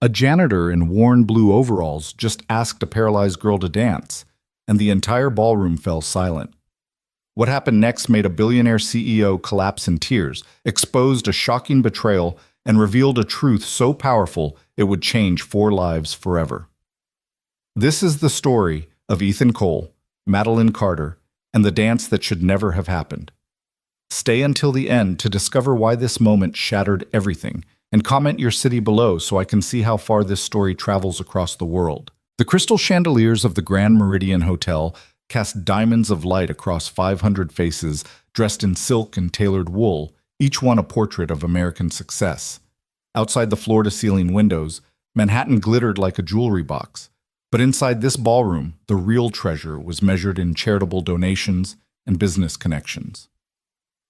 A janitor in worn blue overalls just asked a paralyzed girl to dance, and the entire ballroom fell silent. What happened next made a billionaire CEO collapse in tears, exposed a shocking betrayal, and revealed a truth so powerful it would change 4 lives forever. This is the story of Ethan Cole, Madeline Carter, and the dance that should never have happened. Stay until the end to discover why this moment shattered everything, and comment your city below so I can see how far this story travels across the world. The crystal chandeliers of the Grand Meridian Hotel cast diamonds of light across 500 faces dressed in silk and tailored wool, each one a portrait of American success. Outside the floor-to-ceiling windows, Manhattan glittered like a jewelry box. But inside this ballroom, the real treasure was measured in charitable donations and business connections.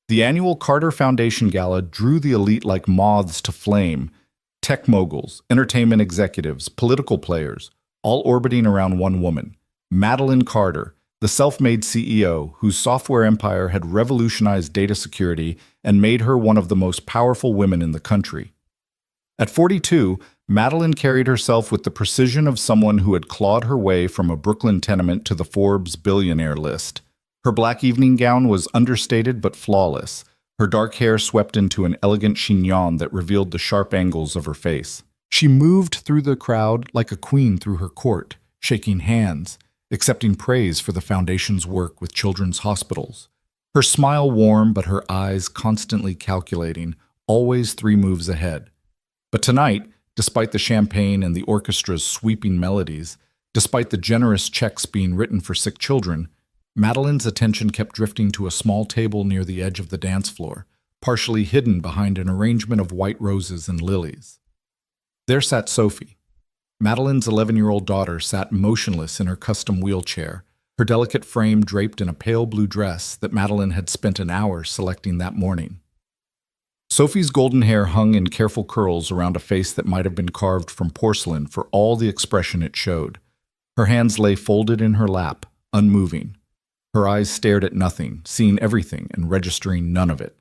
The annual Carter Foundation Gala drew the elite like moths to flame: tech moguls, entertainment executives, political players, all orbiting around one woman, Madeline Carter, the self-made CEO whose software empire had revolutionized data security and made her one of the most powerful women in the country. At 42, Madeline carried herself with the precision of someone who had clawed her way from a Brooklyn tenement to the Forbes billionaire list. Her black evening gown was understated but flawless, her dark hair swept into an elegant chignon that revealed the sharp angles of her face. She moved through the crowd like a queen through her court, shaking hands, accepting praise for the foundation's work with children's hospitals. Her smile warm but her eyes constantly calculating, always 3 moves ahead. But tonight, despite the champagne and the orchestra's sweeping melodies, despite the generous checks being written for sick children, Madeline's attention kept drifting to a small table near the edge of the dance floor, partially hidden behind an arrangement of white roses and lilies. There sat Sophie. Madeline's 11-year-old daughter sat motionless in her custom wheelchair, her delicate frame draped in a pale blue dress that Madeline had spent an hour selecting that morning. Sophie's golden hair hung in careful curls around a face that might have been carved from porcelain for all the expression it showed. Her hands lay folded in her lap, unmoving. Her eyes stared at nothing, seeing everything and registering none of it.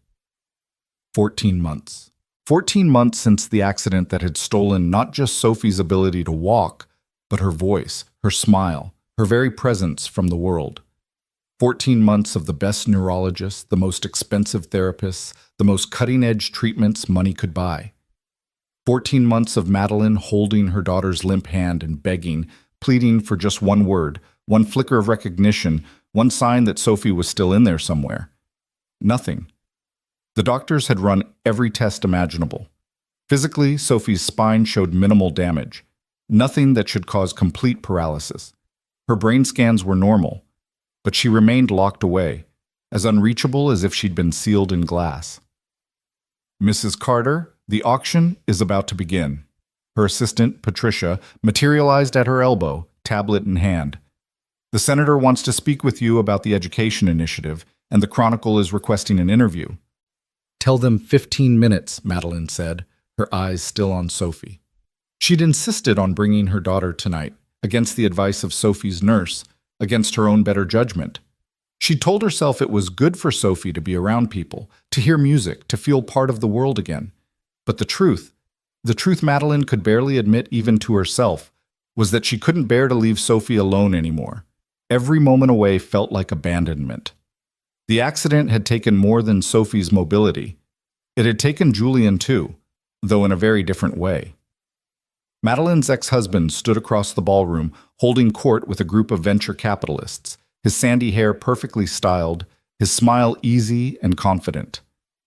14 months. 14 months since the accident that had stolen not just Sophie's ability to walk, but her voice, her smile, her very presence from the world. 14 months of the best neurologists, the most expensive therapists, the most cutting-edge treatments money could buy. 14 months of Madeline holding her daughter's limp hand and begging, pleading for just one word, one flicker of recognition, one sign that Sophie was still in there somewhere. Nothing. The doctors had run every test imaginable. Physically, Sophie's spine showed minimal damage. Nothing that should cause complete paralysis. Her brain scans were normal, but she remained locked away, as unreachable as if she'd been sealed in glass. Mrs. Carter, the auction is about to begin. Her assistant, Patricia, materialized at her elbow, tablet in hand. The senator wants to speak with you about the education initiative, and the Chronicle is requesting an interview. Tell them 15 minutes, Madeline said, her eyes still on Sophie. She'd insisted on bringing her daughter tonight, against the advice of Sophie's nurse, against her own better judgment. She'd told herself it was good for Sophie to be around people, to hear music, to feel part of the world again. But the truth Madeline could barely admit even to herself, was that she couldn't bear to leave Sophie alone anymore. Every moment away felt like abandonment. The accident had taken more than Sophie's mobility. It had taken Julian too, though in a very different way. Madeline's ex-husband stood across the ballroom, holding court with a group of venture capitalists, his sandy hair perfectly styled, his smile easy and confident.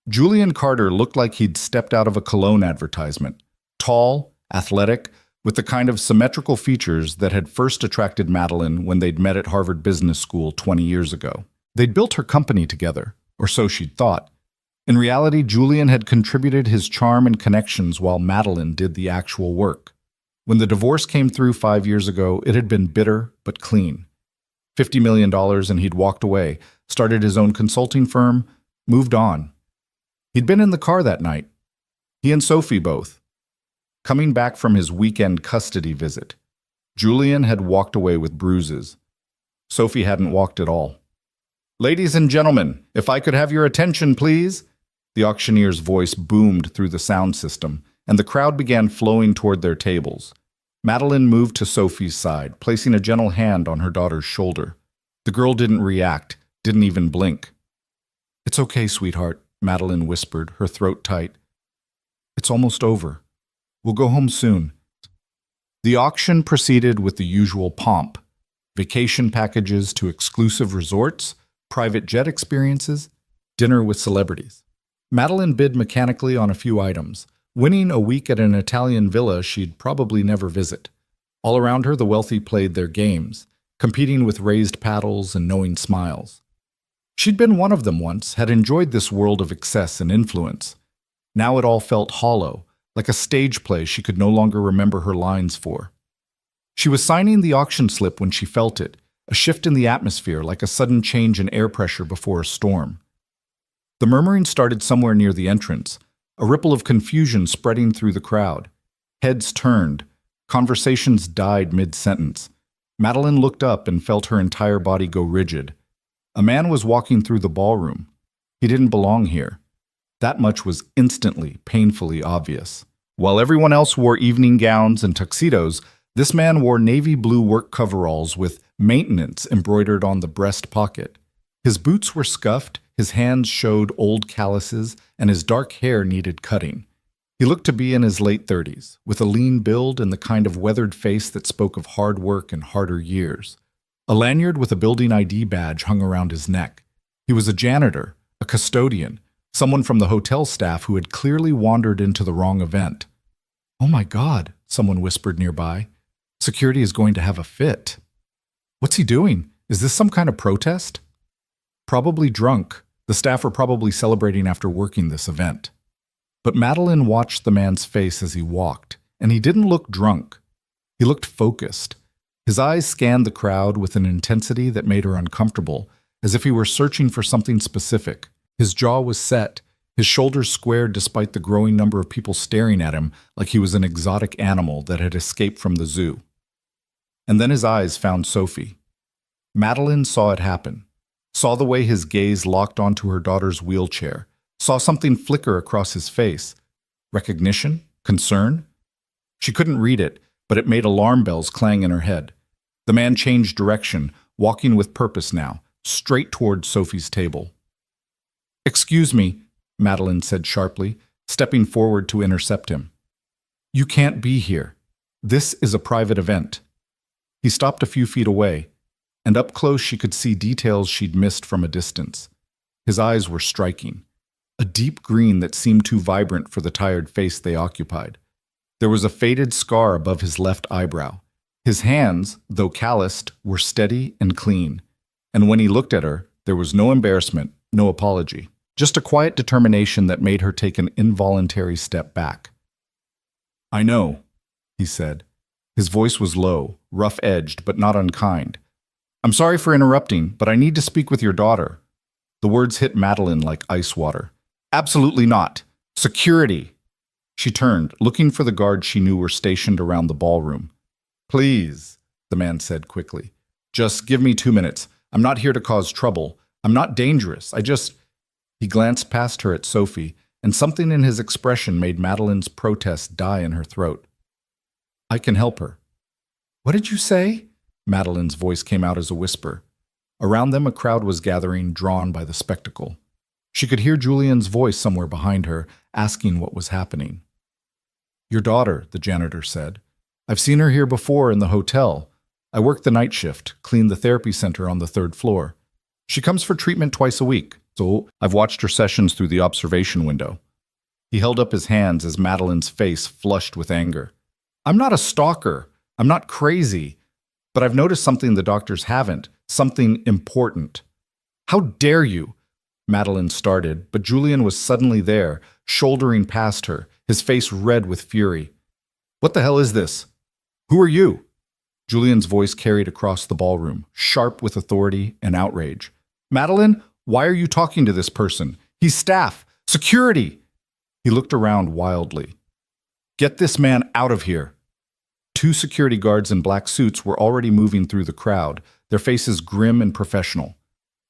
Julian Carter looked like he'd stepped out of a cologne advertisement, tall, athletic, with the kind of symmetrical features that had first attracted Madeline when they'd met at Harvard Business School 20 years ago. They'd built her company together, or so she'd thought. In reality, Julian had contributed his charm and connections while Madeline did the actual work. When the divorce came through 5 years ago, it had been bitter but clean. $50 million and he'd walked away, started his own consulting firm, moved on. He'd been in the car that night. He and Sophie both. Coming back from his weekend custody visit, Julian had walked away with bruises. Sophie hadn't walked at all. "Ladies and gentlemen, if I could have your attention, please." The auctioneer's voice boomed through the sound system, and the crowd began flowing toward their tables. Madeline moved to Sophie's side, placing a gentle hand on her daughter's shoulder. The girl didn't react, didn't even blink. "It's okay, sweetheart," Madeline whispered, her throat tight. "It's almost over. We'll go home soon." The auction proceeded with the usual pomp: vacation packages to exclusive resorts, private jet experiences, dinner with celebrities. Madeline bid mechanically on a few items, winning a week at an Italian villa she'd probably never visit. All around her, the wealthy played their games, competing with raised paddles and knowing smiles. She'd been one of them once, had enjoyed this world of excess and influence. Now it all felt hollow, like a stage play she could no longer remember her lines for. She was signing the auction slip when she felt it, a shift in the atmosphere, like a sudden change in air pressure before a storm. The murmuring started somewhere near the entrance, a ripple of confusion spreading through the crowd. Heads turned. Conversations died mid-sentence. Madeline looked up and felt her entire body go rigid. A man was walking through the ballroom. He didn't belong here. That much was instantly, painfully obvious. While everyone else wore evening gowns and tuxedos, this man wore navy blue work coveralls with "maintenance" embroidered on the breast pocket. His boots were scuffed, his hands showed old calluses, and his dark hair needed cutting. He looked to be in his late 30s, with a lean build and the kind of weathered face that spoke of hard work and harder years. A lanyard with a building ID badge hung around his neck. He was a janitor, a custodian, someone from the hotel staff who had clearly wandered into the wrong event. "Oh my God," someone whispered nearby. "Security is going to have a fit." "What's he doing? Is this some kind of protest?" Probably drunk. The staff were probably celebrating after working this event. But Madeline watched the man's face as he walked, and he didn't look drunk. He looked focused. His eyes scanned the crowd with an intensity that made her uncomfortable, as if he were searching for something specific. His jaw was set, his shoulders squared despite the growing number of people staring at him like he was an exotic animal that had escaped from the zoo. And then his eyes found Sophie. Madeline saw it happen, saw the way his gaze locked onto her daughter's wheelchair, saw something flicker across his face. Recognition? Concern? She couldn't read it, but it made alarm bells clang in her head. The man changed direction, walking with purpose now, straight toward Sophie's table. "Excuse me," Madeline said sharply, stepping forward to intercept him. "You can't be here. This is a private event." He stopped a few feet away, and up close she could see details she'd missed from a distance. His eyes were striking, a deep green that seemed too vibrant for the tired face they occupied. There was a faded scar above his left eyebrow. His hands, though calloused, were steady and clean. And when he looked at her, there was no embarrassment, no apology, just a quiet determination that made her take an involuntary step back. "I know," he said. His voice was low, rough-edged, but not unkind. "I'm sorry for interrupting, but I need to speak with your daughter." The words hit Madeline like ice water. "Absolutely not. Security." She turned, looking for the guards she knew were stationed around the ballroom. "Please," the man said quickly. "Just give me 2 minutes. I'm not here to cause trouble. I'm not dangerous. He glanced past her at Sophie, and something in his expression made Madeline's protest die in her throat. "I can help her." "What did you say?" Madeline's voice came out as a whisper. Around them a crowd was gathering, drawn by the spectacle. She could hear Julian's voice somewhere behind her, asking what was happening. "Your daughter," the janitor said. "I've seen her here before in the hotel. I work the night shift, clean the therapy center on the 3rd floor. She comes for treatment twice a week, so I've watched her sessions through the observation window." He held up his hands as Madeline's face flushed with anger. "I'm not a stalker. I'm not crazy. But I've noticed something the doctors haven't, something important." "How dare you?" Madeline started, but Julian was suddenly there, shouldering past her, his face red with fury. "What the hell is this? Who are you?" Julian's voice carried across the ballroom, sharp with authority and outrage. "Madeline, why are you talking to this person? He's staff. Security!" He looked around wildly. "Get this man out of here." 2 security guards in black suits were already moving through the crowd, their faces grim and professional.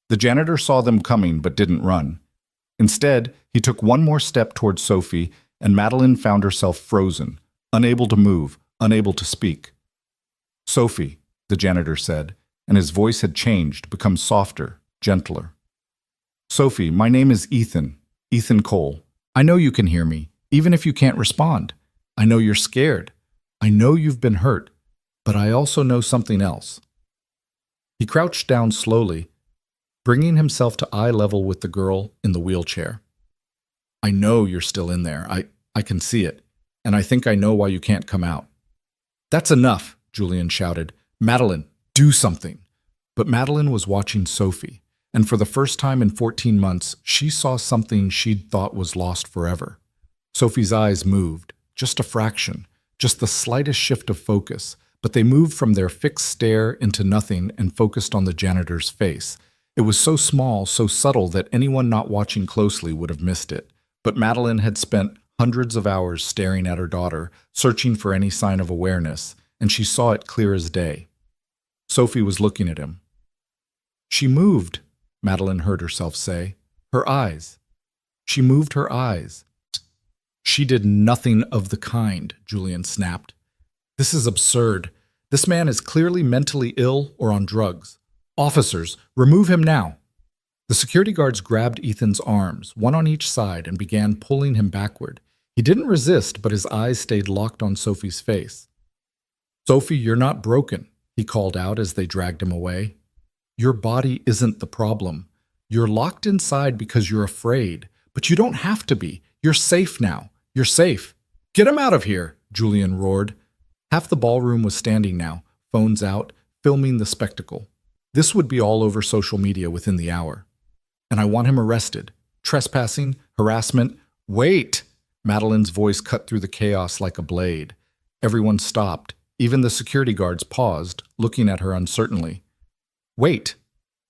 The janitor saw them coming but didn't run. Instead, he took one more step toward Sophie and Madeline found herself frozen, unable to move, unable to speak. "Sophie," the janitor said, and his voice had changed, become softer, gentler. "Sophie, my name is Ethan, Ethan Cole. I know you can hear me, even if you can't respond. I know you're scared. I know you've been hurt, but I also know something else." He crouched down slowly, bringing himself to eye level with the girl in the wheelchair. "I know you're still in there. I can see it, and I think I know why you can't come out." "That's enough," Julian shouted. "Madeline, do something." But Madeline was watching Sophie, and for the first time in 14 months, she saw something she'd thought was lost forever. Sophie's eyes moved, just a fraction, just the slightest shift of focus, but they moved from their fixed stare into nothing and focused on the janitor's face. It was so small, so subtle that anyone not watching closely would have missed it. But Madeline had spent hundreds of hours staring at her daughter, searching for any sign of awareness, and she saw it clear as day. Sophie was looking at him. "She moved," Madeline heard herself say. "Her eyes. She moved her eyes." "She did nothing of the kind," Julian snapped. "This is absurd. This man is clearly mentally ill or on drugs. Officers, remove him now." The security guards grabbed Ethan's arms, one on each side, and began pulling him backward. He didn't resist, but his eyes stayed locked on Sophie's face. "Sophie, you're not broken," he called out as they dragged him away. "Your body isn't the problem. You're locked inside because you're afraid, but you don't have to be. You're safe now. You're safe." "Get him out of here," Julian roared. Half the ballroom was standing now, phones out, filming the spectacle. This would be all over social media within the hour. "And I want him arrested. Trespassing, harassment." "Wait!" Madeline's voice cut through the chaos like a blade. Everyone stopped. Even the security guards paused, looking at her uncertainly. "Wait!"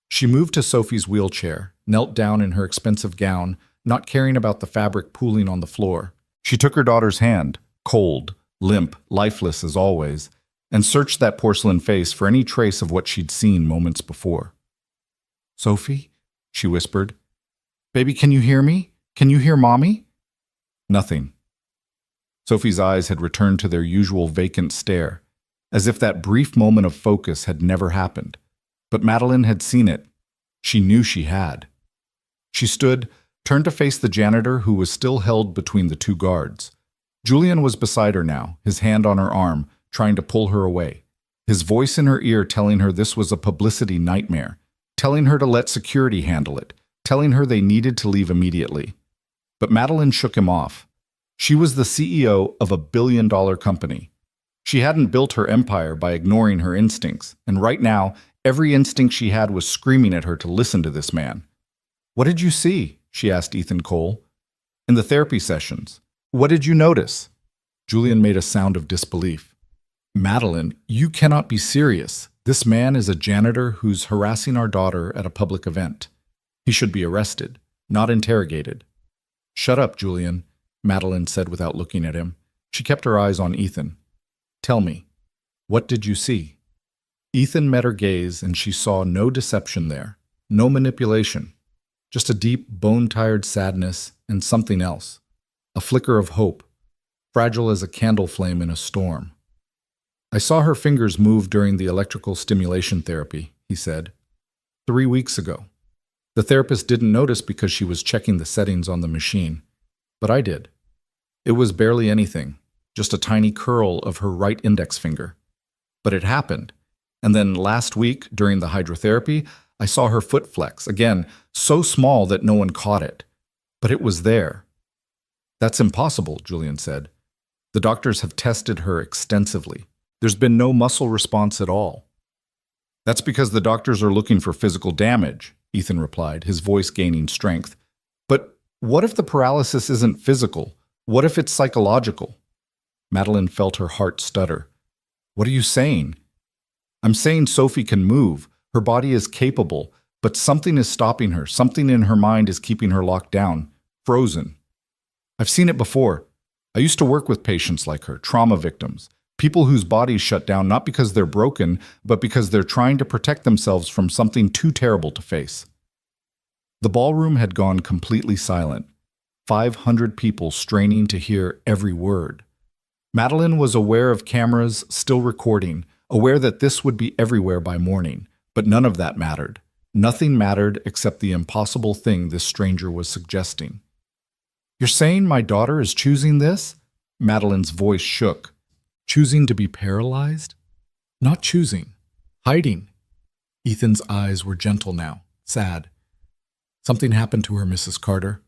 She moved to Sophie's wheelchair, knelt down in her expensive gown, not caring about the fabric pooling on the floor. She took her daughter's hand, cold, limp, lifeless as always, and searched that porcelain face for any trace of what she'd seen moments before. "Sophie?" she whispered. "Baby, can you hear me? Can you hear Mommy?" Nothing. Sophie's eyes had returned to their usual vacant stare, as if that brief moment of focus had never happened. But Madeline had seen it. She knew she had. She stood, turned to face the janitor who was still held between the two guards. Julian was beside her now, his hand on her arm, trying to pull her away. His voice in her ear telling her this was a publicity nightmare, telling her to let security handle it, telling her they needed to leave immediately. But Madeline shook him off. She was the CEO of a billion-dollar company. She hadn't built her empire by ignoring her instincts, and right now, every instinct she had was screaming at her to listen to this man. "What did you see?" she asked Ethan Cole. "In the therapy sessions. What did you notice?" Julian made a sound of disbelief. "Madeline, you cannot be serious. This man is a janitor who's harassing our daughter at a public event. He should be arrested, not interrogated." "Shut up, Julian," Madeline said without looking at him. She kept her eyes on Ethan. "Tell me, what did you see?" Ethan met her gaze, and she saw no deception there, no manipulation, just a deep, bone-tired sadness and something else, a flicker of hope, fragile as a candle flame in a storm. "I saw her fingers move during the electrical stimulation therapy," he said. 3 weeks ago. The therapist didn't notice because she was checking the settings on the machine, but I did. It was barely anything, just a tiny curl of her right index finger. But it happened. And then last week, during the hydrotherapy, I saw her foot flex, again, so small that no one caught it. But it was there. "That's impossible," Julian said. "The doctors have tested her extensively. There's been no muscle response at all." "That's because the doctors are looking for physical damage," Ethan replied, his voice gaining strength. "But what if the paralysis isn't physical? What if it's psychological?" Madeline felt her heart stutter. "What are you saying?" "I'm saying Sophie can move. Her body is capable, but something is stopping her. Something in her mind is keeping her locked down, frozen. I've seen it before. I used to work with patients like her, trauma victims, people whose bodies shut down not because they're broken, but because they're trying to protect themselves from something too terrible to face." The ballroom had gone completely silent. 500 people straining to hear every word. Madeline was aware of cameras still recording, aware that this would be everywhere by morning, but none of that mattered. Nothing mattered except the impossible thing this stranger was suggesting. "You're saying my daughter is choosing this?" Madeline's voice shook. "Choosing to be paralyzed?" "Not choosing. Hiding." Ethan's eyes were gentle now, sad. "Something happened to her, Mrs. Carter.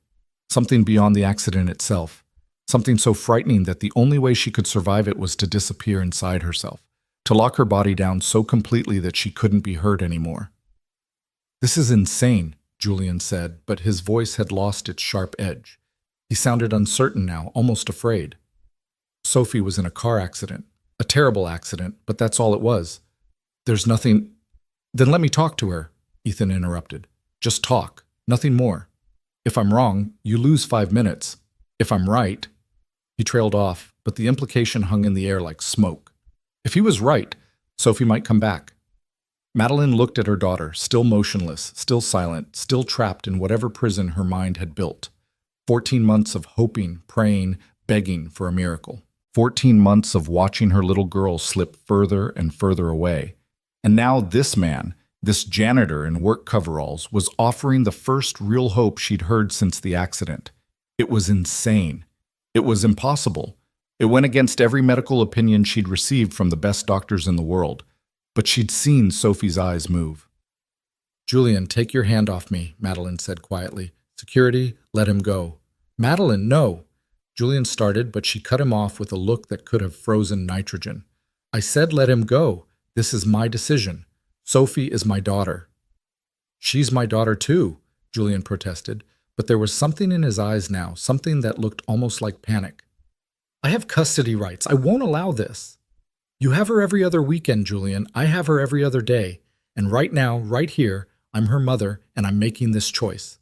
Something beyond the accident itself. Something so frightening that the only way she could survive it was to disappear inside herself, to lock her body down so completely that she couldn't be hurt anymore." "This is insane," Julian said, but his voice had lost its sharp edge. He sounded uncertain now, almost afraid. "Sophie was in a car accident. A terrible accident, but that's all it was. There's nothing—" "Then let me talk to her," Ethan interrupted. "Just talk, nothing more. If I'm wrong, you lose 5 minutes. If I'm right—" He trailed off, but the implication hung in the air like smoke. If he was right, Sophie might come back. Madeline looked at her daughter, still motionless, still silent, still trapped in whatever prison her mind had built. 14 months of hoping, praying, begging for a miracle. 14 months of watching her little girl slip further and further away. And now this man, this janitor in work coveralls, was offering the first real hope she'd heard since the accident. It was insane. It was impossible. It went against every medical opinion she'd received from the best doctors in the world. But she'd seen Sophie's eyes move. "Julian, take your hand off me," Madeline said quietly. "Security, let him go." "Madeline, no!" Julian started, but she cut him off with a look that could have frozen nitrogen. "I said let him go. This is my decision. Sophie is my daughter." "She's my daughter too," Julian protested, but there was something in his eyes now, something that looked almost like panic. "I have custody rights. I won't allow this." "You have her every other weekend, Julian. I have her every other day. And right now, right here, I'm her mother, and I'm making this choice."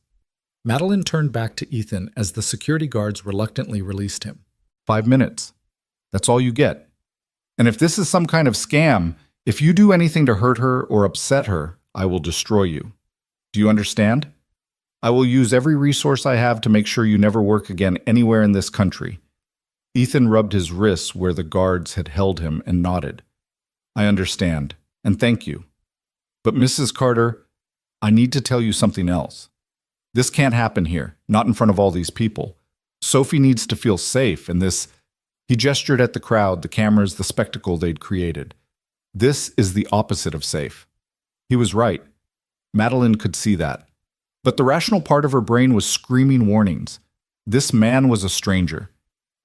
Madeline turned back to Ethan as the security guards reluctantly released him. 5 minutes. That's all you get. And if this is some kind of scam, if you do anything to hurt her or upset her, I will destroy you. Do you understand? I will use every resource I have to make sure you never work again anywhere in this country. Ethan rubbed his wrists where the guards had held him and nodded. "I understand, and thank you. But Mrs. Carter, I need to tell you something else. This can't happen here, not in front of all these people. Sophie needs to feel safe, and this—" He gestured at the crowd, the cameras, the spectacle they'd created. "This is the opposite of safe." He was right. Madeline could see that. But the rational part of her brain was screaming warnings. This man was a stranger.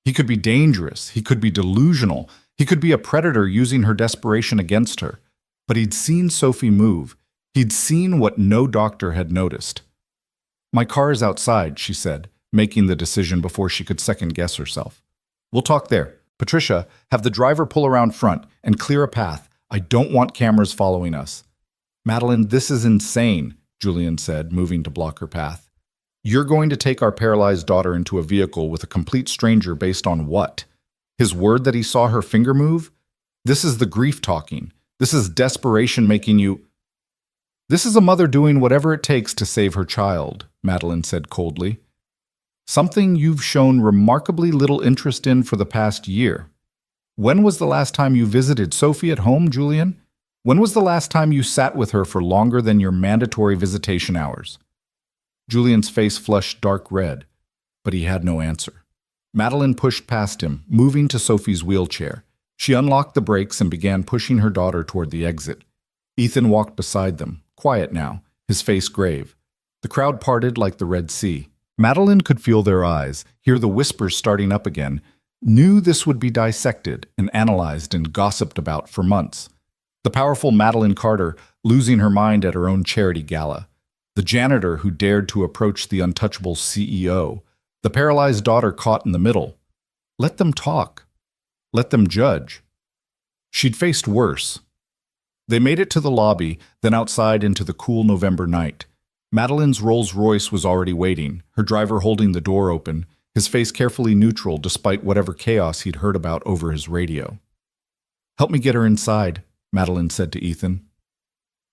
He could be dangerous, he could be delusional, he could be a predator using her desperation against her. But he'd seen Sophie move. He'd seen what no doctor had noticed. "My car is outside," she said, making the decision before she could second-guess herself. "We'll talk there. Patricia, have the driver pull around front and clear a path. I don't want cameras following us." "Madeline, this is insane," Julian said, moving to block her path. "You're going to take our paralyzed daughter into a vehicle with a complete stranger based on what? His word that he saw her finger move? This is the grief talking. This is desperation making you—" "This is a mother doing whatever it takes to save her child," Madeline said coldly. "Something you've shown remarkably little interest in for the past year. When was the last time you visited Sophie at home, Julian? When was the last time you sat with her for longer than your mandatory visitation hours?" Julian's face flushed dark red, but he had no answer. Madeline pushed past him, moving to Sophie's wheelchair. She unlocked the brakes and began pushing her daughter toward the exit. Ethan walked beside them, quiet now, his face grave. The crowd parted like the Red Sea. Madeline could feel their eyes, hear the whispers starting up again, knew this would be dissected and analyzed and gossiped about for months. The powerful Madeline Carter losing her mind at her own charity gala. The janitor who dared to approach the untouchable CEO. The paralyzed daughter caught in the middle. Let them talk. Let them judge. She'd faced worse. They made it to the lobby, then outside into the cool November night. Madeline's Rolls-Royce was already waiting, her driver holding the door open, his face carefully neutral despite whatever chaos he'd heard about over his radio. "Help me get her inside," Madeline said to Ethan.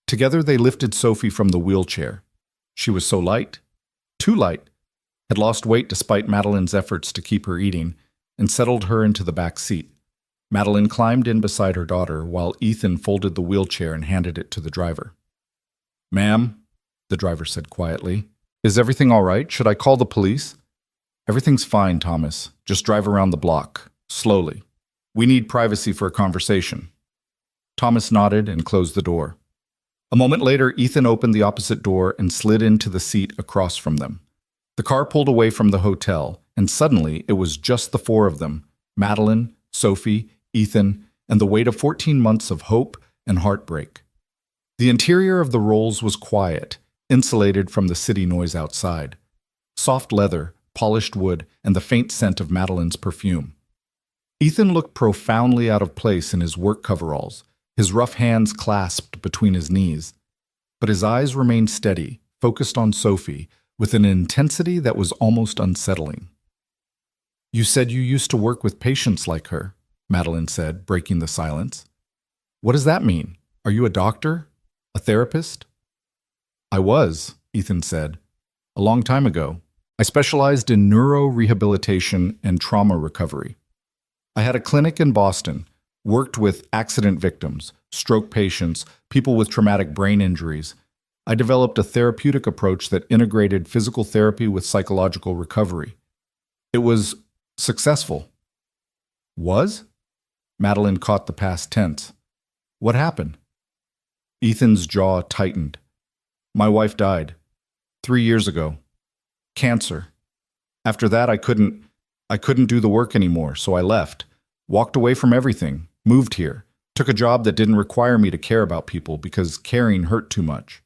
Together they lifted Sophie from the wheelchair. She was so light. Too light. had lost weight despite Madeline's efforts to keep her eating, and settled her into the back seat. Madeline climbed in beside her daughter while Ethan folded the wheelchair and handed it to the driver. "Ma'am," the driver said quietly, "is everything all right? Should I call the police?" "Everything's fine, Thomas. Just drive around the block, slowly. We need privacy for a conversation." Thomas nodded and closed the door. A moment later, Ethan opened the opposite door and slid into the seat across from them. The car pulled away from the hotel, and suddenly it was just the four of them: Madeline, Sophie, Ethan, and the weight of 14 months of hope and heartbreak. The interior of the Rolls was quiet, insulated from the city noise outside. Soft leather, polished wood, and the faint scent of Madeline's perfume. Ethan looked profoundly out of place in his work coveralls, his rough hands clasped between his knees. But his eyes remained steady, focused on Sophie, with an intensity that was almost unsettling. "You said you used to work with patients like her," Madeline said, breaking the silence. "What does that mean? Are you a doctor? A therapist?" "I was," Ethan said, "a long time ago. I specialized in neuro-rehabilitation and trauma recovery. I had a clinic in Boston, worked with accident victims, stroke patients, people with traumatic brain injuries. I developed a therapeutic approach that integrated physical therapy with psychological recovery. It was successful." "Was?" Madeline caught the past tense. "What happened?" Ethan's jaw tightened. "My wife died 3 years ago. Cancer. After that, I couldn't do the work anymore, so I left. Walked away from everything, moved here, took a job that didn't require me to care about people because caring hurt too much."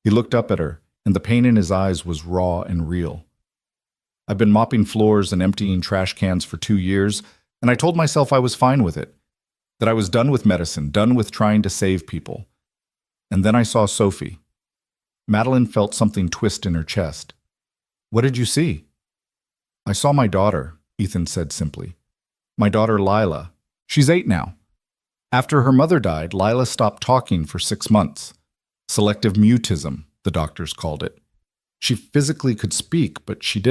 He looked up at her, and the pain in his eyes was raw and real. "I've been mopping floors and emptying trash cans for 2 years, and I told myself I was fine with it, that I was done with medicine, done with trying to save people. And then I saw Sophie." Madeline felt something twist in her chest. "What did you see?" "I saw my daughter," Ethan said simply. "My daughter Lila. She's 8 now. After her mother died, Lila stopped talking for 6 months. Selective mutism, the doctors called it. She physically could speak, but she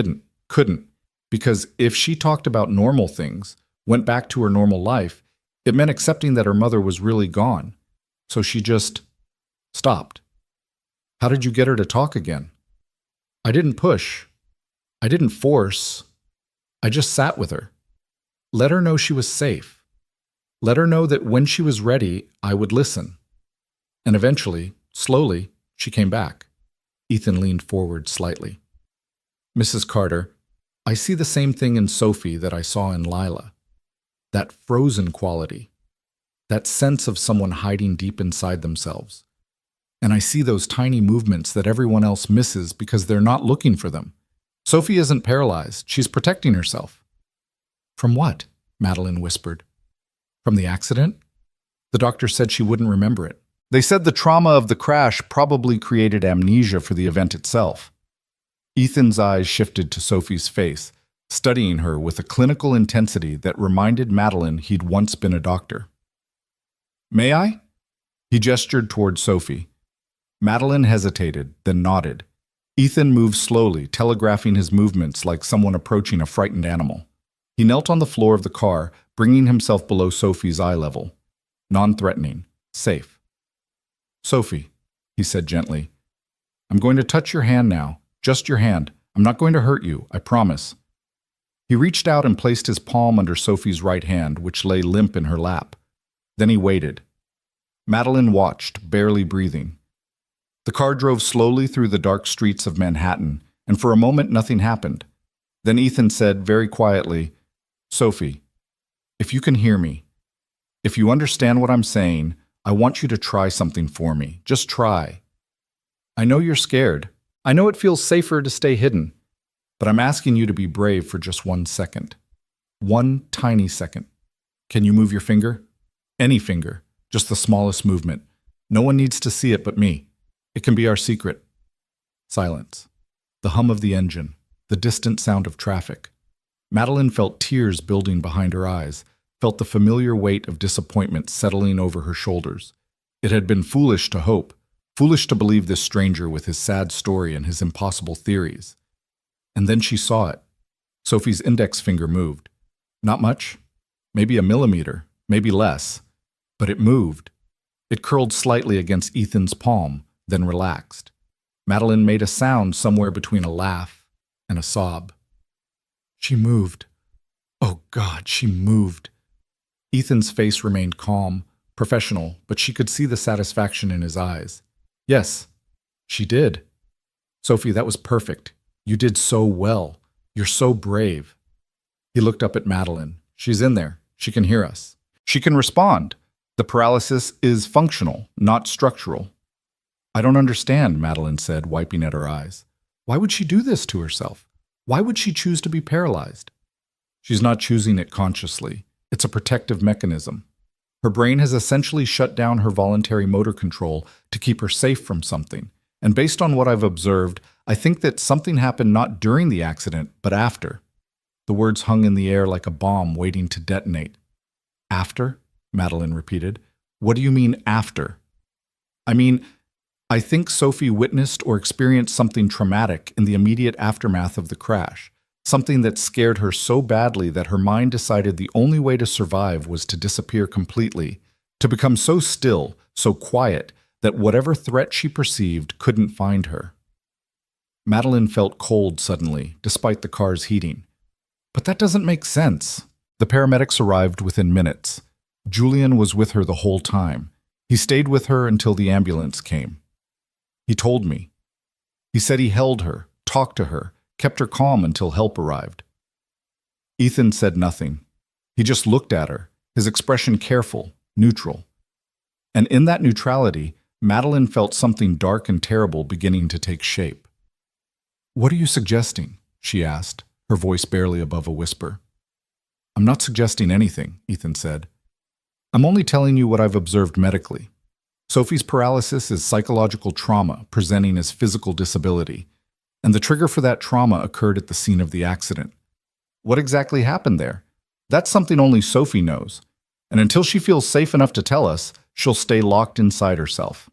couldn't, because if she talked about normal things, went back to her normal life, it meant accepting that her mother was really gone. So she just stopped." "How did you get her to talk again?" "I didn't push. I didn't force. I just sat with her. Let her know she was safe. Let her know that when she was ready, I would listen. And eventually, slowly, she came back." Ethan leaned forward slightly. "Mrs. Carter, I see the same thing in Sophie that I saw in Lila. That frozen quality. That sense of someone hiding deep inside themselves. And I see those tiny movements that everyone else misses because they're not looking for them. Sophie isn't paralyzed. She's protecting herself." "From what?" Madeline whispered. "From the accident? The doctor said she wouldn't remember it. They said the trauma of the crash probably created amnesia for the event itself." Ethan's eyes shifted to Sophie's face, studying her with a clinical intensity that reminded Madeline he'd once been a doctor. "May I?" He gestured toward Sophie. Madeline hesitated, then nodded. Ethan moved slowly, telegraphing his movements like someone approaching a frightened animal. He knelt on the floor of the car, bringing himself below Sophie's eye level. Non-threatening, safe. "Sophie," he said gently, "I'm going to touch your hand now. Just your hand. I'm not going to hurt you, I promise." He reached out and placed his palm under Sophie's right hand, which lay limp in her lap. Then he waited. Madeline watched, barely breathing. The car drove slowly through the dark streets of Manhattan, and for a moment nothing happened. Then Ethan said very quietly, "Sophie, if you can hear me, if you understand what I'm saying, I want you to try something for me. Just try. I know you're scared. I know it feels safer to stay hidden, but I'm asking you to be brave for just 1 second. 1 tiny second. Can you move your finger? Any finger, just the smallest movement. No one needs to see it but me. It can be our secret." Silence. The hum of the engine. The distant sound of traffic. Madeline felt tears building behind her eyes, felt the familiar weight of disappointment settling over her shoulders. It had been foolish to hope, foolish to believe this stranger with his sad story and his impossible theories. And then she saw it. Sophie's index finger moved. Not much. Maybe a millimeter, maybe less. But it moved. It curled slightly against Ethan's palm, then relaxed. Madeline made a sound somewhere between a laugh and a sob. She moved. Oh God, she moved. Ethan's face remained calm, professional, but she could see the satisfaction in his eyes. Yes, she did. Sophie, that was perfect. You did so well. You're so brave. He looked up at Madeline. She's in there. She can hear us. She can respond. The paralysis is functional, not structural. I don't understand, Madeline said, wiping at her eyes. Why would she do this to herself? Why would she choose to be paralyzed? She's not choosing it consciously. It's a protective mechanism. Her brain has essentially shut down her voluntary motor control to keep her safe from something. And based on what I've observed, I think that something happened not during the accident, but after. The words hung in the air like a bomb waiting to detonate. After? Madeline repeated. What do you mean after? I think Sophie witnessed or experienced something traumatic in the immediate aftermath of the crash. Something that scared her so badly that her mind decided the only way to survive was to disappear completely, to become so still, so quiet, that whatever threat she perceived couldn't find her. Madeline felt cold suddenly, despite the car's heating. But that doesn't make sense. The paramedics arrived within minutes. Julian was with her the whole time. He stayed with her until the ambulance came. He told me. He said he held her, talked to her, kept her calm until help arrived. Ethan said nothing. He just looked at her, his expression careful, neutral. And in that neutrality, Madeline felt something dark and terrible beginning to take shape. What are you suggesting? She asked, her voice barely above a whisper. I'm not suggesting anything, Ethan said. I'm only telling you what I've observed medically. Sophie's paralysis is psychological trauma presenting as physical disability, and the trigger for that trauma occurred at the scene of the accident. What exactly happened there? That's something only Sophie knows, and until she feels safe enough to tell us, she'll stay locked inside herself.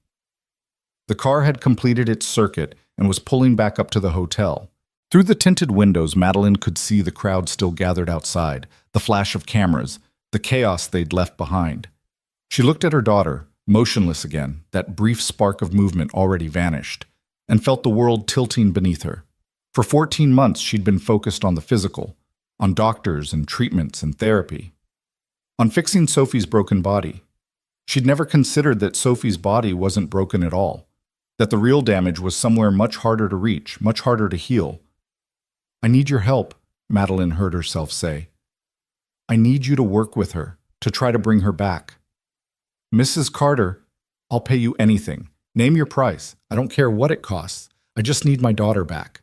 The car had completed its circuit and was pulling back up to the hotel. Through the tinted windows, Madeline could see the crowd still gathered outside, the flash of cameras, the chaos they'd left behind. She looked at her daughter, motionless again, that brief spark of movement already vanished, and felt the world tilting beneath her. For 14 months, she'd been focused on the physical, on doctors and treatments and therapy, on fixing Sophie's broken body. She'd never considered that Sophie's body wasn't broken at all, that the real damage was somewhere much harder to reach, much harder to heal. I need your help, Madeline heard herself say. I need you to work with her, to try to bring her back. Mrs. Carter, I'll pay you anything. Name your price. I don't care what it costs. I just need my daughter back.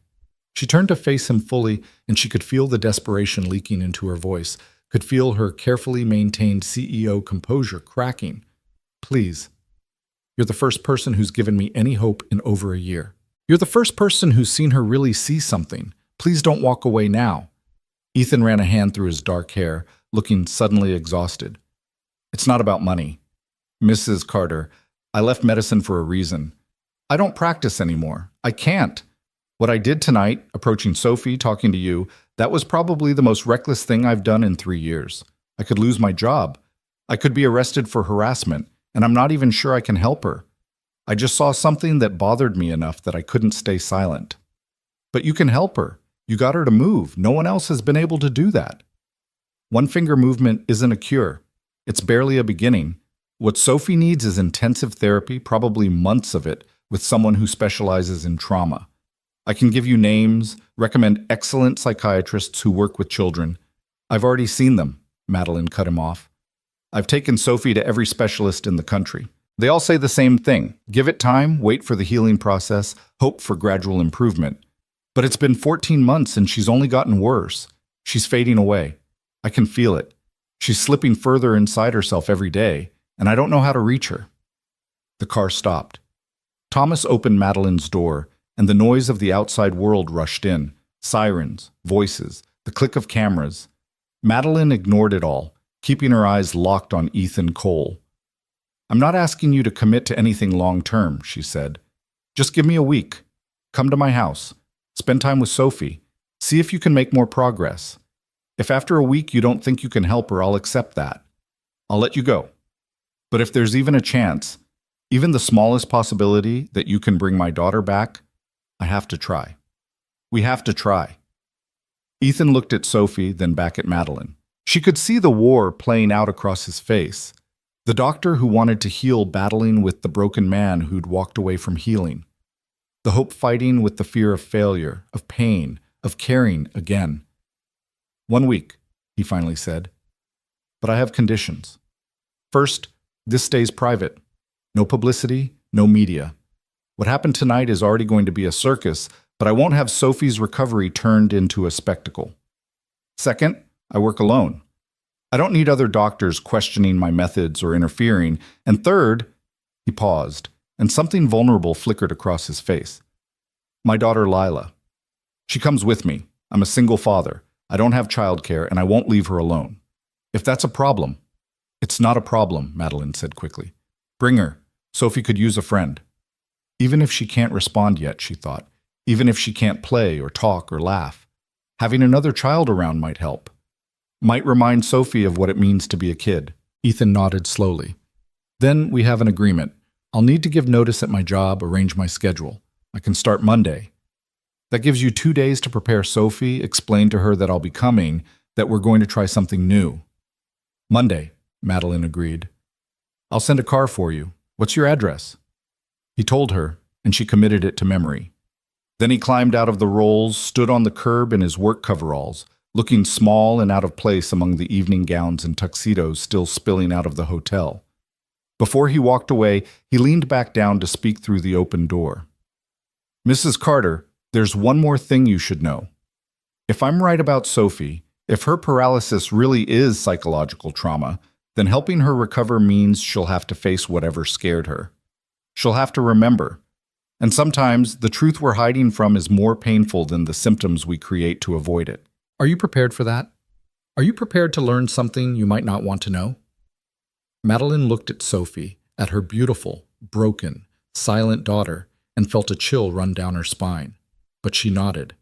She turned to face him fully, and she could feel the desperation leaking into her voice, could feel her carefully maintained CEO composure cracking. Please. You're the first person who's given me any hope in over a year. You're the first person who's seen her really see something. Please don't walk away now. Ethan ran a hand through his dark hair, looking suddenly exhausted. It's not about money. Mrs. Carter, I left medicine for a reason. I don't practice anymore. I can't. What I did tonight, approaching Sophie, talking to you, that was probably the most reckless thing I've done in 3 years. I could lose my job. I could be arrested for harassment, and I'm not even sure I can help her. I just saw something that bothered me enough that I couldn't stay silent. But you can help her. You got her to move. No one else has been able to do that. One finger movement isn't a cure. It's barely a beginning. What Sophie needs is intensive therapy, probably months of it, with someone who specializes in trauma. I can give you names, recommend excellent psychiatrists who work with children. I've already seen them, Madeline cut him off. I've taken Sophie to every specialist in the country. They all say the same thing. Give it time, wait for the healing process, hope for gradual improvement. But it's been 14 months and she's only gotten worse. She's fading away. I can feel it. She's slipping further inside herself every day, and I don't know how to reach her. The car stopped. Thomas opened Madeline's door, and the noise of the outside world rushed in. Sirens, voices, the click of cameras. Madeline ignored it all, keeping her eyes locked on Ethan Cole. I'm not asking you to commit to anything long-term, she said. Just give me a week. Come to my house. Spend time with Sophie. See if you can make more progress. If after a week you don't think you can help her, I'll accept that. I'll let you go. But if there's even a chance, even the smallest possibility that you can bring my daughter back, I have to try. We have to try." Ethan looked at Sophie, then back at Madeline. She could see the war playing out across his face. The doctor who wanted to heal battling with the broken man who'd walked away from healing. The hope fighting with the fear of failure, of pain, of caring again. "1 week," he finally said. "But I have conditions. First, this stays private. No publicity, no media. What happened tonight is already going to be a circus, but I won't have Sophie's recovery turned into a spectacle. Second, I work alone. I don't need other doctors questioning my methods or interfering. And third," he paused, and something vulnerable flickered across his face. "My daughter Lila. She comes with me. I'm a single father. I don't have childcare, and I won't leave her alone. If that's a problem—" "It's not a problem," Madeline said quickly. "Bring her. Sophie could use a friend. Even if she can't respond yet," she thought. "Even if she can't play or talk or laugh. Having another child around might help. Might remind Sophie of what it means to be a kid." Ethan nodded slowly. "Then we have an agreement. I'll need to give notice at my job, arrange my schedule. I can start Monday. That gives you 2 days to prepare Sophie, explain to her that I'll be coming, that we're going to try something new." "Monday," Madeline agreed. "I'll send a car for you. What's your address?" He told her, and she committed it to memory. Then he climbed out of the rolls, stood on the curb in his work coveralls, looking small and out of place among the evening gowns and tuxedos still spilling out of the hotel. Before he walked away, he leaned back down to speak through the open door. "Mrs. Carter, there's one more thing you should know. If I'm right about Sophie, if her paralysis really is psychological trauma, then helping her recover means she'll have to face whatever scared her. She'll have to remember. And sometimes the truth we're hiding from is more painful than the symptoms we create to avoid it. Are you prepared for that? Are you prepared to learn something you might not want to know?" Madeline looked at Sophie, at her beautiful, broken, silent daughter, and felt a chill run down her spine. But she nodded.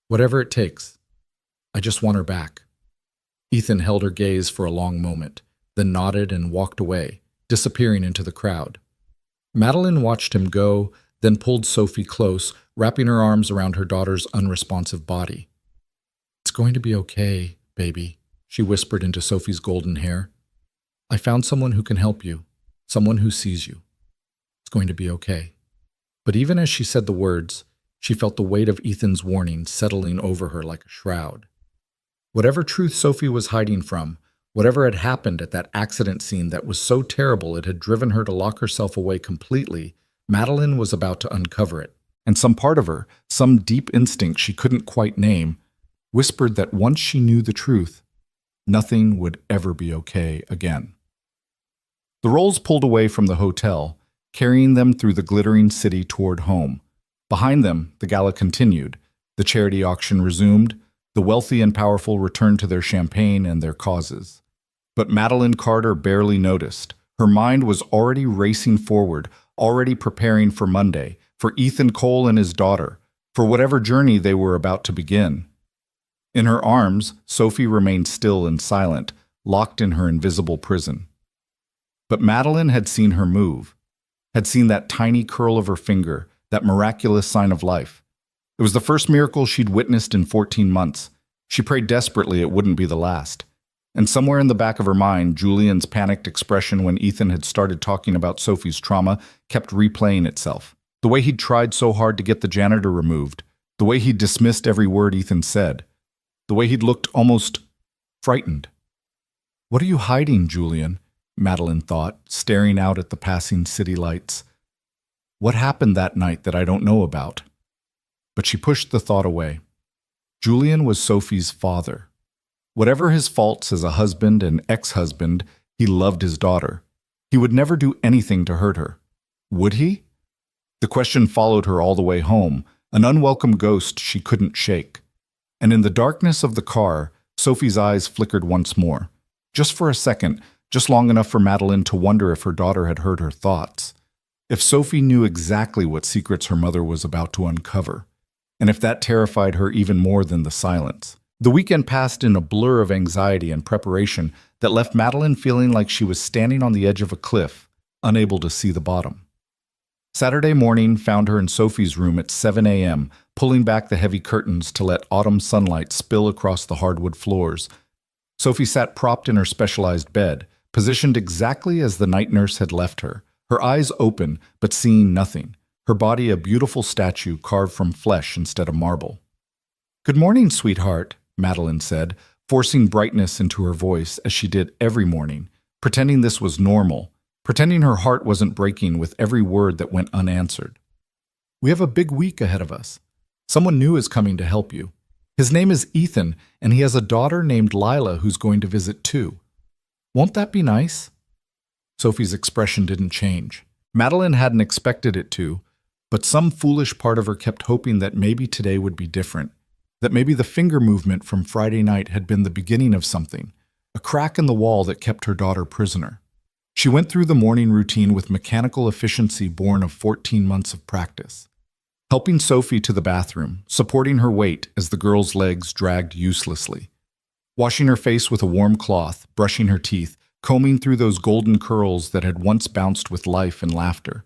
"Whatever it takes. I just want her back." Ethan held her gaze for a long moment, then nodded and walked away, disappearing into the crowd. Madeline watched him go, then pulled Sophie close, wrapping her arms around her daughter's unresponsive body. "It's going to be okay, baby," she whispered into Sophie's golden hair. "I found someone who can help you, someone who sees you. It's going to be okay." But even as she said the words, she felt the weight of Ethan's warning settling over her like a shroud. Whatever truth Sophie was hiding from, whatever had happened at that accident scene that was so terrible it had driven her to lock herself away completely, Madeline was about to uncover it. And some part of her, some deep instinct she couldn't quite name, whispered that once she knew the truth, nothing would ever be okay again. The Rolls pulled away from the hotel, carrying them through the glittering city toward home. Behind them, the gala continued. The charity auction resumed. The wealthy and powerful returned to their champagne and their causes. But Madeline Carter barely noticed. Her mind was already racing forward, already preparing for Monday, for Ethan Cole and his daughter, for whatever journey they were about to begin. In her arms, Sophie remained still and silent, locked in her invisible prison. But Madeline had seen her move, had seen that tiny curl of her finger, that miraculous sign of life. It was the first miracle she'd witnessed in 14 months. She prayed desperately it wouldn't be the last. And somewhere in the back of her mind, Julian's panicked expression when Ethan had started talking about Sophie's trauma kept replaying itself. The way he'd tried so hard to get the janitor removed, the way he'd dismissed every word Ethan said, the way he'd looked almost frightened. "What are you hiding, Julian?" Madeline thought, staring out at the passing city lights. "What happened that night that I don't know about?" But she pushed the thought away. Julian was Sophie's father. Whatever his faults as a husband and ex-husband, he loved his daughter. He would never do anything to hurt her. Would he? The question followed her all the way home, an unwelcome ghost she couldn't shake. And in the darkness of the car, Sophie's eyes flickered once more. Just for a second, just long enough for Madeline to wonder if her daughter had heard her thoughts. If Sophie knew exactly what secrets her mother was about to uncover. and if that terrified her even more than the silence. The weekend passed in a blur of anxiety and preparation that left Madeline feeling like she was standing on the edge of a cliff, unable to see the bottom. Saturday morning found her in Sophie's room at 7 a.m., pulling back the heavy curtains to let autumn sunlight spill across the hardwood floors. Sophie sat propped in her specialized bed, positioned exactly as the night nurse had left her, her eyes open but seeing nothing, her body a beautiful statue carved from flesh instead of marble. "Good morning, sweetheart," Madeline said, forcing brightness into her voice as she did every morning, pretending this was normal, pretending her heart wasn't breaking with every word that went unanswered. "We have a big week ahead of us. Someone new is coming to help you. His name is Ethan, and he has a daughter named Lila who's going to visit too. Won't that be nice?" Sophie's expression didn't change. Madeline hadn't expected it to, but some foolish part of her kept hoping that maybe today would be different, that maybe the finger movement from Friday night had been the beginning of something, a crack in the wall that kept her daughter prisoner. She went through the morning routine with mechanical efficiency born of 14 months of practice. Helping Sophie to the bathroom, supporting her weight as the girl's legs dragged uselessly. Washing her face with a warm cloth, brushing her teeth, combing through those golden curls that had once bounced with life and laughter.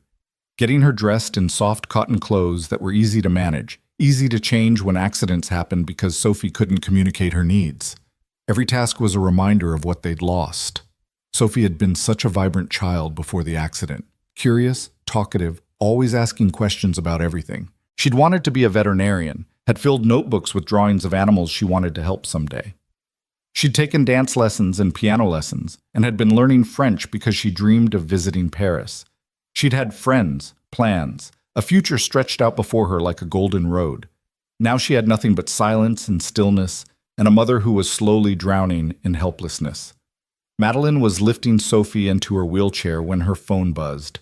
Getting her dressed in soft cotton clothes that were easy to manage, easy to change when accidents happened because Sophie couldn't communicate her needs. Every task was a reminder of what they'd lost. Sophie had been such a vibrant child before the accident. Curious, talkative, always asking questions about everything. She'd wanted to be a veterinarian, had filled notebooks with drawings of animals she wanted to help someday. She'd taken dance lessons and piano lessons, and had been learning French because she dreamed of visiting Paris. She'd had friends, plans, a future stretched out before her like a golden road. Now she had nothing but silence and stillness, and a mother who was slowly drowning in helplessness. Madeline was lifting Sophie into her wheelchair when her phone buzzed.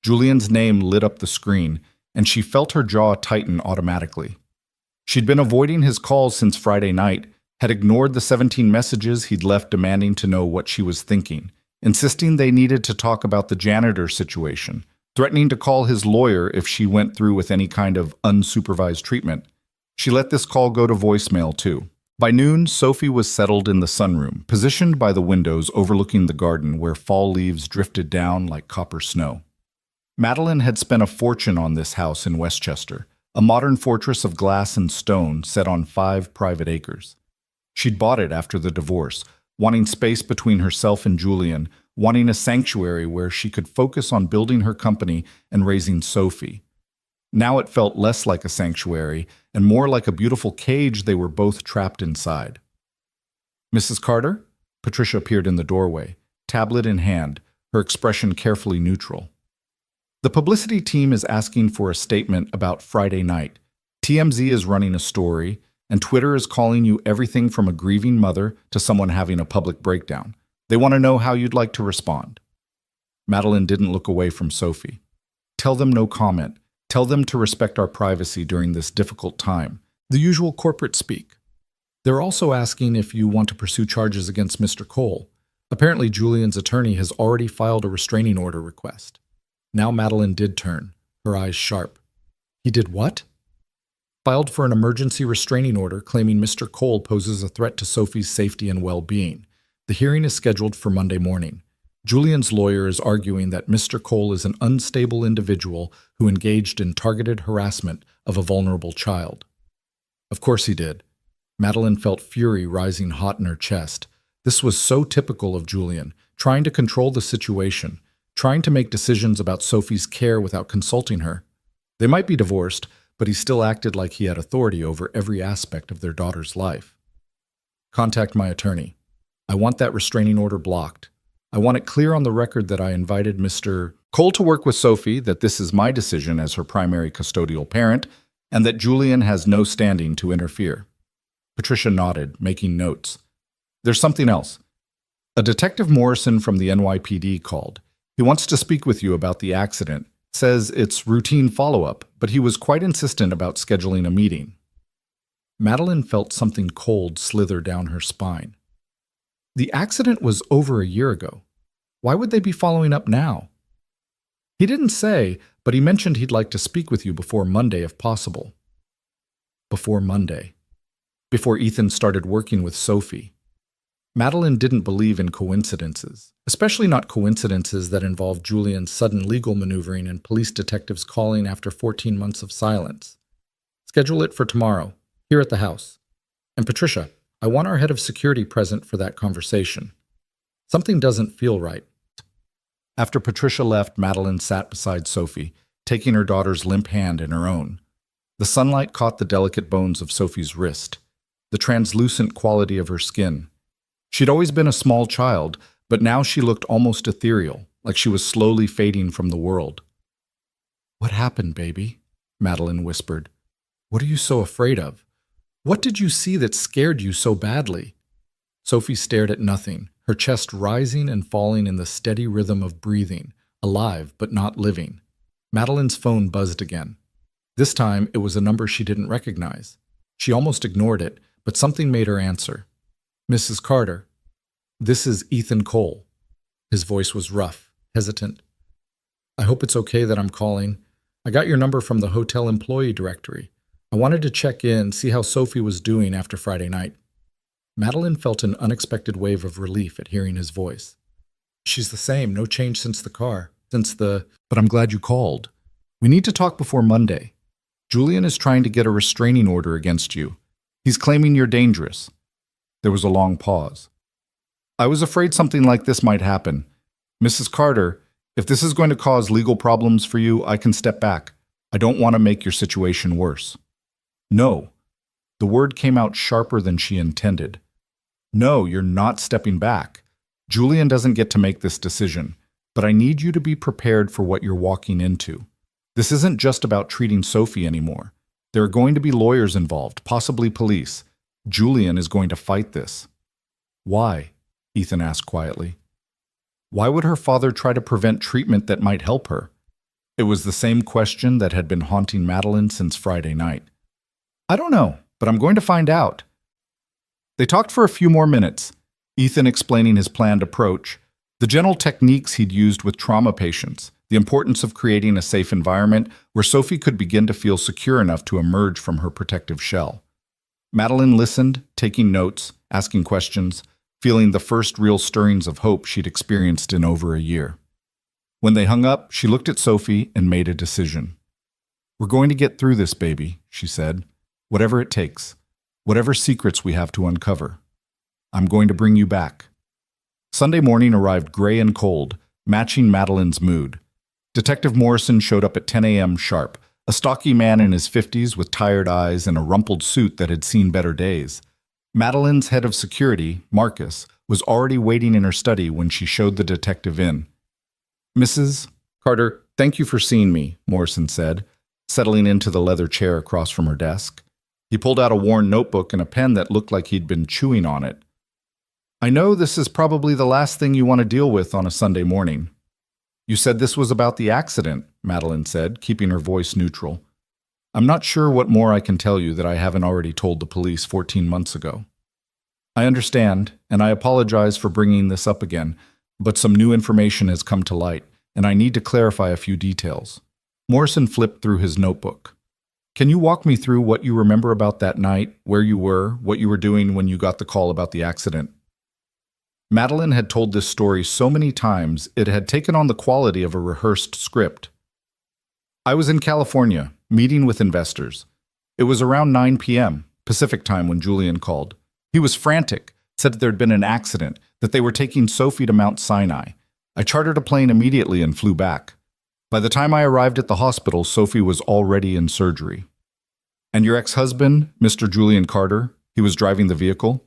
Julian's name lit up the screen, and she felt her jaw tighten automatically. She'd been avoiding his calls since Friday night, had ignored the 17 messages he'd left demanding to know what she was thinking, insisting they needed to talk about the janitor situation, threatening to call his lawyer if she went through with any kind of unsupervised treatment. She let this call go to voicemail, too. By noon, Sophie was settled in the sunroom, positioned by the windows overlooking the garden where fall leaves drifted down like copper snow. Madeline had spent a fortune on this house in Westchester, a modern fortress of glass and stone set on 5 private acres. She'd bought it after the divorce, wanting space between herself and Julian, wanting a sanctuary where she could focus on building her company and raising Sophie. Now it felt less like a sanctuary and more like a beautiful cage they were both trapped inside. "Mrs. Carter?" Patricia appeared in the doorway, tablet in hand, her expression carefully neutral. "The publicity team is asking for a statement about Friday night. TMZ is running a story, and Twitter is calling you everything from a grieving mother to someone having a public breakdown. They want to know how you'd like to respond." Madeline didn't look away from Sophie. "Tell them no comment. Tell them to respect our privacy during this difficult time. The usual corporate speak. They're also asking if you want to pursue charges against Mr. Cole. Apparently Julian's attorney has already filed a restraining order request." Now Madeline did turn, her eyes sharp. "He did what?" "Filed for an emergency restraining order claiming Mr. Cole poses a threat to Sophie's safety and well-being. The hearing is scheduled for Monday morning. Julian's lawyer is arguing that Mr. Cole is an unstable individual who engaged in targeted harassment of a vulnerable child." Of course he did. Madeline felt fury rising hot in her chest. This was so typical of Julian, trying to control the situation, trying to make decisions about Sophie's care without consulting her. They might be divorced, but he still acted like he had authority over every aspect of their daughter's life. "Contact my attorney. I want that restraining order blocked. I want it clear on the record that I invited Mr. Cole to work with Sophie, that this is my decision as her primary custodial parent, and that Julian has no standing to interfere." Patricia nodded, making notes. "There's something else. A Detective Morrison from the NYPD called. He wants to speak with you about the accident. Says it's routine follow-up, but he was quite insistent about scheduling a meeting." Madeline felt something cold slither down her spine. The accident was over a year ago. Why would they be following up now? "He didn't say, but he mentioned he'd like to speak with you before Monday if possible." before Monday, before Ethan started working with Sophie. Madeline didn't believe in coincidences, especially not coincidences that involved Julian's sudden legal maneuvering and police detectives calling after 14 months of silence. Schedule it for tomorrow, here at the house. And Patricia, I want our head of security present for that conversation. Something doesn't feel right. After Patricia left, Madeline sat beside Sophie, taking her daughter's limp hand in her own. The sunlight caught the delicate bones of Sophie's wrist, the translucent quality of her skin. She'd always been a small child, but now she looked almost ethereal, like she was slowly fading from the world. "What happened, baby?" Madeline whispered. "What are you so afraid of? What did you see that scared you so badly?" Sophie stared at nothing, her chest rising and falling in the steady rhythm of breathing, alive but not living. Madeline's phone buzzed again. This time, it was a number she didn't recognize. She almost ignored it, but something made her answer. "Mrs. Carter, this is Ethan Cole." His voice was rough, hesitant. "I hope it's okay that I'm calling. I got your number from the hotel employee directory. I wanted to check in, see how Sophie was doing after Friday night." Madeline felt an unexpected wave of relief at hearing his voice. "She's the same, no change since the car. But I'm glad you called. We need to talk before Monday. Julian is trying to get a restraining order against you. He's claiming you're dangerous." There was a long pause. "I was afraid something like this might happen. Mrs. Carter, if this is going to cause legal problems for you, I can step back. I don't want to make your situation worse." "No." The word came out sharper than she intended. "No, you're not stepping back. Julian doesn't get to make this decision, but I need you to be prepared for what you're walking into. This isn't just about treating Sophie anymore. There are going to be lawyers involved, possibly police. Julian is going to fight this." "Why?" Ethan asked quietly. Why would her father try to prevent treatment that might help her? It was the same question that had been haunting Madeline since Friday night. "I don't know, but I'm going to find out." They talked for a few more minutes, Ethan explaining his planned approach, the gentle techniques he'd used with trauma patients, the importance of creating a safe environment where Sophie could begin to feel secure enough to emerge from her protective shell. Madeline listened, taking notes, asking questions, feeling the first real stirrings of hope she'd experienced in over a year. When they hung up, she looked at Sophie and made a decision. "We're going to get through this, baby," she said. "Whatever it takes. Whatever secrets we have to uncover. I'm going to bring you back." Sunday morning arrived gray and cold, matching Madeline's mood. Detective Morrison showed up at 10 a.m. sharp, a stocky man in his 50s with tired eyes and a rumpled suit that had seen better days. Madeline's head of security, Marcus, was already waiting in her study when she showed the detective in. "Mrs. Carter, thank you for seeing me," Morrison said, settling into the leather chair across from her desk. He pulled out a worn notebook and a pen that looked like he'd been chewing on it. "I know this is probably the last thing you want to deal with on a Sunday morning." "You said this was about the accident," Madeline said, keeping her voice neutral. "I'm not sure what more I can tell you that I haven't already told the police 14 months ago." "I understand, and I apologize for bringing this up again, but some new information has come to light, and I need to clarify a few details." Morrison flipped through his notebook. "Can you walk me through what you remember about that night, where you were, what you were doing when you got the call about the accident?" Madeline had told this story so many times it had taken on the quality of a rehearsed script. "I was in California, meeting with investors. It was around 9 p.m. Pacific time when Julian called. He was frantic, said that there'd been an accident, that they were taking Sophie to Mount Sinai. I chartered a plane immediately and flew back. By the time I arrived at the hospital, Sophie was already in surgery." "And your ex-husband, Mr. Julian Carter, he was driving the vehicle?"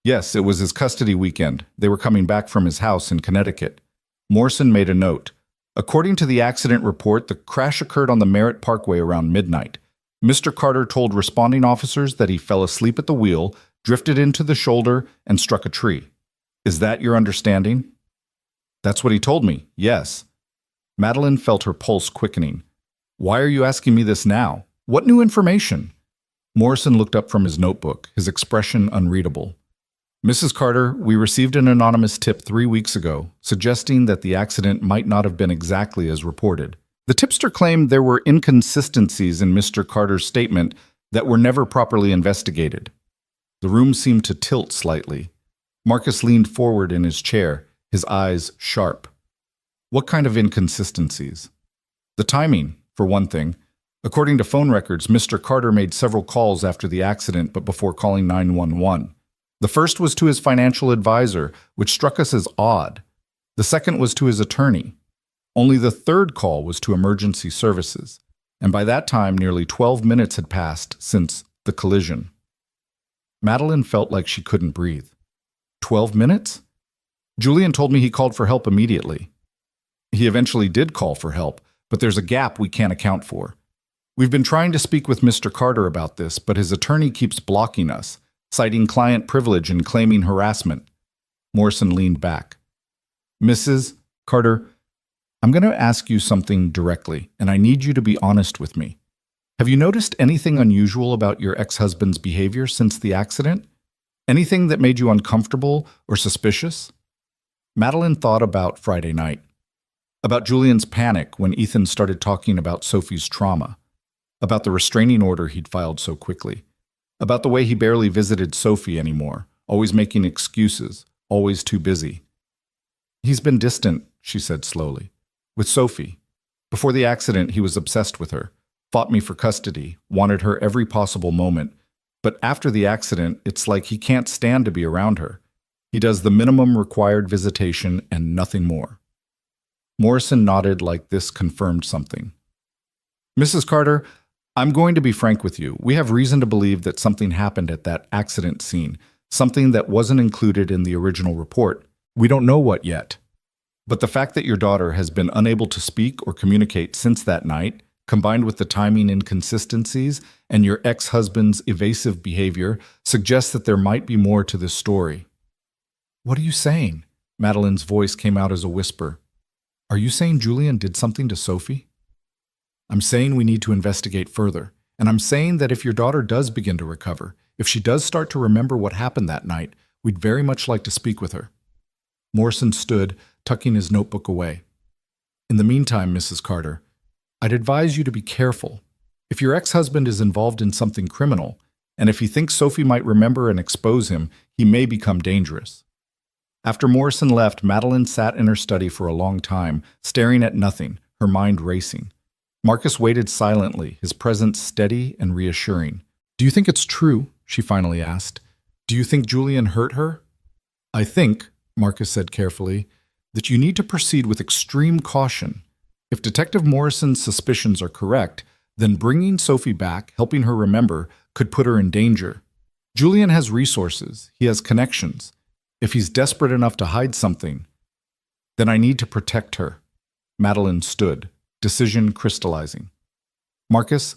"Yes, it was his custody weekend. They were coming back from his house in Connecticut." Morrison made a note. "According to the accident report, the crash occurred on the Merritt Parkway around midnight. Mr. Carter told responding officers that he fell asleep at the wheel, drifted into the shoulder, and struck a tree. Is that your understanding?" "That's what he told me, yes." Madeline felt her pulse quickening. "Why are you asking me this now? What new information?" Morrison looked up from his notebook, his expression unreadable. "Mrs. Carter, we received an anonymous tip 3 weeks ago, suggesting that the accident might not have been exactly as reported. The tipster claimed there were inconsistencies in Mr. Carter's statement that were never properly investigated. The room seemed to tilt slightly. Marcus leaned forward in his chair, his eyes sharp. What kind of inconsistencies? The timing, for one thing. According to phone records, Mr. Carter made several calls after the accident but before calling 911. The first was to his financial advisor, which struck us as odd. The second was to his attorney. Only the third call was to emergency services, and by that time nearly 12 minutes had passed since the collision. Madeline felt like she couldn't breathe. 12 minutes? Julian told me he called for help immediately. He eventually did call for help, but there's a gap we can't account for. We've been trying to speak with Mr. Carter about this, but his attorney keeps blocking us, citing client privilege and claiming harassment. Morrison leaned back. Mrs. Carter, I'm going to ask you something directly, and I need you to be honest with me. Have you noticed anything unusual about your ex-husband's behavior since the accident? Anything that made you uncomfortable or suspicious? Madeline thought about Friday night, about Julian's panic when Ethan started talking about Sophie's trauma, about the restraining order he'd filed so quickly, about the way he barely visited Sophie anymore, always making excuses, always too busy. He's been distant, she said slowly, with Sophie. Before the accident, he was obsessed with her, fought me for custody, wanted her every possible moment. But after the accident, it's like he can't stand to be around her. He does the minimum required visitation and nothing more. Morrison nodded like this confirmed something. Mrs. Carter, I'm going to be frank with you. We have reason to believe that something happened at that accident scene, something that wasn't included in the original report. We don't know what yet. But the fact that your daughter has been unable to speak or communicate since that night, combined with the timing inconsistencies and your ex-husband's evasive behavior, suggests that there might be more to this story. What are you saying? Madeline's voice came out as a whisper. Are you saying Julian did something to Sophie? I'm saying we need to investigate further, and I'm saying that if your daughter does begin to recover, if she does start to remember what happened that night, we'd very much like to speak with her. Morrison stood, tucking his notebook away. In the meantime, Mrs. Carter, I'd advise you to be careful. If your ex-husband is involved in something criminal, and if he thinks Sophie might remember and expose him, he may become dangerous. After Morrison left, Madeline sat in her study for a long time, staring at nothing, her mind racing. Marcus waited silently, his presence steady and reassuring. Do you think it's true? She finally asked. Do you think Julian hurt her? I think, Marcus said carefully, that you need to proceed with extreme caution. If Detective Morrison's suspicions are correct, then bringing Sophie back, helping her remember, could put her in danger. Julian has resources, he has connections. If he's desperate enough to hide something, then I need to protect her. Madeline stood, decision crystallizing. Marcus,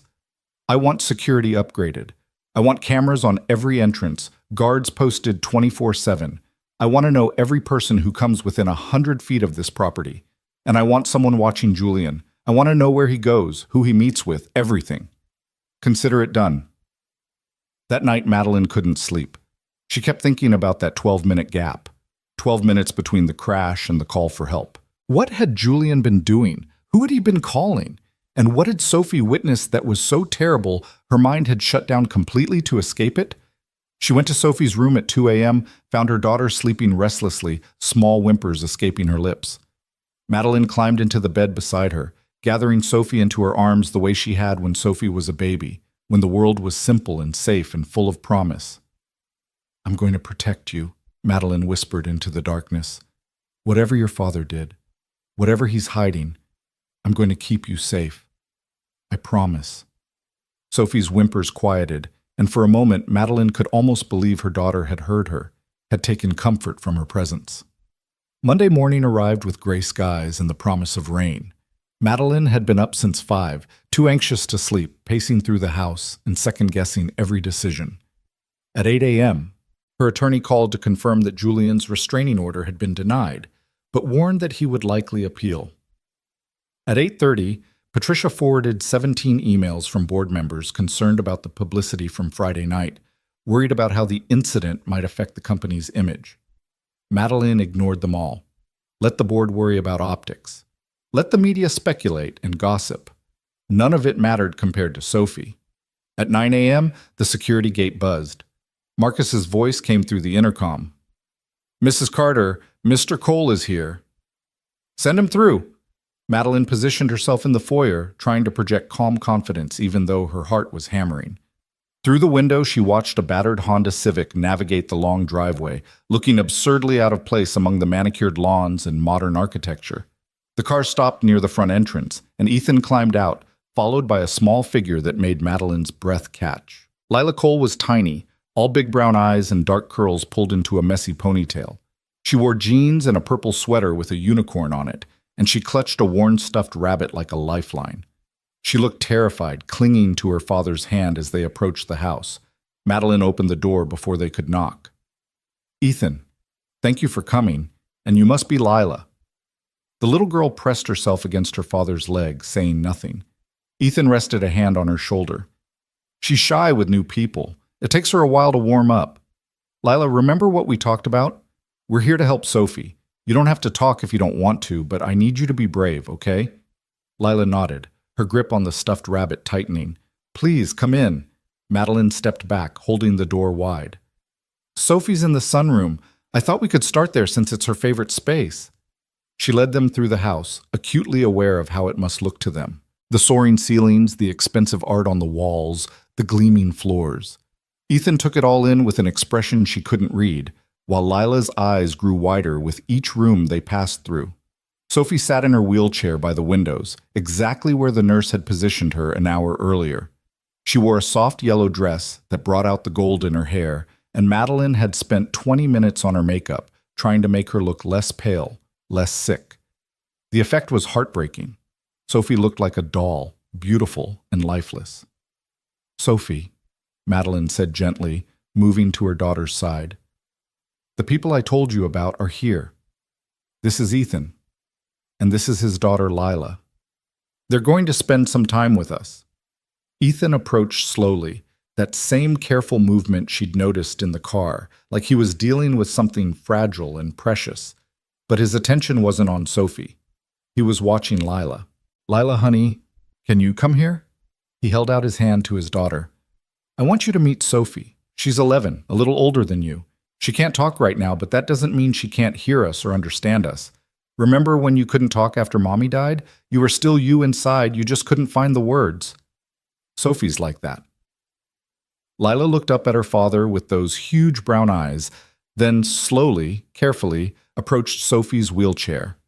I want security upgraded. I want cameras on every entrance, guards posted 24/7. I want to know every person who comes within 100 feet of this property. And I want someone watching Julian. I want to know where he goes, who he meets with, everything. Consider it done. That night, Madeline couldn't sleep. She kept thinking about that 12-minute gap, 12 minutes between the crash and the call for help. What had Julian been doing? Who had he been calling? And what had Sophie witnessed that was so terrible her mind had shut down completely to escape it? She went to Sophie's room at 2 a.m., found her daughter sleeping restlessly, small whimpers escaping her lips. Madeline climbed into the bed beside her, gathering Sophie into her arms the way she had when Sophie was a baby, when the world was simple and safe and full of promise. I'm going to protect you, Madeline whispered into the darkness. Whatever your father did, whatever he's hiding, I'm going to keep you safe. I promise. Sophie's whimpers quieted, and for a moment Madeline could almost believe her daughter had heard her, had taken comfort from her presence. Monday morning arrived with gray skies and the promise of rain. Madeline had been up since 5, too anxious to sleep, pacing through the house and second-guessing every decision. At 8 a.m., her attorney called to confirm that Julian's restraining order had been denied, but warned that he would likely appeal. At 8:30, Patricia forwarded 17 emails from board members concerned about the publicity from Friday night, worried about how the incident might affect the company's image. Madeline ignored them all. Let the board worry about optics. Let the media speculate and gossip. None of it mattered compared to Sophie. At 9 a.m., the security gate buzzed. Marcus's voice came through the intercom. "Mrs. Carter, Mr. Cole is here." "Send him through." Madeline positioned herself in the foyer, trying to project calm confidence even though her heart was hammering. Through the window, she watched a battered Honda Civic navigate the long driveway, looking absurdly out of place among the manicured lawns and modern architecture. The car stopped near the front entrance, and Ethan climbed out, followed by a small figure that made Madeline's breath catch. Lila Cole was tiny, all big brown eyes and dark curls pulled into a messy ponytail. She wore jeans and a purple sweater with a unicorn on it, and she clutched a worn stuffed rabbit like a lifeline. She looked terrified, clinging to her father's hand as they approached the house. Madeline opened the door before they could knock. "Ethan, thank you for coming, and you must be Lila." The little girl pressed herself against her father's leg, saying nothing. Ethan rested a hand on her shoulder. "She's shy with new people. It takes her a while to warm up. Lila, remember what we talked about? We're here to help Sophie. You don't have to talk if you don't want to, but I need you to be brave, okay?" Lila nodded, her grip on the stuffed rabbit tightening. "Please, come in." Madeline stepped back, holding the door wide. "Sophie's in the sunroom. I thought we could start there since it's her favorite space." She led them through the house, acutely aware of how it must look to them. The soaring ceilings, the expensive art on the walls, the gleaming floors. Ethan took it all in with an expression she couldn't read, while Lila's eyes grew wider with each room they passed through. Sophie sat in her wheelchair by the windows, exactly where the nurse had positioned her an hour earlier. She wore a soft yellow dress that brought out the gold in her hair, and Madeline had spent 20 minutes on her makeup, trying to make her look less pale, less sick. The effect was heartbreaking. Sophie looked like a doll, beautiful and lifeless. "Sophie," Madeline said gently, moving to her daughter's side. "The people I told you about are here. This is Ethan, and this is his daughter Lila. They're going to spend some time with us." Ethan approached slowly, that same careful movement she'd noticed in the car, like he was dealing with something fragile and precious. But his attention wasn't on Sophie. He was watching Lila. "Lila, honey, can you come here?" He held out his hand to his daughter. "I want you to meet Sophie. She's 11, a little older than you. She can't talk right now, but that doesn't mean she can't hear us or understand us. Remember when you couldn't talk after Mommy died? You were still you inside, you just couldn't find the words. Sophie's like that." Lila looked up at her father with those huge brown eyes, then slowly, carefully, approached Sophie's wheelchair.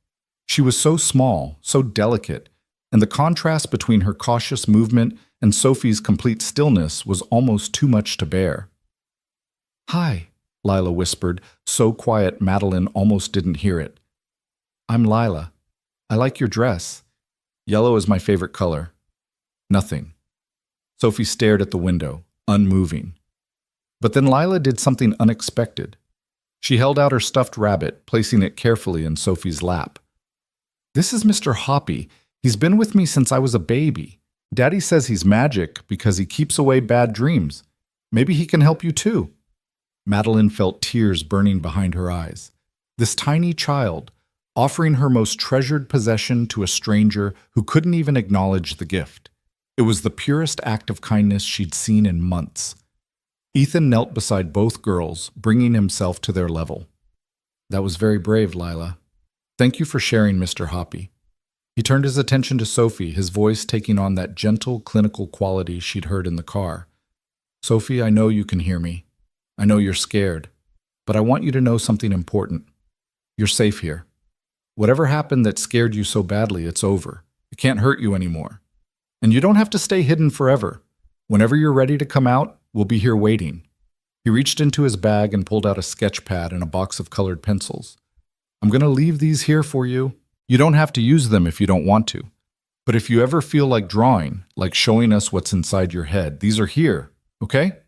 She was so small, so delicate, and the contrast between her cautious movement and Sophie's complete stillness was almost too much to bear. "Hi," Lila whispered, so quiet Madeline almost didn't hear it. "I'm Lila. I like your dress. Yellow is my favorite color." Nothing. Sophie stared at the window, unmoving. But then Lila did something unexpected. She held out her stuffed rabbit, placing it carefully in Sophie's lap. "This is Mr. Hoppy. He's been with me since I was a baby. Daddy says he's magic because he keeps away bad dreams. Maybe he can help you too." Madeline felt tears burning behind her eyes. This tiny child, offering her most treasured possession to a stranger who couldn't even acknowledge the gift. It was the purest act of kindness she'd seen in months. Ethan knelt beside both girls, bringing himself to their level. "That was very brave, Lila. Thank you for sharing, Mr. Hoppy." He turned his attention to Sophie, his voice taking on that gentle, clinical quality she'd heard in the car. "Sophie, I know you can hear me. I know you're scared. But I want you to know something important. You're safe here. Whatever happened that scared you so badly, it's over. It can't hurt you anymore. And you don't have to stay hidden forever. Whenever you're ready to come out, we'll be here waiting." He reached into his bag and pulled out a sketch pad and a box of colored pencils. "I'm going to leave these here for you. You don't have to use them if you don't want to. But if you ever feel like drawing, like showing us what's inside your head, these are here, okay?"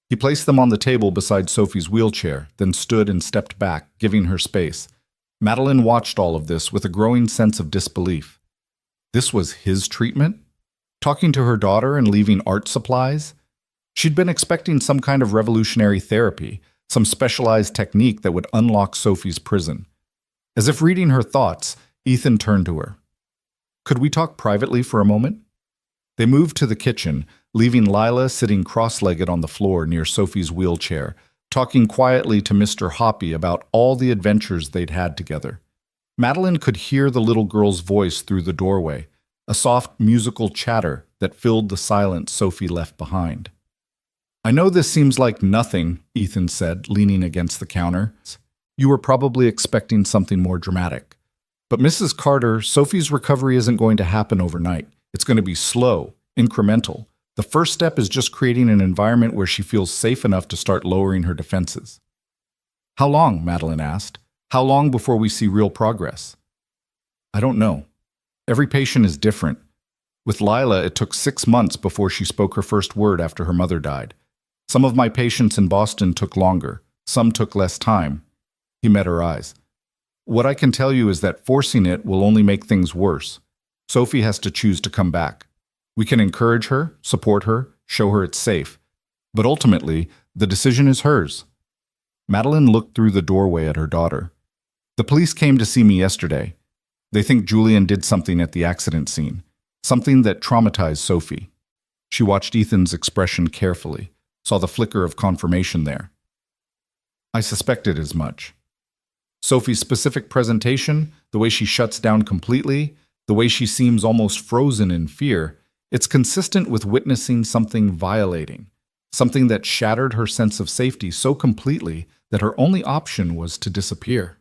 He placed them on the table beside Sophie's wheelchair, then stood and stepped back, giving her space. Madeline watched all of this with a growing sense of disbelief. This was his treatment? Talking to her daughter and leaving art supplies? She'd been expecting some kind of revolutionary therapy, some specialized technique that would unlock Sophie's prison. As if reading her thoughts, Ethan turned to her. "Could we talk privately for a moment?" They moved to the kitchen, leaving Lila sitting cross-legged on the floor near Sophie's wheelchair, talking quietly to Mr. Hoppy about all the adventures they'd had together. Madeline could hear the little girl's voice through the doorway, a soft musical chatter that filled the silence Sophie left behind. "I know this seems like nothing," Ethan said, leaning against the counter. "You were probably expecting something more dramatic. But Mrs. Carter, Sophie's recovery isn't going to happen overnight. It's going to be slow, incremental. The first step is just creating an environment where she feels safe enough to start lowering her defenses." "How long?" Madeline asked. "How long before we see real progress?" "I don't know. Every patient is different. With Lila, it took 6 months before she spoke her first word after her mother died. Some of my patients in Boston took longer. Some took less time." He met her eyes. "What I can tell you is that forcing it will only make things worse. Sophie has to choose to come back. We can encourage her, support her, show her it's safe. But ultimately, the decision is hers." Madeline looked through the doorway at her daughter. "The police came to see me yesterday. They think Julian did something at the accident scene, something that traumatized Sophie." She watched Ethan's expression carefully, saw the flicker of confirmation there. "I suspected as much. Sophie's specific presentation, the way she shuts down completely, the way she seems almost frozen in fear, it's consistent with witnessing something violating, something that shattered her sense of safety so completely that her only option was to disappear."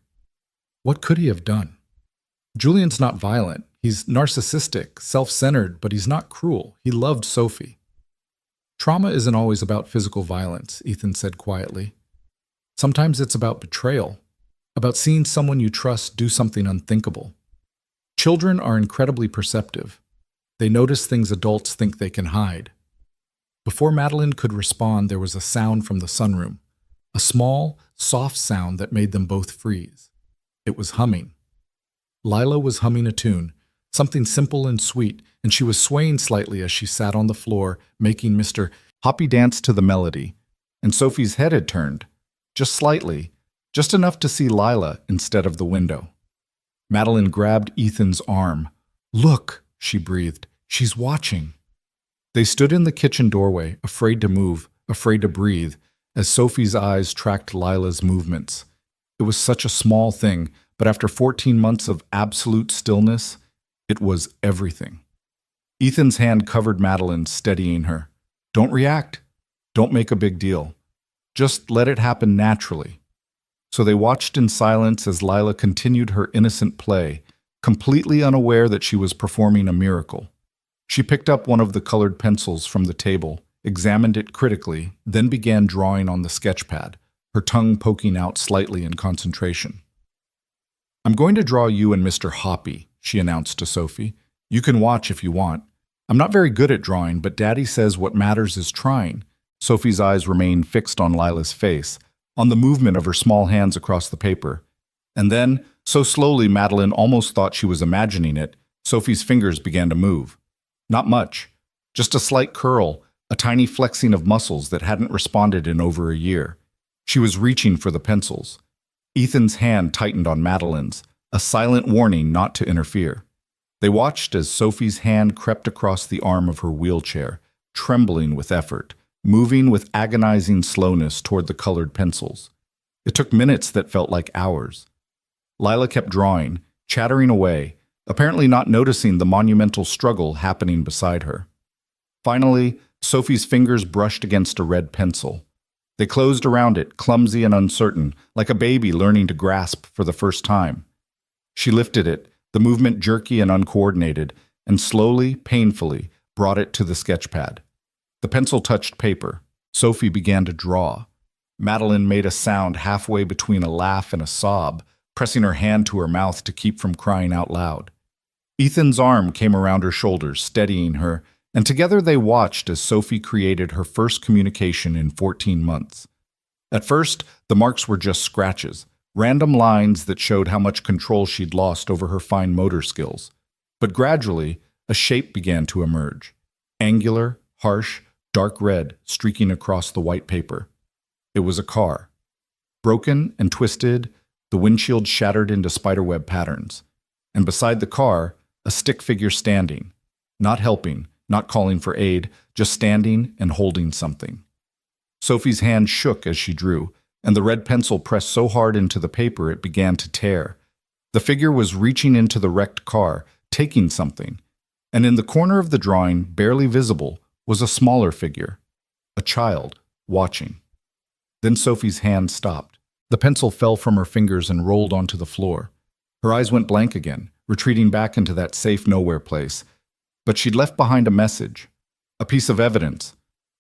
What could he have done? Julian's not violent. He's narcissistic, self-centered, but he's not cruel. He loved Sophie. "Trauma isn't always about physical violence," Ethan said quietly. "Sometimes it's about betrayal, about seeing someone you trust do something unthinkable. Children are incredibly perceptive. They notice things adults think they can hide." Before Madeline could respond, there was a sound from the sunroom, a small, soft sound that made them both freeze. It was humming. Lila was humming a tune, something simple and sweet, and she was swaying slightly as she sat on the floor, making Mr. Hoppy dance to the melody. And Sophie's head had turned, just slightly, just enough to see Lila instead of the window. Madeline grabbed Ethan's arm. "Look," she breathed. "She's watching." They stood in the kitchen doorway, afraid to move, afraid to breathe, as Sophie's eyes tracked Lila's movements. It was such a small thing, but after 14 months of absolute stillness, it was everything. Ethan's hand covered Madeline, steadying her. "Don't react. Don't make a big deal. Just let it happen naturally." So they watched in silence as Lila continued her innocent play, completely unaware that she was performing a miracle. She picked up one of the colored pencils from the table, examined it critically, then began drawing on the sketch pad, her tongue poking out slightly in concentration. "I'm going to draw you and Mr. Hoppy," she announced to Sophie. "You can watch if you want. I'm not very good at drawing, but Daddy says what matters is trying." Sophie's eyes remained fixed on Lila's face, on the movement of her small hands across the paper. And then, so slowly Madeline almost thought she was imagining it, Sophie's fingers began to move. Not much, just a slight curl, a tiny flexing of muscles that hadn't responded in over a year. She was reaching for the pencils. Ethan's hand tightened on Madeline's, a silent warning not to interfere. They watched as Sophie's hand crept across the arm of her wheelchair, trembling with effort, moving with agonizing slowness toward the colored pencils. It took minutes that felt like hours. Lila kept drawing, chattering away, apparently not noticing the monumental struggle happening beside her. Finally, Sophie's fingers brushed against a red pencil. They closed around it, clumsy and uncertain, like a baby learning to grasp for the first time. She lifted it, the movement jerky and uncoordinated, and slowly, painfully, brought it to the sketchpad. The pencil touched paper. Sophie began to draw. Madeline made a sound halfway between a laugh and a sob, pressing her hand to her mouth to keep from crying out loud. Ethan's arm came around her shoulders, steadying her, and together they watched as Sophie created her first communication in 14 months. At first, the marks were just scratches, random lines that showed how much control she'd lost over her fine motor skills. But gradually, a shape began to emerge. Angular, harsh, dark red, streaking across the white paper. It was a car. Broken and twisted, the windshield shattered into spiderweb patterns. And beside the car, a stick figure standing, not helping, not calling for aid, just standing and holding something. Sophie's hand shook as she drew, and the red pencil pressed so hard into the paper it began to tear. The figure was reaching into the wrecked car, taking something, and in the corner of the drawing, barely visible, was a smaller figure, a child, watching. Then Sophie's hand stopped. The pencil fell from her fingers and rolled onto the floor. Her eyes went blank again, retreating back into that safe nowhere place. But she'd left behind a message, a piece of evidence,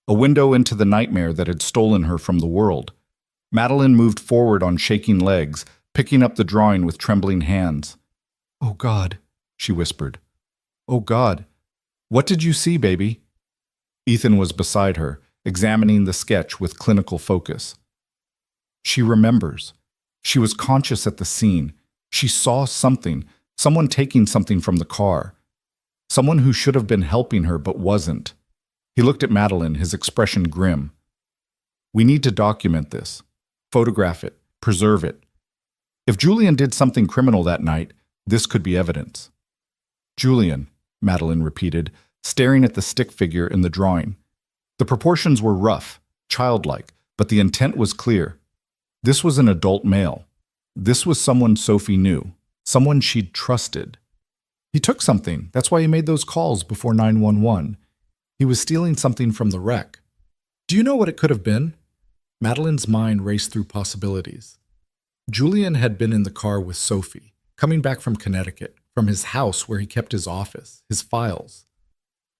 a window into the nightmare that had stolen her from the world. Madeline moved forward on shaking legs, picking up the drawing with trembling hands. "Oh, God," she whispered. "Oh, God. What did you see, baby?" Ethan was beside her, examining the sketch with clinical focus. She remembers. She was conscious at the scene. She saw something, someone taking something from the car. Someone who should have been helping her but wasn't. He looked at Madeline, his expression grim. "We need to document this. Photograph it. Preserve it. If Julian did something criminal that night, this could be evidence." "Julian," Madeline repeated, staring at the stick figure in the drawing. The proportions were rough, childlike, but the intent was clear. This was an adult male. This was someone Sophie knew, someone she'd trusted. He took something. That's why he made those calls before 911. He was stealing something from the wreck. Do you know what it could have been? Madeline's mind raced through possibilities. Julian had been in the car with Sophie, coming back from Connecticut, from his house where he kept his office, his files.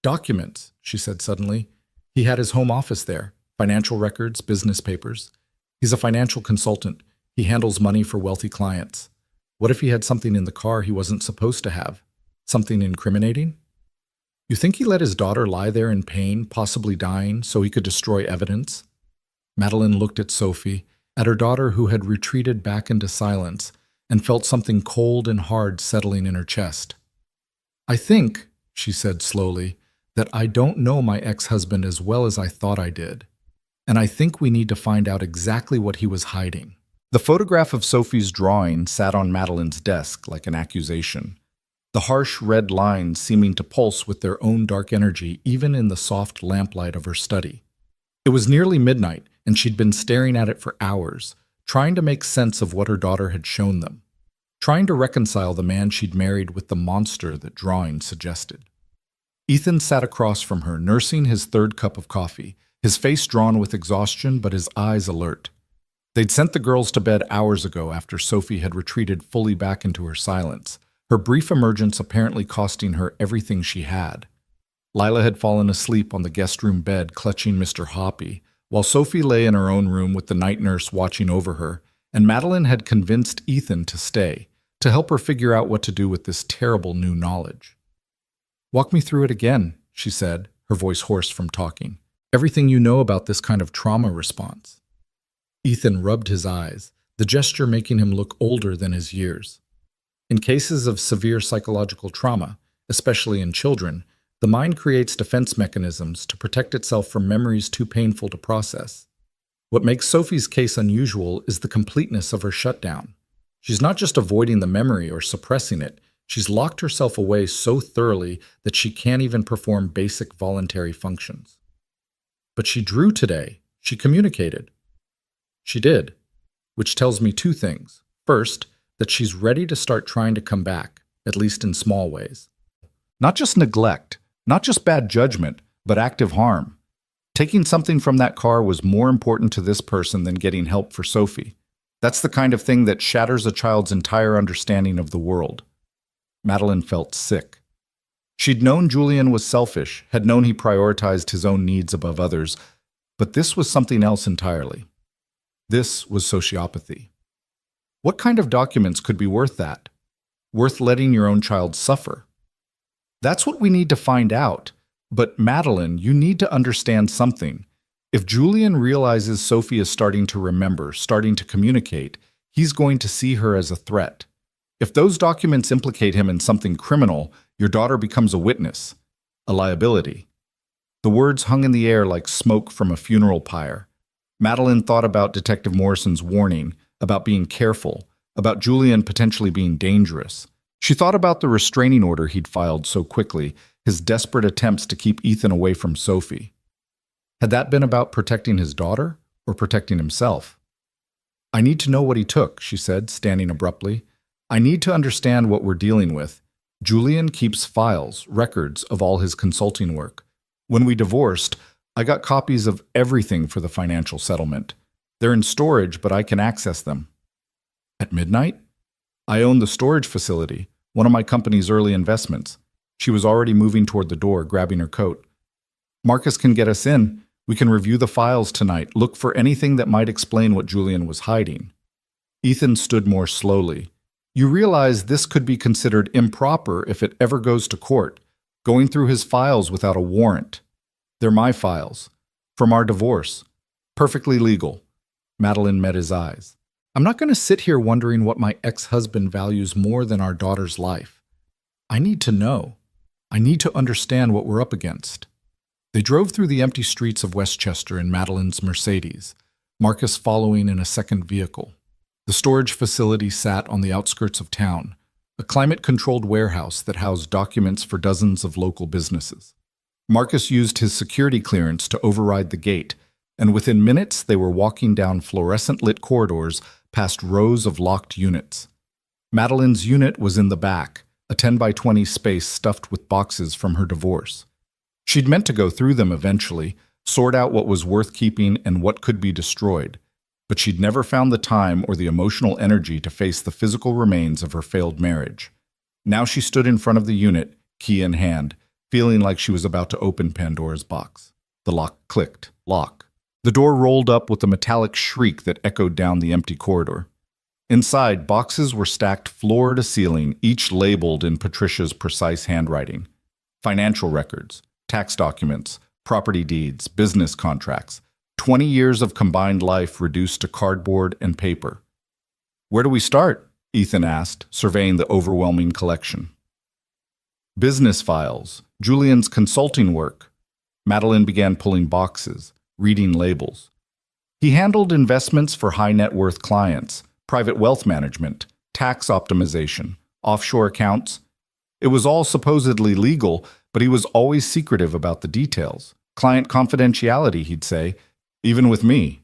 "Documents," she said suddenly. He had his home office there, financial records, business papers. He's a financial consultant. He handles money for wealthy clients. What if he had something in the car he wasn't supposed to have? Something incriminating? You think he let his daughter lie there in pain, possibly dying, so he could destroy evidence? Madeline looked at Sophie, at her daughter who had retreated back into silence, and felt something cold and hard settling in her chest. "I think," she said slowly, "that I don't know my ex-husband as well as I thought I did. And I think we need to find out exactly what he was hiding." The photograph of Sophie's drawing sat on Madeline's desk like an accusation, the harsh red lines seeming to pulse with their own dark energy even in the soft lamplight of her study. It was nearly midnight, and she'd been staring at it for hours, trying to make sense of what her daughter had shown them, trying to reconcile the man she'd married with the monster that drawing suggested. Ethan sat across from her, nursing his third cup of coffee, his face drawn with exhaustion but his eyes alert. They'd sent the girls to bed hours ago after Sophie had retreated fully back into her silence, her brief emergence apparently costing her everything she had. Lila had fallen asleep on the guest room bed clutching Mr. Hoppy, while Sophie lay in her own room with the night nurse watching over her, and Madeline had convinced Ethan to stay, to help her figure out what to do with this terrible new knowledge. "Walk me through it again," she said, her voice hoarse from talking. "Everything you know about this kind of trauma response." Ethan rubbed his eyes, the gesture making him look older than his years. In cases of severe psychological trauma, especially in children, the mind creates defense mechanisms to protect itself from memories too painful to process. What makes Sophie's case unusual is the completeness of her shutdown. She's not just avoiding the memory or suppressing it, she's locked herself away so thoroughly that she can't even perform basic voluntary functions. But she drew today. She communicated. She did, which tells me two things. First, that she's ready to start trying to come back, at least in small ways. Not just neglect, not just bad judgment, but active harm. Taking something from that car was more important to this person than getting help for Sophie. That's the kind of thing that shatters a child's entire understanding of the world. Madeline felt sick. She'd known Julian was selfish, had known he prioritized his own needs above others, but this was something else entirely. This was sociopathy. What kind of documents could be worth that? Worth letting your own child suffer? That's what we need to find out. But Madeline, you need to understand something. If Julian realizes Sophie is starting to remember, starting to communicate, he's going to see her as a threat. If those documents implicate him in something criminal, your daughter becomes a witness, a liability. The words hung in the air like smoke from a funeral pyre. Madeline thought about Detective Morrison's warning, about being careful, about Julian potentially being dangerous. She thought about the restraining order he'd filed so quickly, his desperate attempts to keep Ethan away from Sophie. Had that been about protecting his daughter or protecting himself? "I need to know what he took," she said, standing abruptly. "I need to understand what we're dealing with. Julian keeps files, records of all his consulting work. When we divorced, I got copies of everything for the financial settlement. They're in storage, but I can access them." "At midnight?" "I own the storage facility, one of my company's early investments." She was already moving toward the door, grabbing her coat. "Marcus can get us in. We can review the files tonight, look for anything that might explain what Julian was hiding." Ethan stood more slowly. "You realize this could be considered improper if it ever goes to court, going through his files without a warrant. They're my files, from our divorce. Perfectly legal." Madeline met his eyes. "I'm not going to sit here wondering what my ex-husband values more than our daughter's life. I need to know. I need to understand what we're up against." They drove through the empty streets of Westchester in Madeline's Mercedes, Marcus following in a second vehicle. The storage facility sat on the outskirts of town, a climate-controlled warehouse that housed documents for dozens of local businesses. Marcus used his security clearance to override the gate, and within minutes they were walking down fluorescent-lit corridors past rows of locked units. Madeline's unit was in the back, a 10 by 20 space stuffed with boxes from her divorce. She'd meant to go through them eventually, sort out what was worth keeping and what could be destroyed, but she'd never found the time or the emotional energy to face the physical remains of her failed marriage. Now she stood in front of the unit, key in hand, feeling like she was about to open Pandora's box. The lock clicked. Lock. The door rolled up with a metallic shriek that echoed down the empty corridor. Inside, boxes were stacked floor to ceiling, each labeled in Patricia's precise handwriting. Financial records, tax documents, property deeds, business contracts. 20 years of combined life reduced to cardboard and paper. "Where do we start?" Ethan asked, surveying the overwhelming collection. "Business files, Julian's consulting work." Madeline began pulling boxes, reading labels. "He handled investments for high-net-worth clients, private wealth management, tax optimization, offshore accounts. It was all supposedly legal, but he was always secretive about the details. Client confidentiality, he'd say, even with me."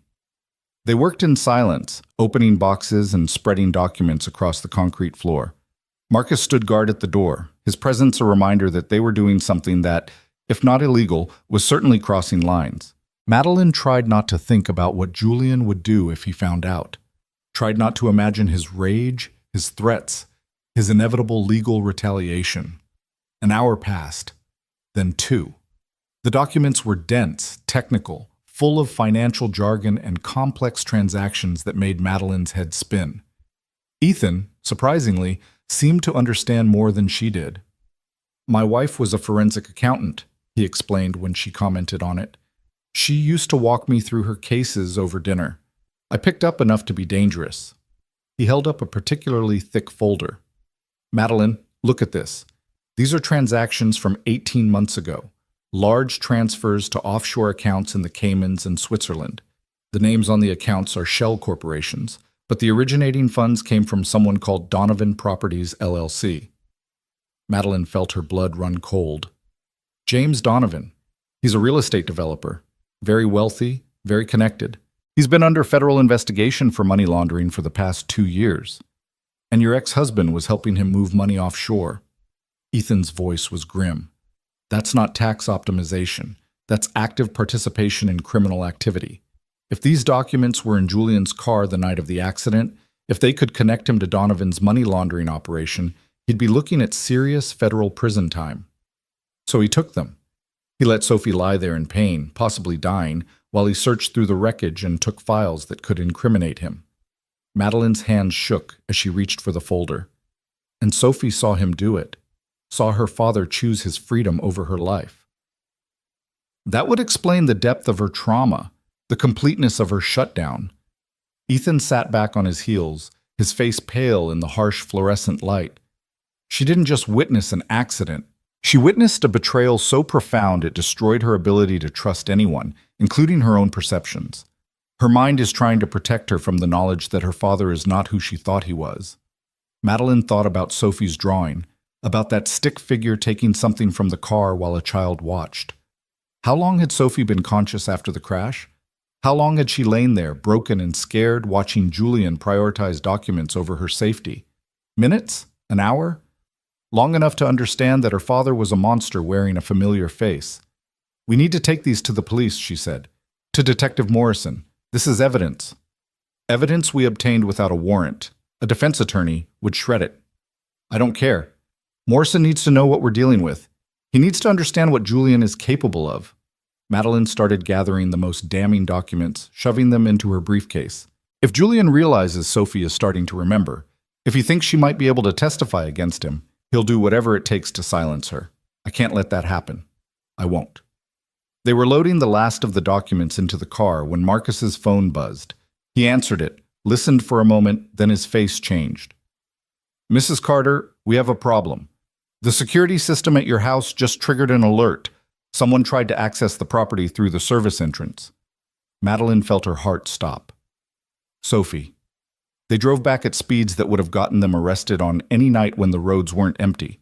They worked in silence, opening boxes and spreading documents across the concrete floor. Marcus stood guard at the door, his presence a reminder that they were doing something that, if not illegal, was certainly crossing lines. Madeline tried not to think about what Julian would do if he found out. Tried not to imagine his rage, his threats, his inevitable legal retaliation. An hour passed, then 2. The documents were dense, technical, full of financial jargon and complex transactions that made Madeline's head spin. Ethan, surprisingly, seemed to understand more than she did. "My wife was a forensic accountant," he explained when she commented on it. "She used to walk me through her cases over dinner. I picked up enough to be dangerous." He held up a particularly thick folder. "Madeline, look at this. These are transactions from 18 months ago. Large transfers to offshore accounts in the Caymans and Switzerland. The names on the accounts are shell corporations, but the originating funds came from someone called Donovan Properties, LLC. Madeline felt her blood run cold. James Donovan. He's a real estate developer. Very wealthy, very connected. He's been under federal investigation for money laundering for the past 2 years. And your ex-husband was helping him move money offshore." Ethan's voice was grim. "That's not tax optimization. That's active participation in criminal activity. If these documents were in Julian's car the night of the accident, if they could connect him to Donovan's money laundering operation, he'd be looking at serious federal prison time. So he took them. He let Sophie lie there in pain, possibly dying, while he searched through the wreckage and took files that could incriminate him." Madeline's hands shook as she reached for the folder. And Sophie saw him do it, saw her father choose his freedom over her life. That would explain the depth of her trauma, the completeness of her shutdown. Ethan sat back on his heels, his face pale in the harsh fluorescent light. She didn't just witness an accident. She witnessed a betrayal so profound it destroyed her ability to trust anyone, including her own perceptions. Her mind is trying to protect her from the knowledge that her father is not who she thought he was. Madeline thought about Sophie's drawing, about that stick figure taking something from the car while a child watched. How long had Sophie been conscious after the crash? How long had she lain there, broken and scared, watching Julian prioritize documents over her safety? Minutes? An hour? Long enough to understand that her father was a monster wearing a familiar face. "We need to take these to the police," she said. "To Detective Morrison. This is evidence." Evidence we obtained without a warrant. A defense attorney would shred it. "I don't care. Morrison needs to know what we're dealing with. He needs to understand what Julian is capable of." Madeline started gathering the most damning documents, shoving them into her briefcase. If Julian realizes Sophie is starting to remember, if he thinks she might be able to testify against him, he'll do whatever it takes to silence her. I can't let that happen. I won't. They were loading the last of the documents into the car when Marcus's phone buzzed. He answered it, listened for a moment, then his face changed. "Mrs. Carter, we have a problem. The security system at your house just triggered an alert. Someone tried to access the property through the service entrance." Madeline felt her heart stop. Sophie. They drove back at speeds that would have gotten them arrested on any night when the roads weren't empty.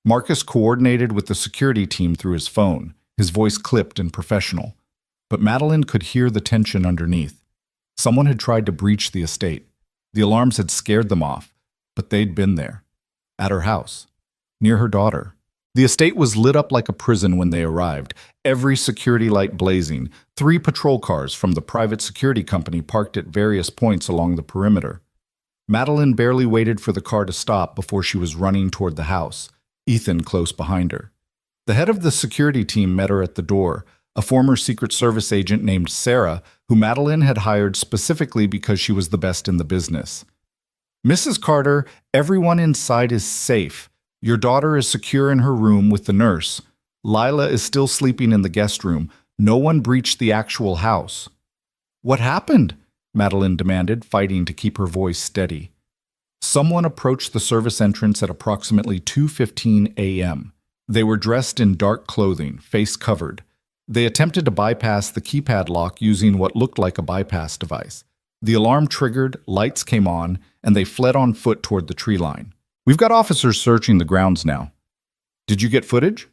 Marcus coordinated with the security team through his phone, his voice clipped and professional. But Madeline could hear the tension underneath. Someone had tried to breach the estate. The alarms had scared them off, but they'd been there. At her house. Near her daughter. The estate was lit up like a prison when they arrived, every security light blazing, 3 patrol cars from the private security company parked at various points along the perimeter. Madeline barely waited for the car to stop before she was running toward the house, Ethan close behind her. The head of the security team met her at the door, a former Secret Service agent named Sarah, who Madeline had hired specifically because she was the best in the business. "Mrs. Carter, everyone inside is safe. Your daughter is secure in her room with the nurse. Lila is still sleeping in the guest room. No one breached the actual house." "What happened?" Madeline demanded, fighting to keep her voice steady. Someone approached the service entrance at approximately 2:15 a.m. They were dressed in dark clothing, face covered. They attempted to bypass the keypad lock using what looked like a bypass device. The alarm triggered, lights came on, and they fled on foot toward the tree line. "We've got officers searching the grounds now." "Did you get footage?"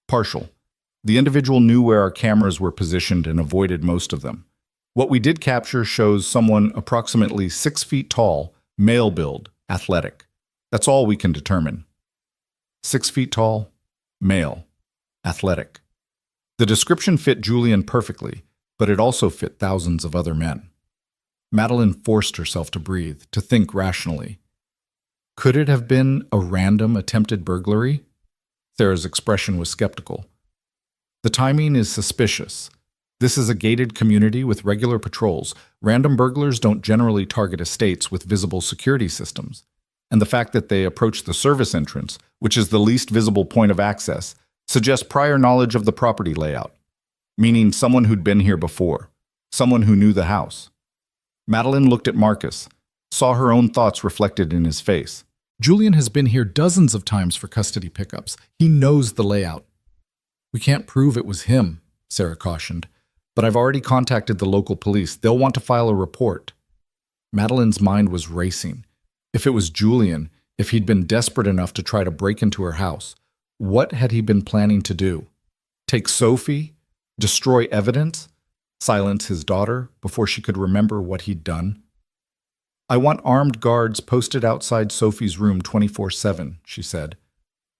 "Partial. The individual knew where our cameras were positioned and avoided most of them. What we did capture shows someone approximately 6 feet tall, male build, athletic. That's all we can determine. 6 feet tall, male, athletic." The description fit Julian perfectly, but it also fit thousands of other men. Madeline forced herself to breathe, to think rationally. Could it have been a random attempted burglary? Sarah's expression was skeptical. "The timing is suspicious. This is a gated community with regular patrols. Random burglars don't generally target estates with visible security systems. And the fact that they approached the service entrance, which is the least visible point of access, suggests prior knowledge of the property layout, meaning someone who'd been here before, someone who knew the house." Madeline looked at Marcus, saw her own thoughts reflected in his face. "Julian has been here dozens of times for custody pickups. He knows the layout." "We can't prove it was him," Sarah cautioned, "but I've already contacted the local police. They'll want to file a report." Madeline's mind was racing. If it was Julian, if he'd been desperate enough to try to break into her house, what had he been planning to do? Take Sophie? Destroy evidence? Silence his daughter before she could remember what he'd done? "I want armed guards posted outside Sophie's room 24/7, she said.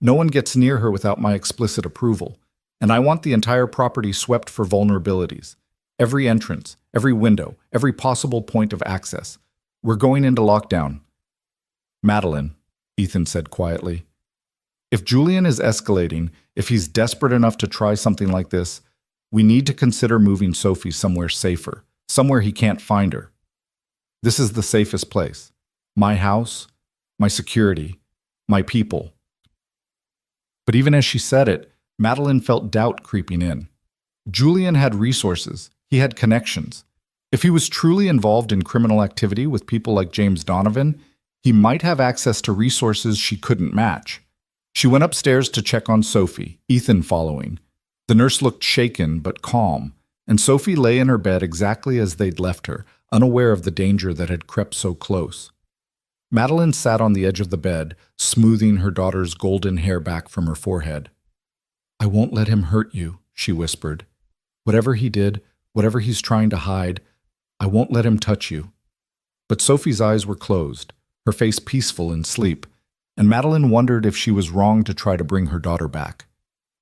"No one gets near her without my explicit approval, and I want the entire property swept for vulnerabilities. Every entrance, every window, every possible point of access. We're going into lockdown." "Madeline," Ethan said quietly, "if Julian is escalating, if he's desperate enough to try something like this, we need to consider moving Sophie somewhere safer, somewhere he can't find her. This is the safest place. My house, my security, my people." But even as she said it, Madeline felt doubt creeping in. Julian had resources. He had connections. If he was truly involved in criminal activity with people like James Donovan, he might have access to resources she couldn't match. She went upstairs to check on Sophie, Ethan following. The nurse looked shaken but calm, and Sophie lay in her bed exactly as they'd left her, unaware of the danger that had crept so close. Madeline sat on the edge of the bed, smoothing her daughter's golden hair back from her forehead. "I won't let him hurt you," she whispered. "Whatever he did, whatever he's trying to hide, I won't let him touch you." But Sophie's eyes were closed, her face peaceful in sleep, and Madeline wondered if she was wrong to try to bring her daughter back.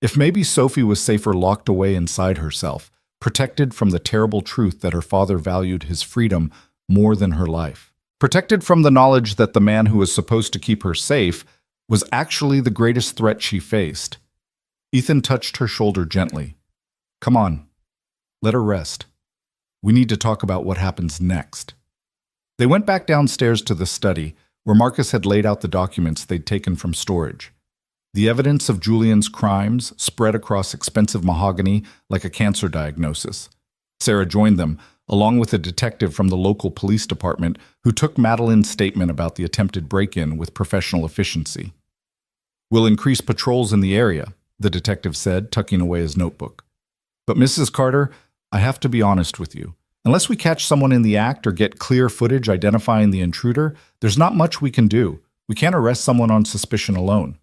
If maybe Sophie was safer locked away inside herself, protected from the terrible truth that her father valued his freedom more than her life. Protected from the knowledge that the man who was supposed to keep her safe was actually the greatest threat she faced. Ethan touched her shoulder gently. "Come on, let her rest. We need to talk about what happens next." They went back downstairs to the study, where Marcus had laid out the documents they'd taken from storage. The evidence of Julian's crimes spread across expensive mahogany like a cancer diagnosis. Sarah joined them, along with a detective from the local police department who took Madeline's statement about the attempted break-in with professional efficiency. "We'll increase patrols in the area," the detective said, tucking away his notebook. "But Mrs. Carter, I have to be honest with you. Unless we catch someone in the act or get clear footage identifying the intruder, there's not much we can do. We can't arrest someone on suspicion alone."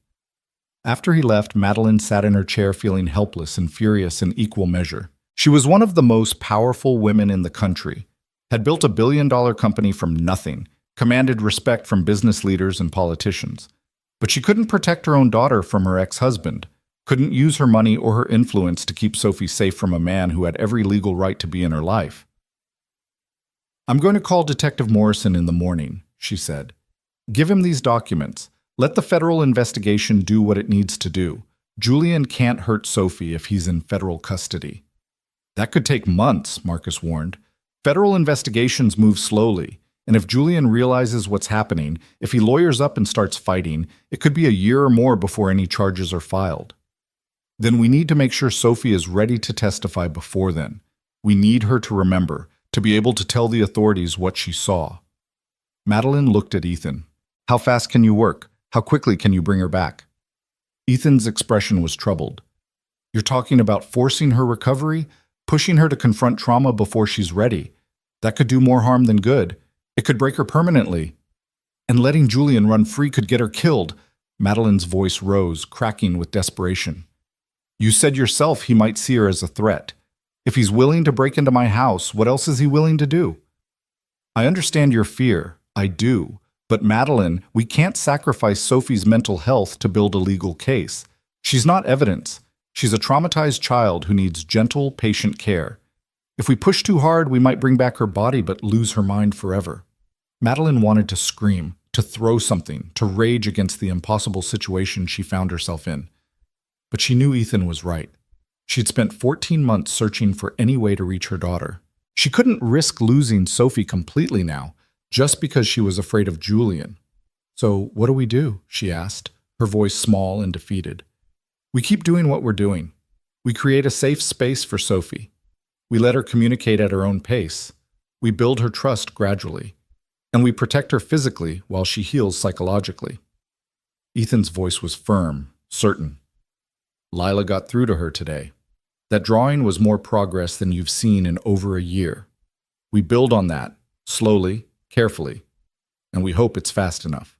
After he left, Madeline sat in her chair feeling helpless and furious in equal measure. She was one of the most powerful women in the country, had built a billion-dollar company from nothing, commanded respect from business leaders and politicians. But she couldn't protect her own daughter from her ex-husband, couldn't use her money or her influence to keep Sophie safe from a man who had every legal right to be in her life. "I'm going to call Detective Morrison in the morning," she said. "Give him these documents. Let the federal investigation do what it needs to do. Julian can't hurt Sophie if he's in federal custody." "That could take months," Marcus warned. "Federal investigations move slowly, and if Julian realizes what's happening, if he lawyers up and starts fighting, it could be a year or more before any charges are filed. Then we need to make sure Sophie is ready to testify before then. We need her to remember, to be able to tell the authorities what she saw." Madeline looked at Ethan. "How fast can you work? How quickly can you bring her back?" Ethan's expression was troubled. "You're talking about forcing her recovery? Pushing her to confront trauma before she's ready? That could do more harm than good. It could break her permanently. And letting Julian run free could get her killed." Madeline's voice rose, cracking with desperation. "You said yourself he might see her as a threat. If he's willing to break into my house, what else is he willing to do?" "I understand your fear. I do. But Madeline, we can't sacrifice Sophie's mental health to build a legal case. She's not evidence. She's a traumatized child who needs gentle, patient care. If we push too hard, we might bring back her body but lose her mind forever." Madeline wanted to scream, to throw something, to rage against the impossible situation she found herself in. But she knew Ethan was right. She'd spent 14 months searching for any way to reach her daughter. She couldn't risk losing Sophie completely now, just because she was afraid of Julian. "So what do we do?" she asked, her voice small and defeated. "We keep doing what we're doing. We create a safe space for Sophie. We let her communicate at her own pace. We build her trust gradually. And we protect her physically while she heals psychologically." Ethan's voice was firm, certain. "Lila got through to her today. That drawing was more progress than you've seen in over a year. We build on that, slowly, carefully, and we hope it's fast enough."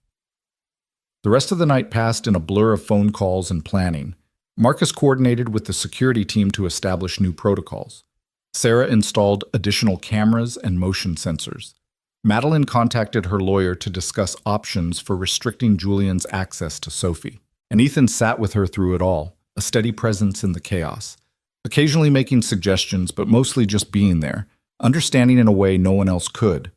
The rest of the night passed in a blur of phone calls and planning. Marcus coordinated with the security team to establish new protocols. Sarah installed additional cameras and motion sensors. Madeline contacted her lawyer to discuss options for restricting Julian's access to Sophie. And Ethan sat with her through it all, a steady presence in the chaos, occasionally making suggestions, but mostly just being there, understanding in a way no one else could.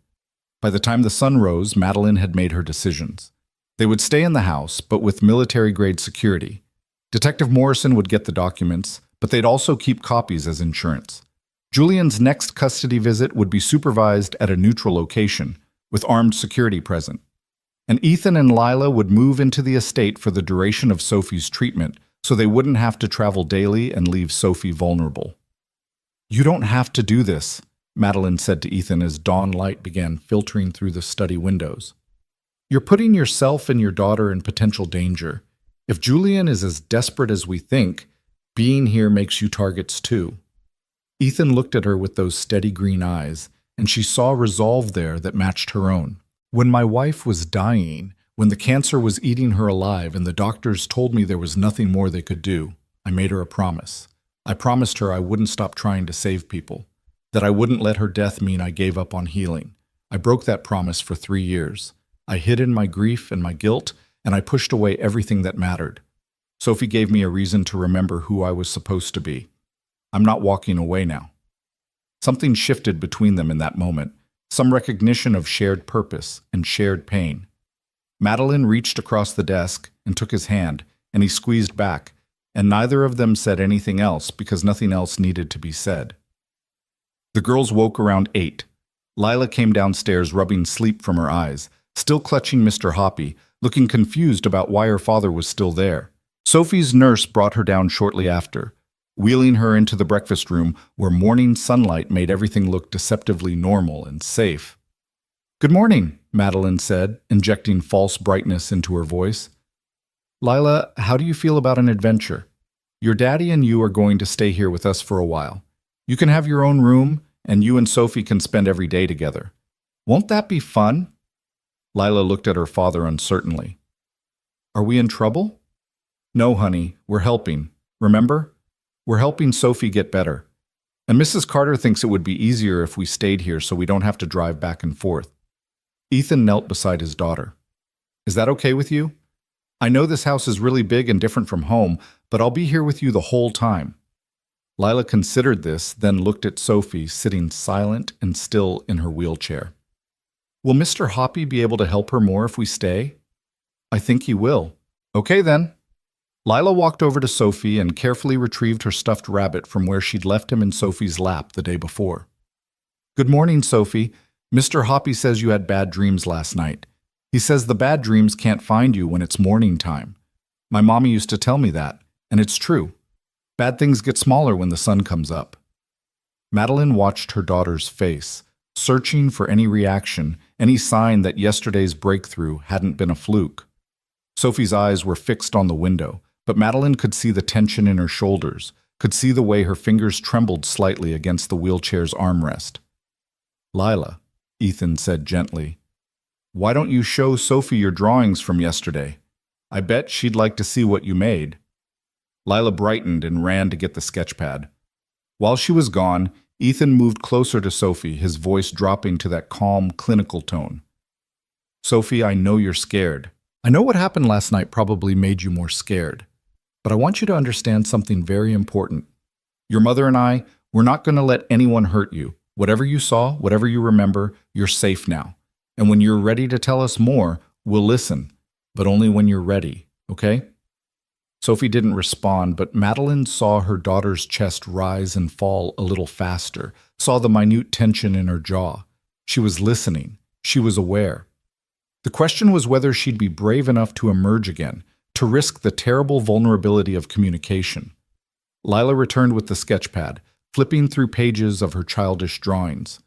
By the time the sun rose, Madeline had made her decisions. They would stay in the house, but with military-grade security. Detective Morrison would get the documents, but they'd also keep copies as insurance. Julian's next custody visit would be supervised at a neutral location, with armed security present. And Ethan and Lila would move into the estate for the duration of Sophie's treatment, so they wouldn't have to travel daily and leave Sophie vulnerable. "You don't have to do this," Madeline said to Ethan as dawn light began filtering through the study windows. "You're putting yourself and your daughter in potential danger. If Julian is as desperate as we think, being here makes you targets too." Ethan looked at her with those steady green eyes, and she saw resolve there that matched her own. When my wife was dying, when the cancer was eating her alive and the doctors told me there was nothing more they could do, I made her a promise. I promised her I wouldn't stop trying to save people, that I wouldn't let her death mean I gave up on healing. I broke that promise for 3 years. I hid in my grief and my guilt, and I pushed away everything that mattered. Sophie gave me a reason to remember who I was supposed to be. I'm not walking away now. Something shifted between them in that moment, some recognition of shared purpose and shared pain. Madeline reached across the desk and took his hand, and he squeezed back, and neither of them said anything else because nothing else needed to be said. The girls woke around 8. Lila came downstairs rubbing sleep from her eyes, still clutching Mr. Hoppy, looking confused about why her father was still there. Sophie's nurse brought her down shortly after, wheeling her into the breakfast room where morning sunlight made everything look deceptively normal and safe. "Good morning," Madeline said, injecting false brightness into her voice. "Lila, how do you feel about an adventure? Your daddy and you are going to stay here with us for a while. You can have your own room, and you and Sophie can spend every day together. Won't that be fun?" Lila looked at her father uncertainly. "Are we in trouble?" "No, honey, we're helping. Remember? We're helping Sophie get better. And Mrs. Carter thinks it would be easier if we stayed here so we don't have to drive back and forth." Ethan knelt beside his daughter. "Is that okay with you? I know this house is really big and different from home, but I'll be here with you the whole time." Lila considered this, then looked at Sophie, sitting silent and still in her wheelchair. "Will Mr. Hoppy be able to help her more if we stay?" "I think he will." "Okay then." Lila walked over to Sophie and carefully retrieved her stuffed rabbit from where she'd left him in Sophie's lap the day before. "Good morning, Sophie. Mr. Hoppy says you had bad dreams last night. He says the bad dreams can't find you when it's morning time. My mommy used to tell me that, and it's true. Bad things get smaller when the sun comes up." Madeline watched her daughter's face, searching for any reaction, any sign that yesterday's breakthrough hadn't been a fluke. Sophie's eyes were fixed on the window, but Madeline could see the tension in her shoulders, could see the way her fingers trembled slightly against the wheelchair's armrest. "Lila," Ethan said gently, "why don't you show Sophie your drawings from yesterday? I bet she'd like to see what you made." Lila brightened and ran to get the sketchpad. While she was gone, Ethan moved closer to Sophie, his voice dropping to that calm, clinical tone. "Sophie, I know you're scared. I know what happened last night probably made you more scared. But I want you to understand something very important. Your mother and I, we're not going to let anyone hurt you. Whatever you saw, whatever you remember, you're safe now. And when you're ready to tell us more, we'll listen. But only when you're ready, okay?" Sophie didn't respond, but Madeline saw her daughter's chest rise and fall a little faster, saw the minute tension in her jaw. She was listening. She was aware. The question was whether she'd be brave enough to emerge again, to risk the terrible vulnerability of communication. Lila returned with the sketchpad, flipping through pages of her childish drawings.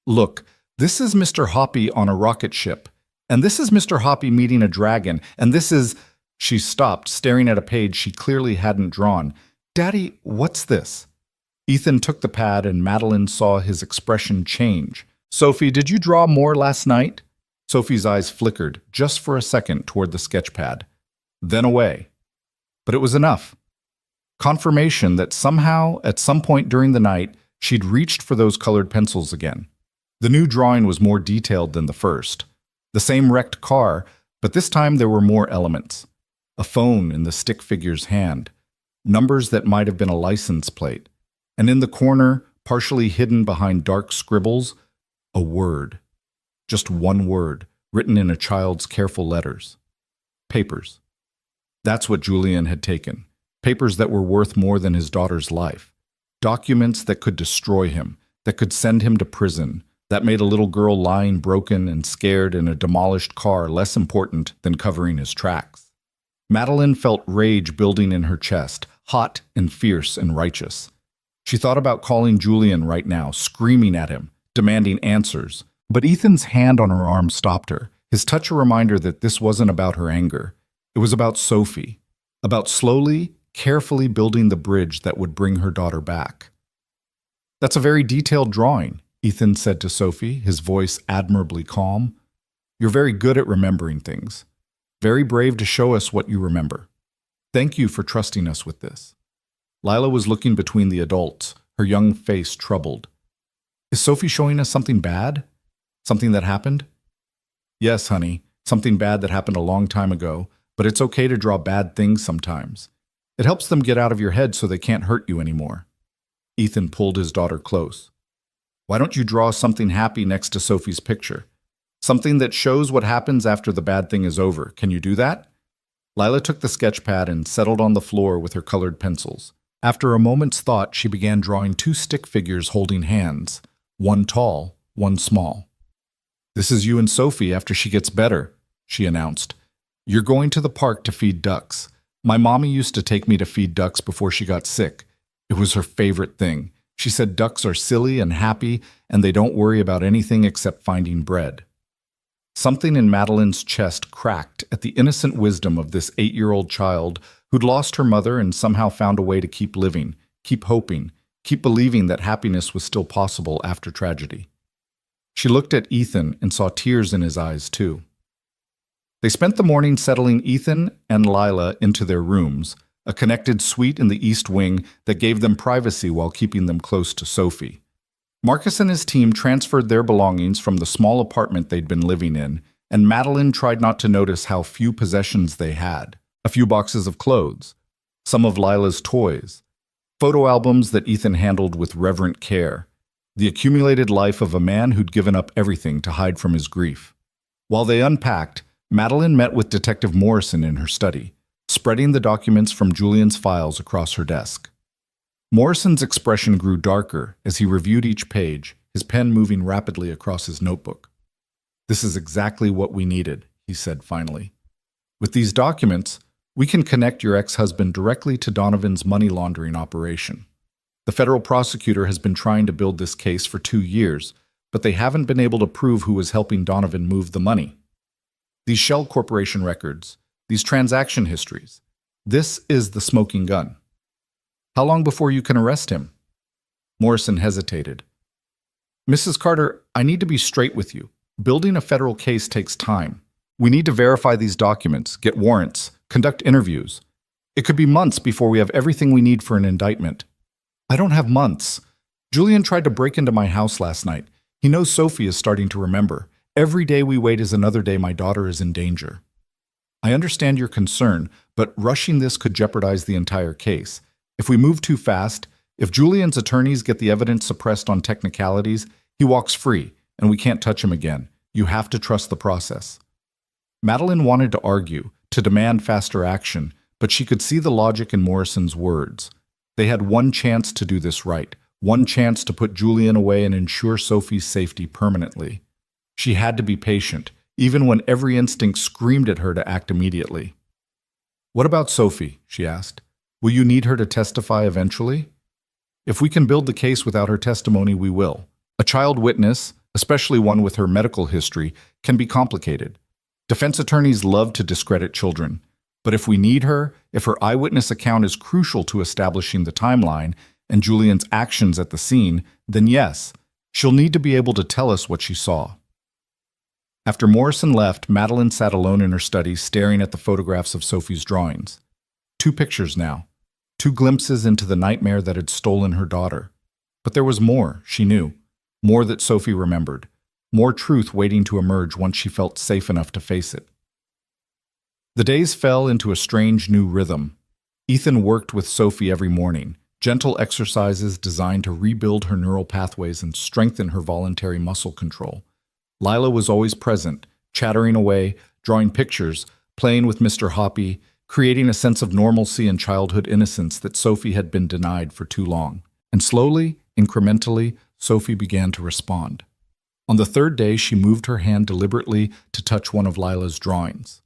"Look, this is Mr. Hoppy on a rocket ship, and this is Mr. Hoppy meeting a dragon, and this is—" She stopped, staring at a page she clearly hadn't drawn. "Daddy, what's this?" Ethan took the pad and Madeline saw his expression change. "Sophie, did you draw more last night?" Sophie's eyes flickered, just for a second, toward the sketchpad. Then away. But it was enough. Confirmation that somehow, at some point during the night, she'd reached for those colored pencils again. The new drawing was more detailed than the first. The same wrecked car, but this time there were more elements. A phone in the stick figure's hand, numbers that might have been a license plate, and in the corner, partially hidden behind dark scribbles, a word. Just one word, written in a child's careful letters. Papers. That's what Julian had taken. Papers that were worth more than his daughter's life. Documents that could destroy him, that could send him to prison, that made a little girl lying broken and scared in a demolished car less important than covering his tracks. Madeline felt rage building in her chest, hot and fierce and righteous. She thought about calling Julian right now, screaming at him, demanding answers. But Ethan's hand on her arm stopped her, his touch a reminder that this wasn't about her anger. It was about Sophie, about slowly, carefully building the bridge that would bring her daughter back. "That's a very detailed drawing," Ethan said to Sophie, his voice admirably calm. You're very good at remembering things. Very brave to show us what you remember. Thank you for trusting us with this." Lila was looking between the adults, her young face troubled. "Is Sophie showing us something bad? Something that happened?" "Yes, honey, something bad that happened a long time ago, but it's okay to draw bad things sometimes. It helps them get out of your head so they can't hurt you anymore." Ethan pulled his daughter close. "Why don't you draw something happy next to Sophie's picture? Something that shows what happens after the bad thing is over. Can you do that?" Lila took the sketch pad and settled on the floor with her colored pencils. After a moment's thought, she began drawing two stick figures holding hands, one tall, one small. "This is you and Sophie after she gets better," she announced. "You're going to the park to feed ducks. My mommy used to take me to feed ducks before she got sick. It was her favorite thing. She said ducks are silly and happy, and they don't worry about anything except finding bread." Something in Madeline's chest cracked at the innocent wisdom of this 8-year-old child who'd lost her mother and somehow found a way to keep living, keep hoping, keep believing that happiness was still possible after tragedy. She looked at Ethan and saw tears in his eyes, too. They spent the morning settling Ethan and Lila into their rooms, a connected suite in the East Wing that gave them privacy while keeping them close to Sophie. Marcus and his team transferred their belongings from the small apartment they'd been living in, and Madeline tried not to notice how few possessions they had. A few boxes of clothes, some of Lila's toys, photo albums that Ethan handled with reverent care, the accumulated life of a man who'd given up everything to hide from his grief. While they unpacked, Madeline met with Detective Morrison in her study, spreading the documents from Julian's files across her desk. Morrison's expression grew darker as he reviewed each page, his pen moving rapidly across his notebook. "This is exactly what we needed," he said finally. "With these documents, we can connect your ex-husband directly to Donovan's money laundering operation. The federal prosecutor has been trying to build this case for 2 years, but they haven't been able to prove who was helping Donovan move the money. These Shell Corporation records, these transaction histories, this is the smoking gun. How long before you can arrest him?" Morrison hesitated. "Mrs. Carter, I need to be straight with you. Building a federal case takes time. We need to verify these documents, get warrants, conduct interviews. It could be months before we have everything we need for an indictment." "I don't have months. Julian tried to break into my house last night. He knows Sophie is starting to remember. Every day we wait is another day my daughter is in danger." "I understand your concern, but rushing this could jeopardize the entire case. If we move too fast, if Julian's attorneys get the evidence suppressed on technicalities, he walks free, and we can't touch him again. You have to trust the process." Madeline wanted to argue, to demand faster action, but she could see the logic in Morrison's words. They had one chance to do this right, one chance to put Julian away and ensure Sophie's safety permanently. She had to be patient, even when every instinct screamed at her to act immediately. "What about Sophie?" she asked. "Will you need her to testify eventually?" "If we can build the case without her testimony, we will. A child witness, especially one with her medical history, can be complicated. Defense attorneys love to discredit children. But if we need her, if her eyewitness account is crucial to establishing the timeline and Julian's actions at the scene, then yes, she'll need to be able to tell us what she saw." After Morrison left, Madeline sat alone in her study staring at the photographs of Sophie's drawings. 2 pictures now. 2 glimpses into the nightmare that had stolen her daughter. But there was more, she knew. More that Sophie remembered. More truth waiting to emerge once she felt safe enough to face it. The days fell into a strange new rhythm. Ethan worked with Sophie every morning, gentle exercises designed to rebuild her neural pathways and strengthen her voluntary muscle control. Lila was always present, chattering away, drawing pictures, playing with Mr. Hoppy, creating a sense of normalcy and childhood innocence that Sophie had been denied for too long. And slowly, incrementally, Sophie began to respond. On the 3rd day, she moved her hand deliberately to touch one of Lila's drawings.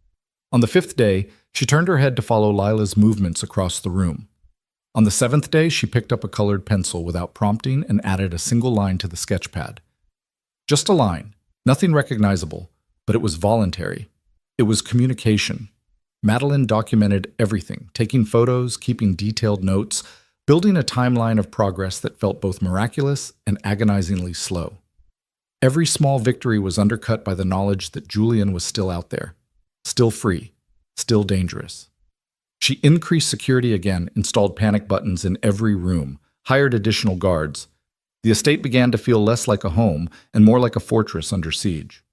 On the 5th day, she turned her head to follow Lila's movements across the room. On the 7th day, she picked up a colored pencil without prompting and added a single line to the sketch pad. Just a line, nothing recognizable, but it was voluntary. It was communication. Madeline documented everything, taking photos, keeping detailed notes, building a timeline of progress that felt both miraculous and agonizingly slow. Every small victory was undercut by the knowledge that Julian was still out there, still free, still dangerous. She increased security again, installed panic buttons in every room, hired additional guards. The estate began to feel less like a home and more like a fortress under siege.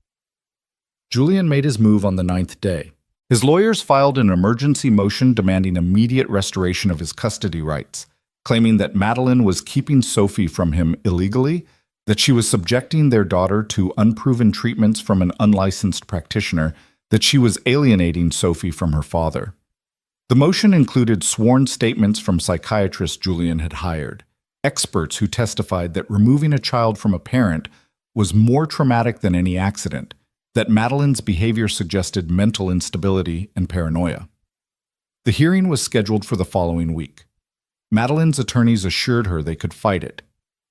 Julian made his move on the 9th day. His lawyers filed an emergency motion demanding immediate restoration of his custody rights, claiming that Madeline was keeping Sophie from him illegally, that she was subjecting their daughter to unproven treatments from an unlicensed practitioner, that she was alienating Sophie from her father. The motion included sworn statements from psychiatrists Julian had hired, experts who testified that removing a child from a parent was more traumatic than any accident, that Madeline's behavior suggested mental instability and paranoia. The hearing was scheduled for the following week. Madeline's attorneys assured her they could fight it,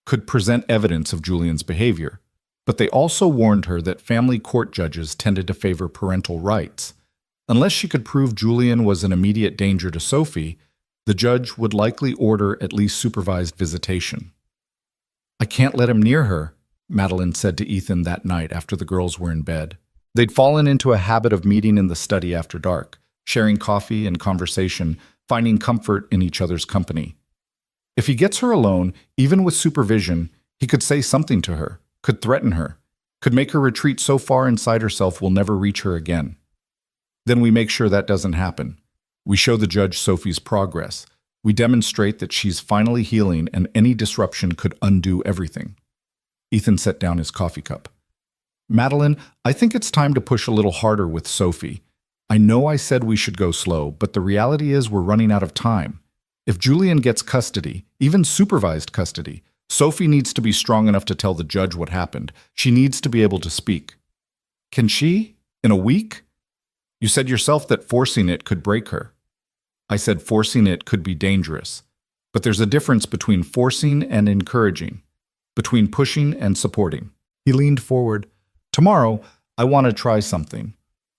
could present evidence of Julian's behavior, but they also warned her that family court judges tended to favor parental rights. Unless she could prove Julian was an immediate danger to Sophie, the judge would likely order at least supervised visitation. "I can't let him near her," Madeline said to Ethan that night after the girls were in bed. They'd fallen into a habit of meeting in the study after dark, sharing coffee and conversation, finding comfort in each other's company. If he gets her alone, even with supervision, he could say something to her, could threaten her, could make her retreat so far inside herself we'll never reach her again. Then we make sure that doesn't happen. We show the judge Sophie's progress. We demonstrate that she's finally healing and any disruption could undo everything. Ethan set down his coffee cup. "Madeline, I think it's time to push a little harder with Sophie. I know I said we should go slow, but the reality is we're running out of time. If Julian gets custody, even supervised custody, Sophie needs to be strong enough to tell the judge what happened. She needs to be able to speak." "Can she? In a week?" "You said yourself that forcing it could break her." "I said forcing it could be dangerous. But there's a difference between forcing and encouraging, between pushing and supporting." He leaned forward. "Tomorrow, I want to try something.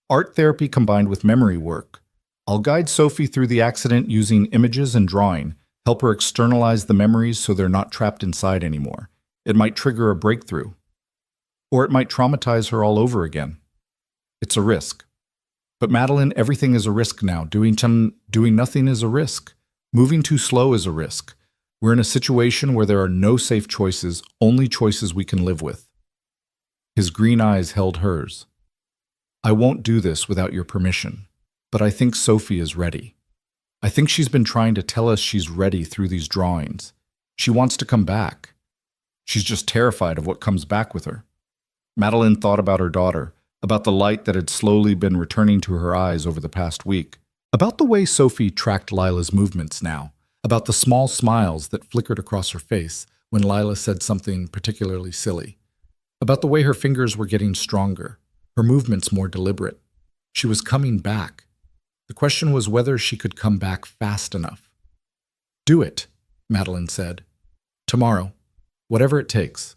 Art therapy combined with memory work. I'll guide Sophie through the accident using images and drawing, help her externalize the memories so they're not trapped inside anymore. It might trigger a breakthrough. Or it might traumatize her all over again. It's a risk. But Madeline, everything is a risk now. Doing nothing is a risk. Moving too slow is a risk. We're in a situation where there are no safe choices, only choices we can live with." His green eyes held hers. "I won't do this without your permission, but I think Sophie is ready. I think she's been trying to tell us she's ready through these drawings. She wants to come back. She's just terrified of what comes back with her." Madeline thought about her daughter, about the light that had slowly been returning to her eyes over the past week, about the way Sophie tracked Lila's movements now, about the small smiles that flickered across her face when Lila said something particularly silly, about the way her fingers were getting stronger, her movements more deliberate. She was coming back. The question was whether she could come back fast enough. "Do it," Madeline said. "Tomorrow, whatever it takes.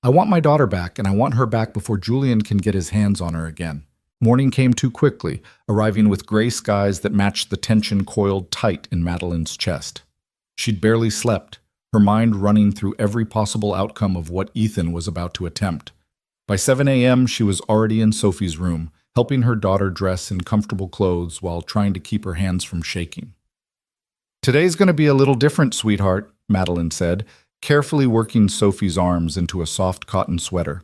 I want my daughter back, and I want her back before Julian can get his hands on her again." Morning came too quickly, arriving with gray skies that matched the tension coiled tight in Madeline's chest. She'd barely slept, her mind running through every possible outcome of what Ethan was about to attempt. By 7 a.m., she was already in Sophie's room, helping her daughter dress in comfortable clothes while trying to keep her hands from shaking. "Today's going to be a little different, sweetheart," Madeline said, carefully working Sophie's arms into a soft cotton sweater.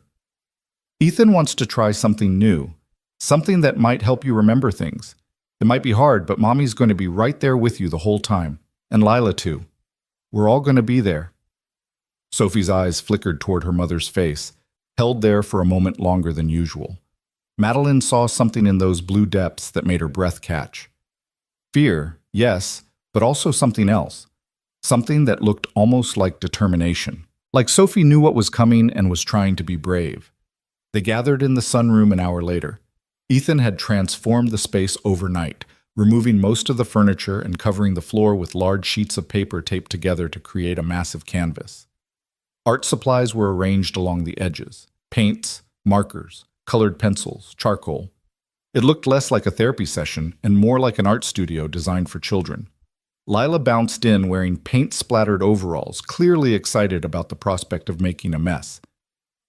"Ethan wants to try something new, something that might help you remember things. It might be hard, but Mommy's going to be right there with you the whole time, and Lila too. We're all going to be there." Sophie's eyes flickered toward her mother's face, held there for a moment longer than usual. Madeline saw something in those blue depths that made her breath catch. Fear, yes, but also something else. Something that looked almost like determination. Like Sophie knew what was coming and was trying to be brave. They gathered in the sunroom an hour later. Ethan had transformed the space overnight, removing most of the furniture and covering the floor with large sheets of paper taped together to create a massive canvas. Art supplies were arranged along the edges. Paints, markers, colored pencils, charcoal. It looked less like a therapy session and more like an art studio designed for children. Lila bounced in wearing paint-splattered overalls, clearly excited about the prospect of making a mess.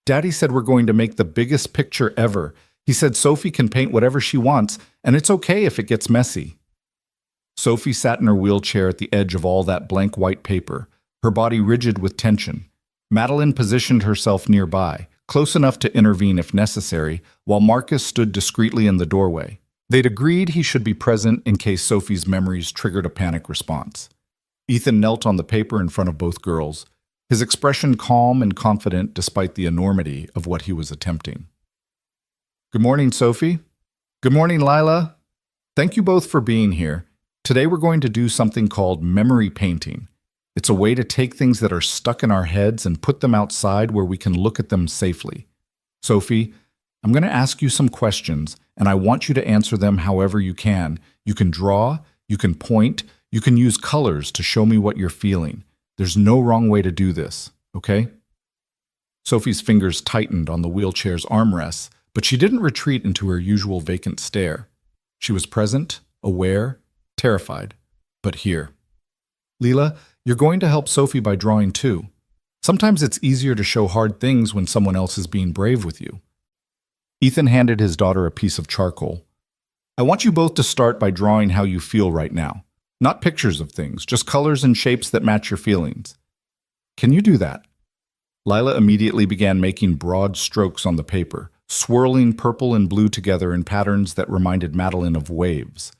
Daddy said we're going to make the biggest picture ever. He said Sophie can paint whatever she wants, and it's okay if it gets messy. Sophie sat in her wheelchair at the edge of all that blank white paper, her body rigid with tension. Madeline positioned herself nearby, close enough to intervene if necessary, while Marcus stood discreetly in the doorway. They'd agreed he should be present in case Sophie's memories triggered a panic response. Ethan knelt on the paper in front of both girls, his expression calm and confident despite the enormity of what he was attempting. Good morning, Sophie. Good morning, Lila. Thank you both for being here. Today we're going to do something called memory painting. It's a way to take things that are stuck in our heads and put them outside where we can look at them safely. Sophie, I'm going to ask you some questions, and I want you to answer them however you can. You can draw, you can point, you can use colors to show me what you're feeling. There's no wrong way to do this, okay? Sophie's fingers tightened on the wheelchair's armrests, but she didn't retreat into her usual vacant stare. She was present, aware, terrified, but here. Leela, you're going to help Sophie by drawing too. Sometimes it's easier to show hard things when someone else is being brave with you. Ethan handed his daughter a piece of charcoal. I want you both to start by drawing how you feel right now. Not pictures of things, just colors and shapes that match your feelings. Can you do that? Lila immediately began making broad strokes on the paper, swirling purple and blue together in patterns that reminded Madeline of waves.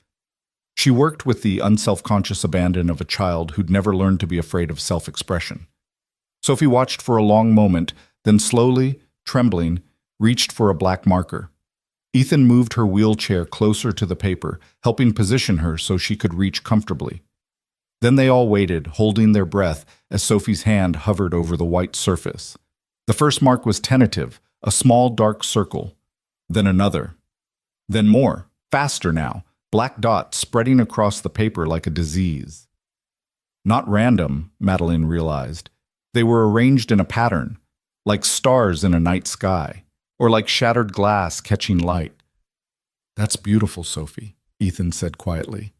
She worked with the unselfconscious abandon of a child who'd never learned to be afraid of self-expression. Sophie watched for a long moment, then slowly, trembling, reached for a black marker. Ethan moved her wheelchair closer to the paper, helping position her so she could reach comfortably. Then they all waited, holding their breath as Sophie's hand hovered over the white surface. The first mark was tentative, a small dark circle. Then another. Then more, faster now, black dots spreading across the paper like a disease. Not random, Madeline realized. They were arranged in a pattern, like stars in a night sky, or like shattered glass catching light. That's beautiful, Sophie, Ethan said quietly.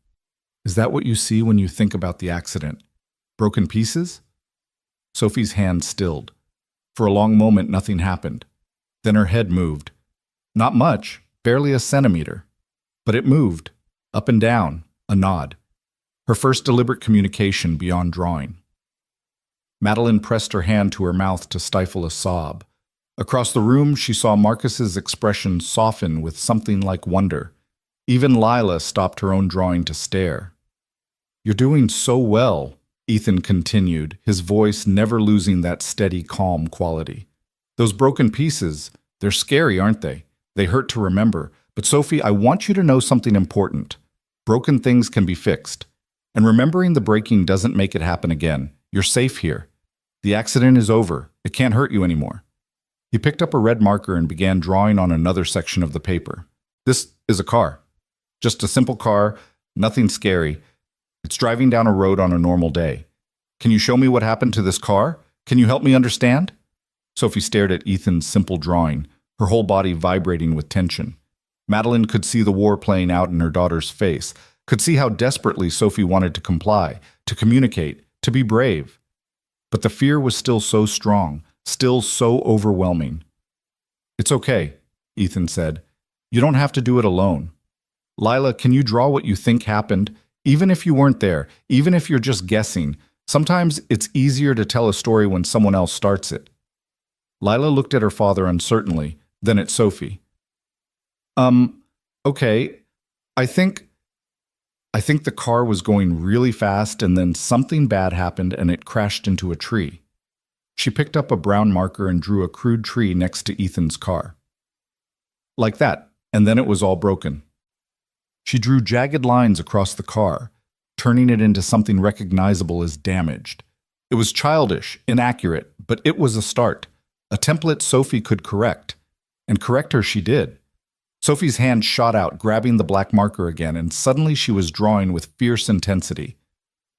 Is that what you see when you think about the accident? Broken pieces? Sophie's hand stilled. For a long moment, nothing happened. Then her head moved. Not much, barely a centimeter. But it moved, up and down, a nod. Her first deliberate communication beyond drawing. Madeline pressed her hand to her mouth to stifle a sob. Across the room, she saw Marcus's expression soften with something like wonder. Even Lila stopped her own drawing to stare. You're doing so well, Ethan continued, his voice never losing that steady, calm quality. Those broken pieces, they're scary, aren't they? They hurt to remember. But Sophie, I want you to know something important. Broken things can be fixed. And remembering the breaking doesn't make it happen again. You're safe here. The accident is over. It can't hurt you anymore. He picked up a red marker and began drawing on another section of the paper. This is a car. Just a simple car, nothing scary. It's driving down a road on a normal day. Can you show me what happened to this car? Can you help me understand? Sophie stared at Ethan's simple drawing, her whole body vibrating with tension. Madeline could see the war playing out in her daughter's face, could see how desperately Sophie wanted to comply, to communicate, to be brave. But the fear was still so strong, still so overwhelming. It's okay, Ethan said. You don't have to do it alone. Lila, can you draw what you think happened? Even if you weren't there, even if you're just guessing, sometimes it's easier to tell a story when someone else starts it. Lila looked at her father uncertainly, then at Sophie. Okay, I think the car was going really fast and then something bad happened and it crashed into a tree. She picked up a brown marker and drew a crude tree next to Ethan's car. Like that, and then it was all broken. She drew jagged lines across the car, turning it into something recognizable as damaged. It was childish, inaccurate, but it was a start, a template Sophie could correct. And correct her she did. Sophie's hand shot out, grabbing the black marker again, and suddenly she was drawing with fierce intensity.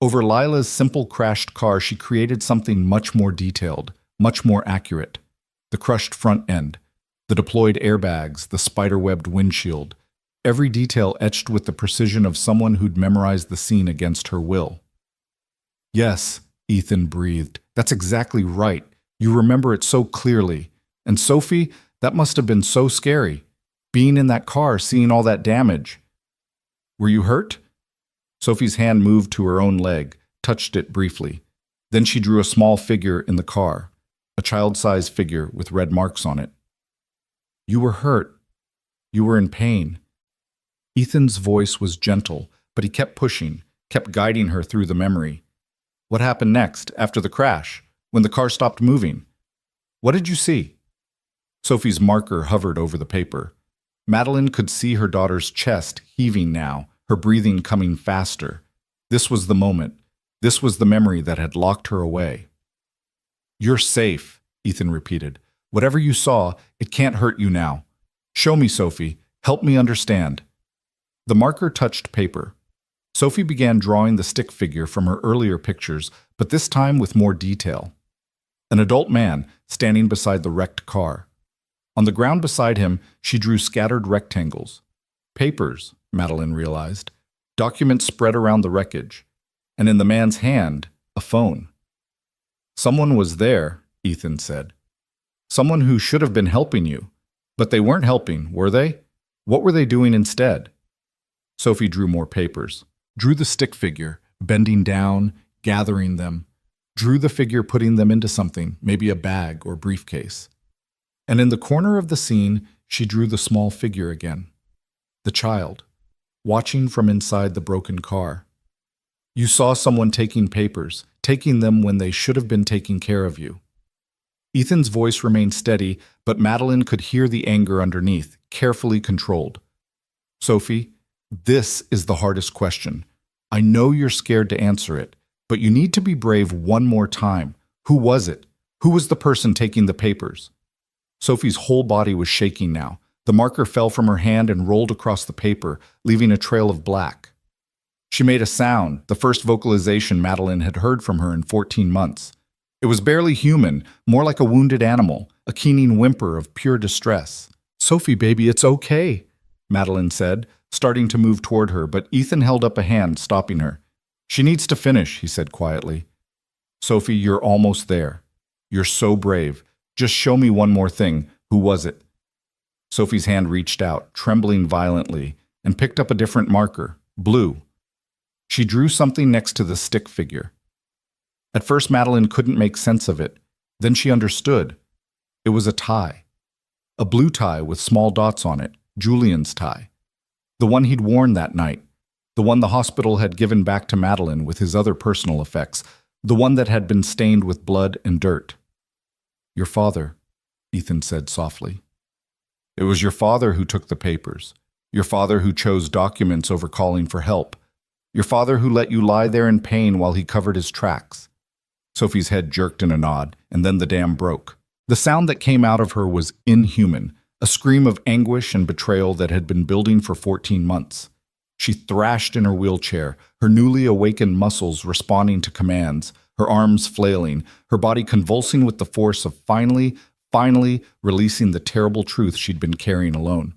Over Lila's simple crashed car, she created something much more detailed, much more accurate. The crushed front end, the deployed airbags, the spider-webbed windshield, every detail etched with the precision of someone who'd memorized the scene against her will. Yes, Ethan breathed. That's exactly right. You remember it so clearly. And Sophie, that must have been so scary. Being in that car, seeing all that damage. Were you hurt? Sophie's hand moved to her own leg, touched it briefly. Then she drew a small figure in the car, a child-sized figure with red marks on it. You were hurt. You were in pain. Ethan's voice was gentle, but he kept pushing, kept guiding her through the memory. What happened next, after the crash, when the car stopped moving? What did you see? Sophie's marker hovered over the paper. Madeline could see her daughter's chest heaving now, her breathing coming faster. This was the moment. This was the memory that had locked her away. You're safe, Ethan repeated. Whatever you saw, it can't hurt you now. Show me, Sophie. Help me understand. The marker touched paper. Sophie began drawing the stick figure from her earlier pictures, but this time with more detail. An adult man standing beside the wrecked car. On the ground beside him, she drew scattered rectangles. Papers, Madeline realized. Documents spread around the wreckage. And in the man's hand, a phone. Someone was there, Ethan said. Someone who should have been helping you. But they weren't helping, were they? What were they doing instead? Sophie drew more papers. Drew the stick figure, bending down, gathering them. Drew the figure putting them into something, maybe a bag or briefcase. And in the corner of the scene, she drew the small figure again. The child, watching from inside the broken car. You saw someone taking papers, taking them when they should have been taking care of you. Ethan's voice remained steady, but Madeline could hear the anger underneath, carefully controlled. Sophie, this is the hardest question. I know you're scared to answer it, but you need to be brave one more time. Who was it? Who was the person taking the papers? Sophie's whole body was shaking now. The marker fell from her hand and rolled across the paper, leaving a trail of black. She made a sound, the first vocalization Madeline had heard from her in 14 months. It was barely human, more like a wounded animal, a keening whimper of pure distress. Sophie, baby, it's okay, Madeline said, starting to move toward her, but Ethan held up a hand, stopping her. She needs to finish, he said quietly. Sophie, you're almost there. You're so brave. Just show me one more thing. Who was it? Sophie's hand reached out, trembling violently, and picked up a different marker, blue. She drew something next to the stick figure. At first, Madeline couldn't make sense of it. Then she understood. It was a tie. A blue tie with small dots on it, Julian's tie. The one he'd worn that night. The one the hospital had given back to Madeline with his other personal effects. The one that had been stained with blood and dirt. Your father, Ethan said softly. It was your father who took the papers. Your father who chose documents over calling for help. Your father who let you lie there in pain while he covered his tracks. Sophie's head jerked in a nod, and then the dam broke. The sound that came out of her was inhuman, a scream of anguish and betrayal that had been building for 14 months. She thrashed in her wheelchair, her newly awakened muscles responding to commands, her arms flailing, her body convulsing with the force of finally releasing the terrible truth she'd been carrying alone.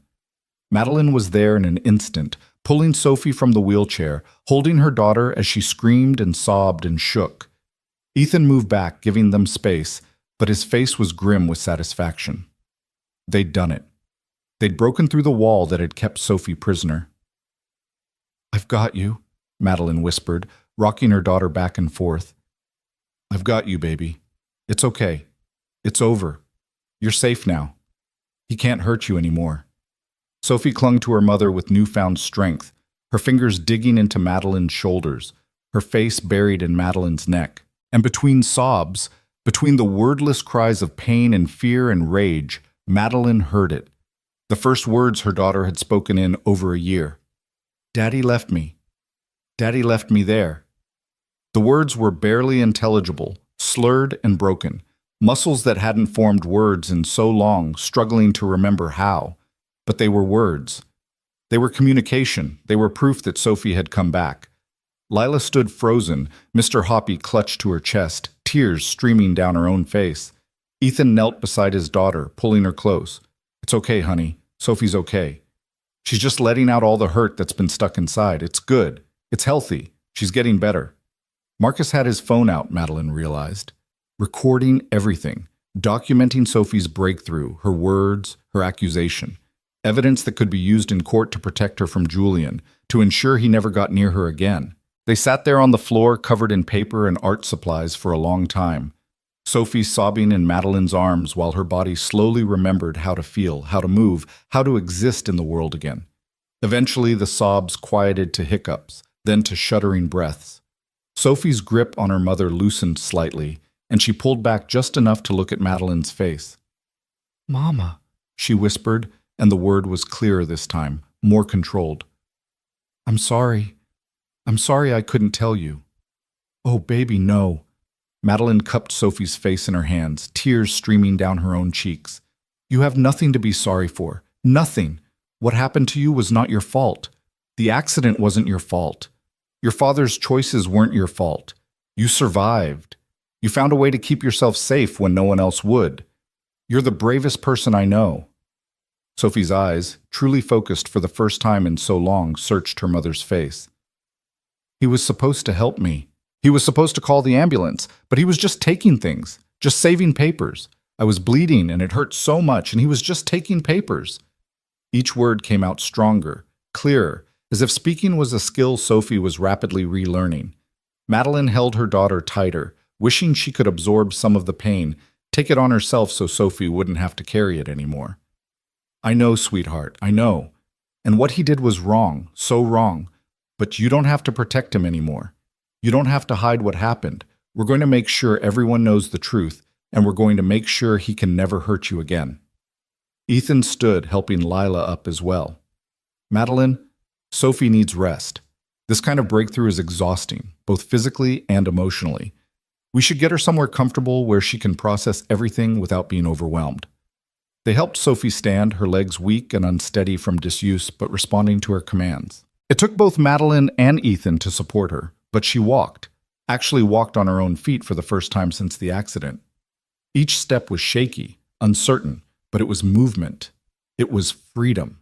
Madeline was there in an instant, pulling Sophie from the wheelchair, holding her daughter as she screamed and sobbed and shook. Ethan moved back, giving them space, but his face was grim with satisfaction. They'd done it. They'd broken through the wall that had kept Sophie prisoner. I've got you, Madeline whispered, rocking her daughter back and forth. I've got you, baby. It's okay. It's over. You're safe now. He can't hurt you anymore. Sophie clung to her mother with newfound strength, her fingers digging into Madeline's shoulders, her face buried in Madeline's neck. And between sobs, between the wordless cries of pain and fear and rage, Madeline heard it. The first words her daughter had spoken in over a year. Daddy left me. Daddy left me there. The words were barely intelligible, slurred and broken, muscles that hadn't formed words in so long, struggling to remember how. But they were words. They were communication. They were proof that Sophie had come back. Lila stood frozen, Mr. Hoppy clutched to her chest, tears streaming down her own face. Ethan knelt beside his daughter, pulling her close. It's okay, honey. Sophie's okay. She's just letting out all the hurt that's been stuck inside. It's good. It's healthy. She's getting better. Marcus had his phone out, Madeline realized. Recording everything. documenting Sophie's breakthrough, her words, her accusation, evidence that could be used in court to protect her from Julian, to ensure he never got near her again. They sat there on the floor covered in paper and art supplies for a long time, Sophie sobbing in Madeline's arms while her body slowly remembered how to feel, how to move, how to exist in the world again. Eventually, the sobs quieted to hiccups, then to shuddering breaths. Sophie's grip on her mother loosened slightly, and she pulled back just enough to look at Madeline's face. "Mama," she whispered, and the word was clearer this time, more controlled. "I'm sorry. I'm sorry I couldn't tell you." "Oh, baby, no." Madeline cupped Sophie's face in her hands, tears streaming down her own cheeks. "You have nothing to be sorry for. Nothing. What happened to you was not your fault. The accident wasn't your fault. Your father's choices weren't your fault. You survived. You found a way to keep yourself safe when no one else would. You're the bravest person I know." Sophie's eyes, truly focused for the first time in so long, searched her mother's face. "He was supposed to help me. He was supposed to call the ambulance, but he was just taking things, just saving papers. I was bleeding and it hurt so much, and he was just taking papers." Each word came out stronger, clearer, as if speaking was a skill Sophie was rapidly relearning. Madeline held her daughter tighter, wishing she could absorb some of the pain, take it on herself so Sophie wouldn't have to carry it anymore. "I know, sweetheart, I know. And what he did was wrong, so wrong. But you don't have to protect him anymore. You don't have to hide what happened. We're going to make sure everyone knows the truth, and we're going to make sure he can never hurt you again." Ethan stood, helping Lila up as well. "Madeline, Sophie needs rest. This kind of breakthrough is exhausting, both physically and emotionally. We should get her somewhere comfortable where she can process everything without being overwhelmed." They helped Sophie stand, her legs weak and unsteady from disuse, but responding to her commands. It took both Madeline and Ethan to support her, but she walked, actually walked on her own feet for the first time since the accident. Each step was shaky, uncertain, but it was movement. It was freedom.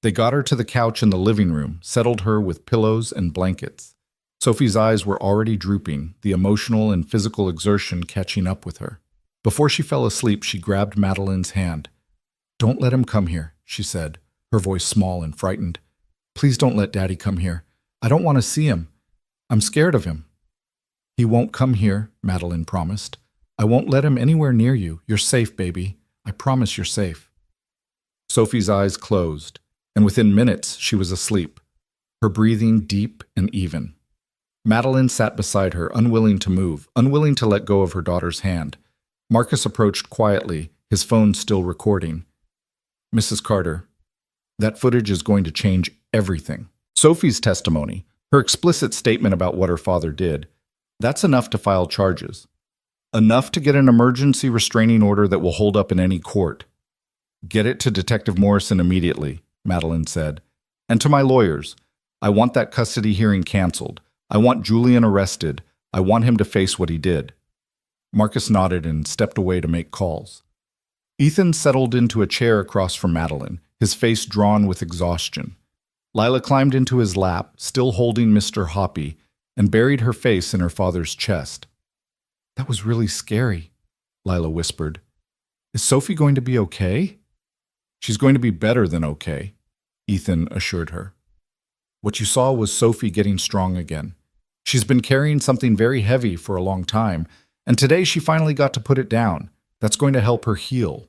They got her to the couch in the living room, settled her with pillows and blankets. Sophie's eyes were already drooping, the emotional and physical exertion catching up with her. Before she fell asleep, she grabbed Madeline's hand. "Don't let him come here," she said, her voice small and frightened. "Please don't let Daddy come here. I don't want to see him. I'm scared of him." "He won't come here," Madeline promised. "I won't let him anywhere near you. You're safe, baby. I promise you're safe." Sophie's eyes closed, and within minutes she was asleep, her breathing deep and even. Madeline sat beside her, unwilling to move, unwilling to let go of her daughter's hand. Marcus approached quietly, his phone still recording. "Mrs. Carter, that footage is going to change everything." Sophie's testimony, her explicit statement about what her father did, that's enough to file charges. Enough to get an emergency restraining order that will hold up in any court. "Get it to Detective Morrison immediately," Madeline said. "And to my lawyers, I want that custody hearing canceled. I want Julian arrested. I want him to face what he did." Marcus nodded and stepped away to make calls. Ethan settled into a chair across from Madeline, his face drawn with exhaustion. Lila climbed into his lap, still holding Mr. Hoppy, and buried her face in her father's chest. "That was really scary," Lila whispered. "Is Sophie going to be okay?" "She's going to be better than okay," Ethan assured her. "What you saw was Sophie getting strong again. She's been carrying something very heavy for a long time, and today she finally got to put it down. That's going to help her heal."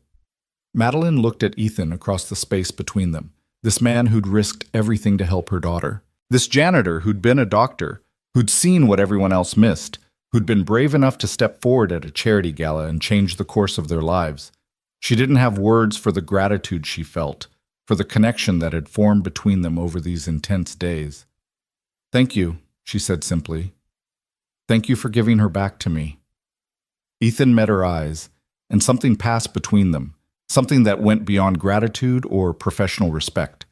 Madeline looked at Ethan across the space between them, this man who'd risked everything to help her daughter. This janitor who'd been a doctor, who'd seen what everyone else missed, who'd been brave enough to step forward at a charity gala and change the course of their lives. She didn't have words for the gratitude she felt, for the connection that had formed between them over these intense days. "Thank you," she said simply. "Thank you for giving her back to me." Ethan met her eyes, and something passed between them, something that went beyond gratitude or professional respect,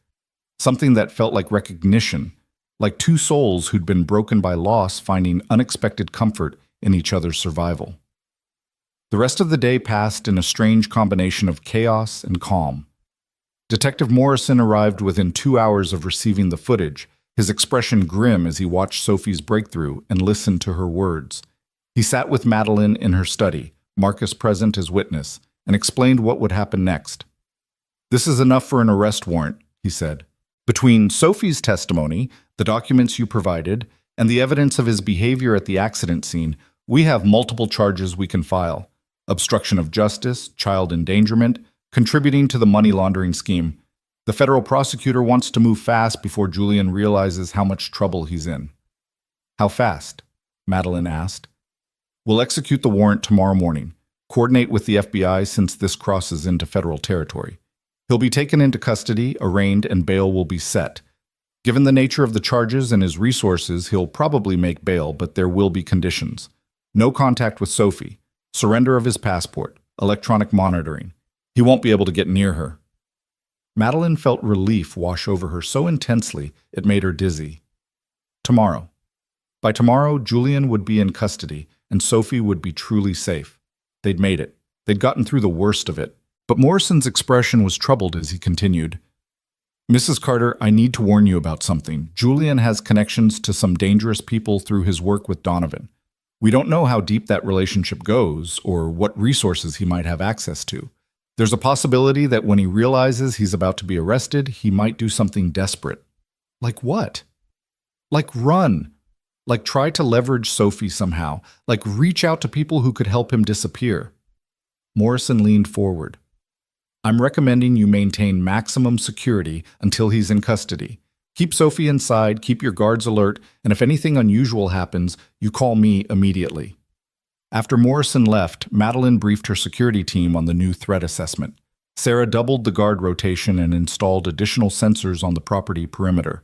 something that felt like recognition, like two souls who'd been broken by loss finding unexpected comfort in each other's survival. The rest of the day passed in a strange combination of chaos and calm. Detective Morrison arrived within 2 hours of receiving the footage, his expression grim as he watched Sophie's breakthrough and listened to her words. He sat with Madeline in her study, Marcus present as witness, and explained what would happen next. "This is enough for an arrest warrant," he said. "Between Sophie's testimony, the documents you provided, and the evidence of his behavior at the accident scene, we have multiple charges we can file: obstruction of justice, child endangerment, contributing to the money laundering scheme. The federal prosecutor wants to move fast before Julian realizes how much trouble he's in." "How fast?" Madeline asked. "We'll execute the warrant tomorrow morning. Coordinate with the FBI since this crosses into federal territory. He'll be taken into custody, arraigned, and bail will be set. Given the nature of the charges and his resources, he'll probably make bail, but there will be conditions. No contact with Sophie, surrender of his passport, electronic monitoring. He won't be able to get near her." Madeline felt relief wash over her so intensely it made her dizzy. Tomorrow. By tomorrow, Julian would be in custody, and Sophie would be truly safe. They'd made it. They'd gotten through the worst of it. But Morrison's expression was troubled as he continued. "Mrs. Carter, I need to warn you about something. Julian has connections to some dangerous people through his work with Donovan. We don't know how deep that relationship goes or what resources he might have access to. There's a possibility that when he realizes he's about to be arrested, he might do something desperate." "Like what?" "Like run. Like try to leverage Sophie somehow. Like reach out to people who could help him disappear." Morrison leaned forward. "I'm recommending you maintain maximum security until he's in custody. Keep Sophie inside, keep your guards alert, and if anything unusual happens, you call me immediately." After Morrison left, Madeline briefed her security team on the new threat assessment. Sarah doubled the guard rotation and installed additional sensors on the property perimeter.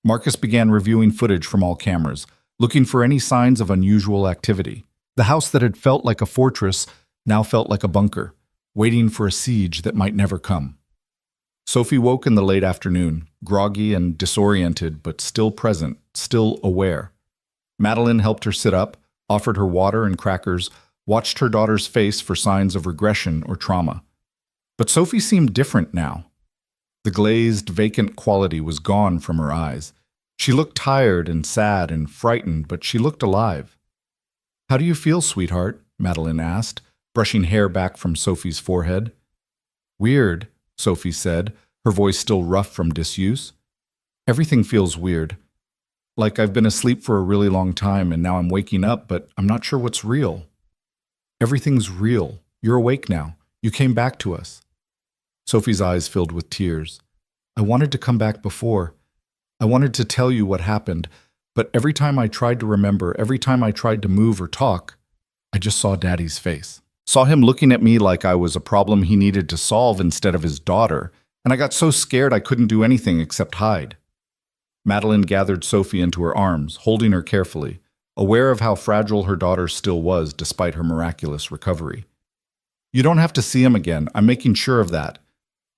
Marcus began reviewing footage from all cameras, looking for any signs of unusual activity. The house that had felt like a fortress now felt like a bunker, waiting for a siege that might never come. Sophie woke in the late afternoon, groggy and disoriented, but still present, still aware. Madeline helped her sit up, offered her water and crackers, watched her daughter's face for signs of regression or trauma. But Sophie seemed different now. The glazed, vacant quality was gone from her eyes. She looked tired and sad and frightened, but she looked alive. "How do you feel, sweetheart?" Madeline asked, brushing hair back from Sophie's forehead. "Weird," Sophie said, her voice still rough from disuse. "Everything feels weird. Like I've been asleep for a really long time and now I'm waking up, but I'm not sure what's real." "Everything's real. You're awake now. You came back to us." Sophie's eyes filled with tears. "I wanted to come back before. I wanted to tell you what happened, but every time I tried to remember, every time I tried to move or talk, I just saw Daddy's face. Saw him looking at me like I was a problem he needed to solve instead of his daughter, and I got so scared I couldn't do anything except hide." Madeline gathered Sophie into her arms, holding her carefully, aware of how fragile her daughter still was despite her miraculous recovery. "You don't have to see him again. I'm making sure of that.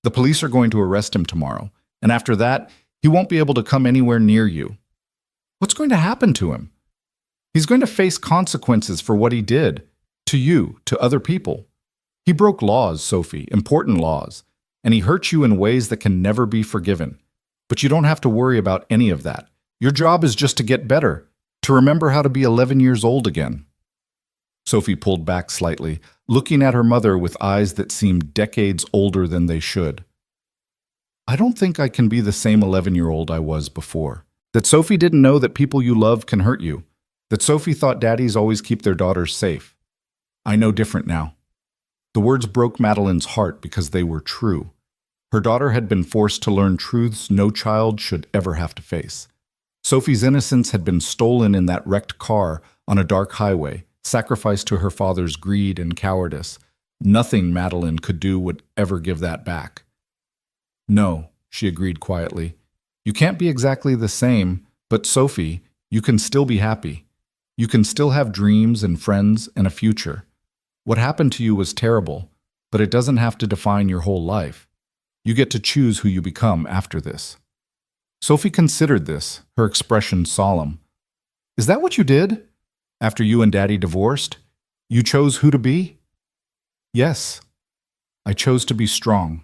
The police are going to arrest him tomorrow, and after that, he won't be able to come anywhere near you." "What's going to happen to him?" "He's going to face consequences for what he did. To you, to other people. He broke laws, Sophie, important laws, and he hurt you in ways that can never be forgiven. But you don't have to worry about any of that. Your job is just to get better, to remember how to be 11 years old again." Sophie pulled back slightly, looking at her mother with eyes that seemed decades older than they should. "I don't think I can be the same 11-year-old I was before. That Sophie didn't know that people you love can hurt you. That Sophie thought daddies always keep their daughters safe. I know different now." The words broke Madeline's heart because they were true. Her daughter had been forced to learn truths no child should ever have to face. Sophie's innocence had been stolen in that wrecked car on a dark highway, sacrificed to her father's greed and cowardice. Nothing Madeline could do would ever give that back. "No," she agreed quietly. "You can't be exactly the same, but Sophie, you can still be happy. You can still have dreams and friends and a future. What happened to you was terrible, but it doesn't have to define your whole life. You get to choose who you become after this." Sophie considered this, her expression solemn. "Is that what you did? After you and Daddy divorced? You chose who to be?" "Yes. I chose to be strong.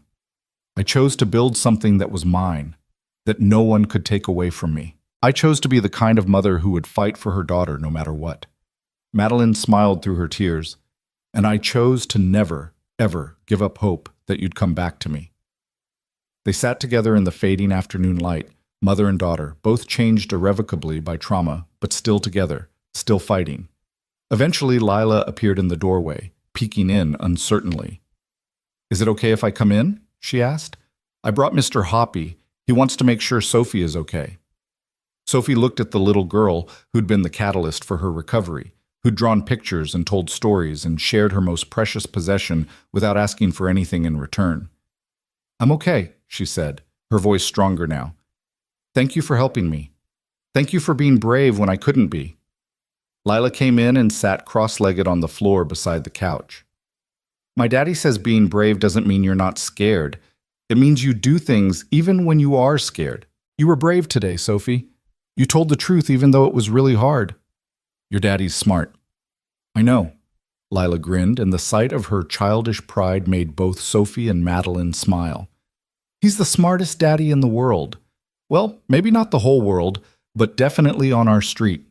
I chose to build something that was mine, that no one could take away from me. I chose to be the kind of mother who would fight for her daughter no matter what." Madeline smiled through her tears. and I chose to never, ever give up hope that you'd come back to me." They sat together in the fading afternoon light, mother and daughter, both changed irrevocably by trauma, but still together, still fighting. Eventually, Lila appeared in the doorway, peeking in uncertainly. "Is it okay if I come in?" she asked. "I brought Mr. Hoppy. He wants to make sure Sophie is okay." Sophie looked at the little girl who'd been the catalyst for her recovery, who'd drawn pictures and told stories and shared her most precious possession without asking for anything in return. "I'm okay," she said, her voice stronger now. "Thank you for helping me. Thank you for being brave when I couldn't be." Lila came in and sat cross-legged on the floor beside the couch. "My daddy says being brave doesn't mean you're not scared. It means you do things even when you are scared. You were brave today, Sophie. You told the truth even though it was really hard. Your daddy's smart." "I know." Lila grinned, and the sight of her childish pride made both Sophie and Madeline smile. "He's the smartest daddy in the world. Well, maybe not the whole world, but definitely on our street."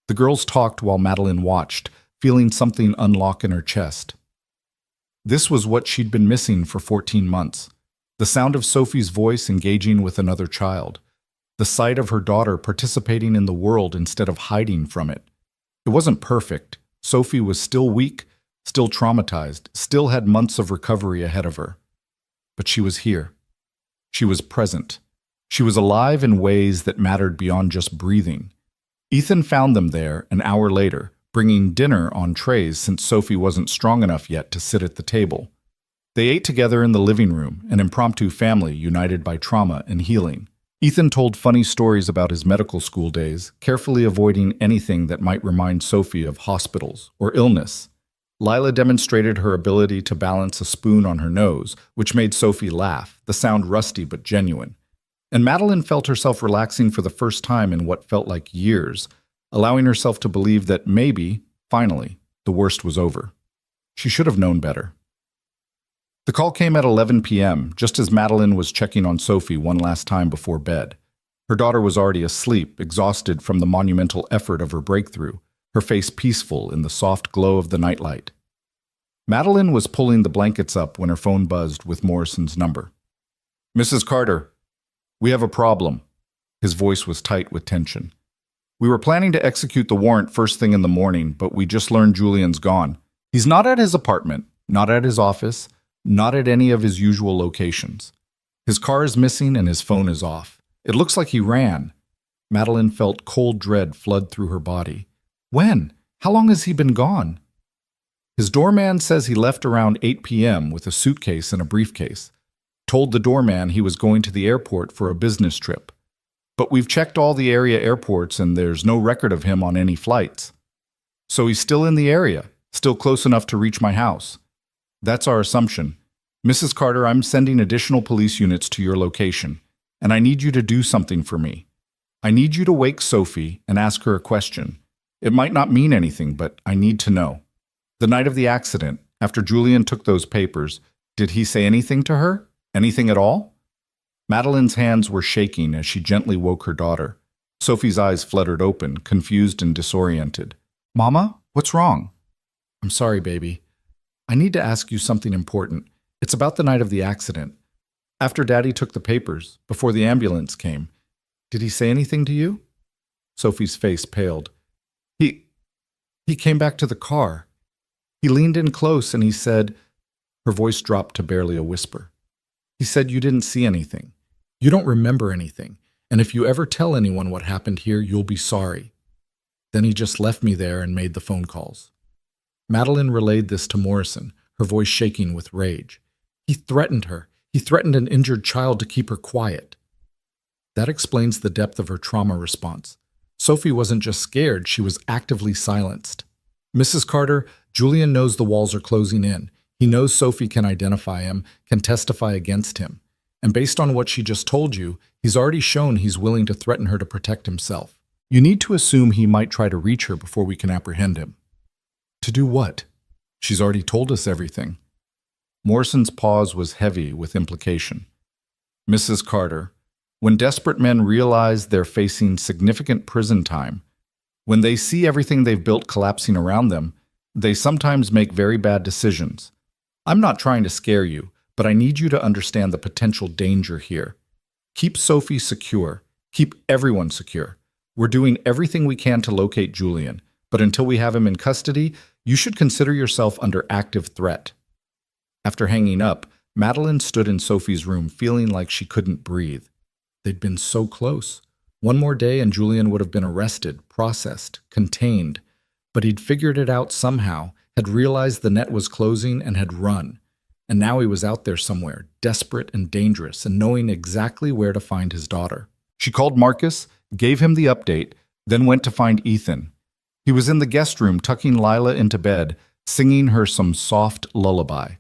The girls talked while Madeline watched, feeling something unlock in her chest. This was what she'd been missing for 14 months. The sound of Sophie's voice engaging with another child. The sight of her daughter participating in the world instead of hiding from it. It wasn't perfect. Sophie was still weak, still traumatized, still had months of recovery ahead of her. But she was here. She was present. She was alive in ways that mattered beyond just breathing. Ethan found them there an hour later, bringing dinner on trays since Sophie wasn't strong enough yet to sit at the table. They ate together in the living room, an impromptu family united by trauma and healing. Ethan told funny stories about his medical school days, carefully avoiding anything that might remind Sophie of hospitals or illness. Lila demonstrated her ability to balance a spoon on her nose, which made Sophie laugh, the sound rusty but genuine. And Madeline felt herself relaxing for the first time in what felt like years, allowing herself to believe that maybe, finally, the worst was over. She should have known better. The call came at 11 p.m., just as Madeline was checking on Sophie one last time before bed. Her daughter was already asleep, exhausted from the monumental effort of her breakthrough, her face peaceful in the soft glow of the nightlight. Madeline was pulling the blankets up when her phone buzzed with Morrison's number. "Mrs. Carter, we have a problem." His voice was tight with tension. "We were planning to execute the warrant first thing in the morning, but we just learned Julian's gone. He's not at his apartment, not at his office, not at any of his usual locations. His car is missing and his phone is off. It looks like he ran." Madeline felt cold dread flood through her body. "When? How long has he been gone?" "His doorman says he left around 8 p.m. with a suitcase and a briefcase. Told the doorman he was going to the airport for a business trip. But we've checked all the area airports and there's no record of him on any flights. So he's still in the area, still close enough to reach my house. That's our assumption. Mrs. Carter, I'm sending additional police units to your location, and I need you to do something for me. I need you to wake Sophie and ask her a question. It might not mean anything, but I need to know. The night of the accident, after Julian took those papers, did he say anything to her? Anything at all?" Madeline's hands were shaking as she gently woke her daughter. Sophie's eyes fluttered open, confused and disoriented. "Mama, what's wrong?" "I'm sorry, baby. I need to ask you something important. It's about the night of the accident. After Daddy took the papers, before the ambulance came, did he say anything to you?" Sophie's face paled. He came back to the car. He leaned in close and he said," her voice dropped to barely a whisper. "He said you didn't see anything. You don't remember anything, and if you ever tell anyone what happened here, you'll be sorry. Then he just left me there and made the phone calls." Madeline relayed this to Morrison, her voice shaking with rage. "He threatened her. He threatened an injured child to keep her quiet." That explains the depth of her trauma response. Sophie wasn't just scared, she was actively silenced. "Mrs. Carter, Julian knows the walls are closing in. He knows Sophie can identify him, can testify against him. And based on what she just told you, he's already shown he's willing to threaten her to protect himself. You need to assume he might try to reach her before we can apprehend him." "To do what? She's already told us everything." Morrison's pause was heavy with implication. "Mrs. Carter, when desperate men realize they're facing significant prison time, when they see everything they've built collapsing around them, They sometimes make very bad decisions. I'm not trying to scare you, but I need you to understand the potential danger here. Keep Sophie secure. Keep everyone secure. We're doing everything we can to locate Julian, but until we have him in custody, you should consider yourself under active threat. After hanging up, Madeline stood in Sophie's room feeling like she couldn't breathe. They'd been so close. One more day and Julian would have been arrested, processed, contained. But he'd figured it out somehow, had realized the net was closing and had run. And now he was out there somewhere, desperate and dangerous, and knowing exactly where to find his daughter. She called Marcus, gave him the update, then went to find Ethan. He was in the guest room tucking Lila into bed, singing her some soft lullaby.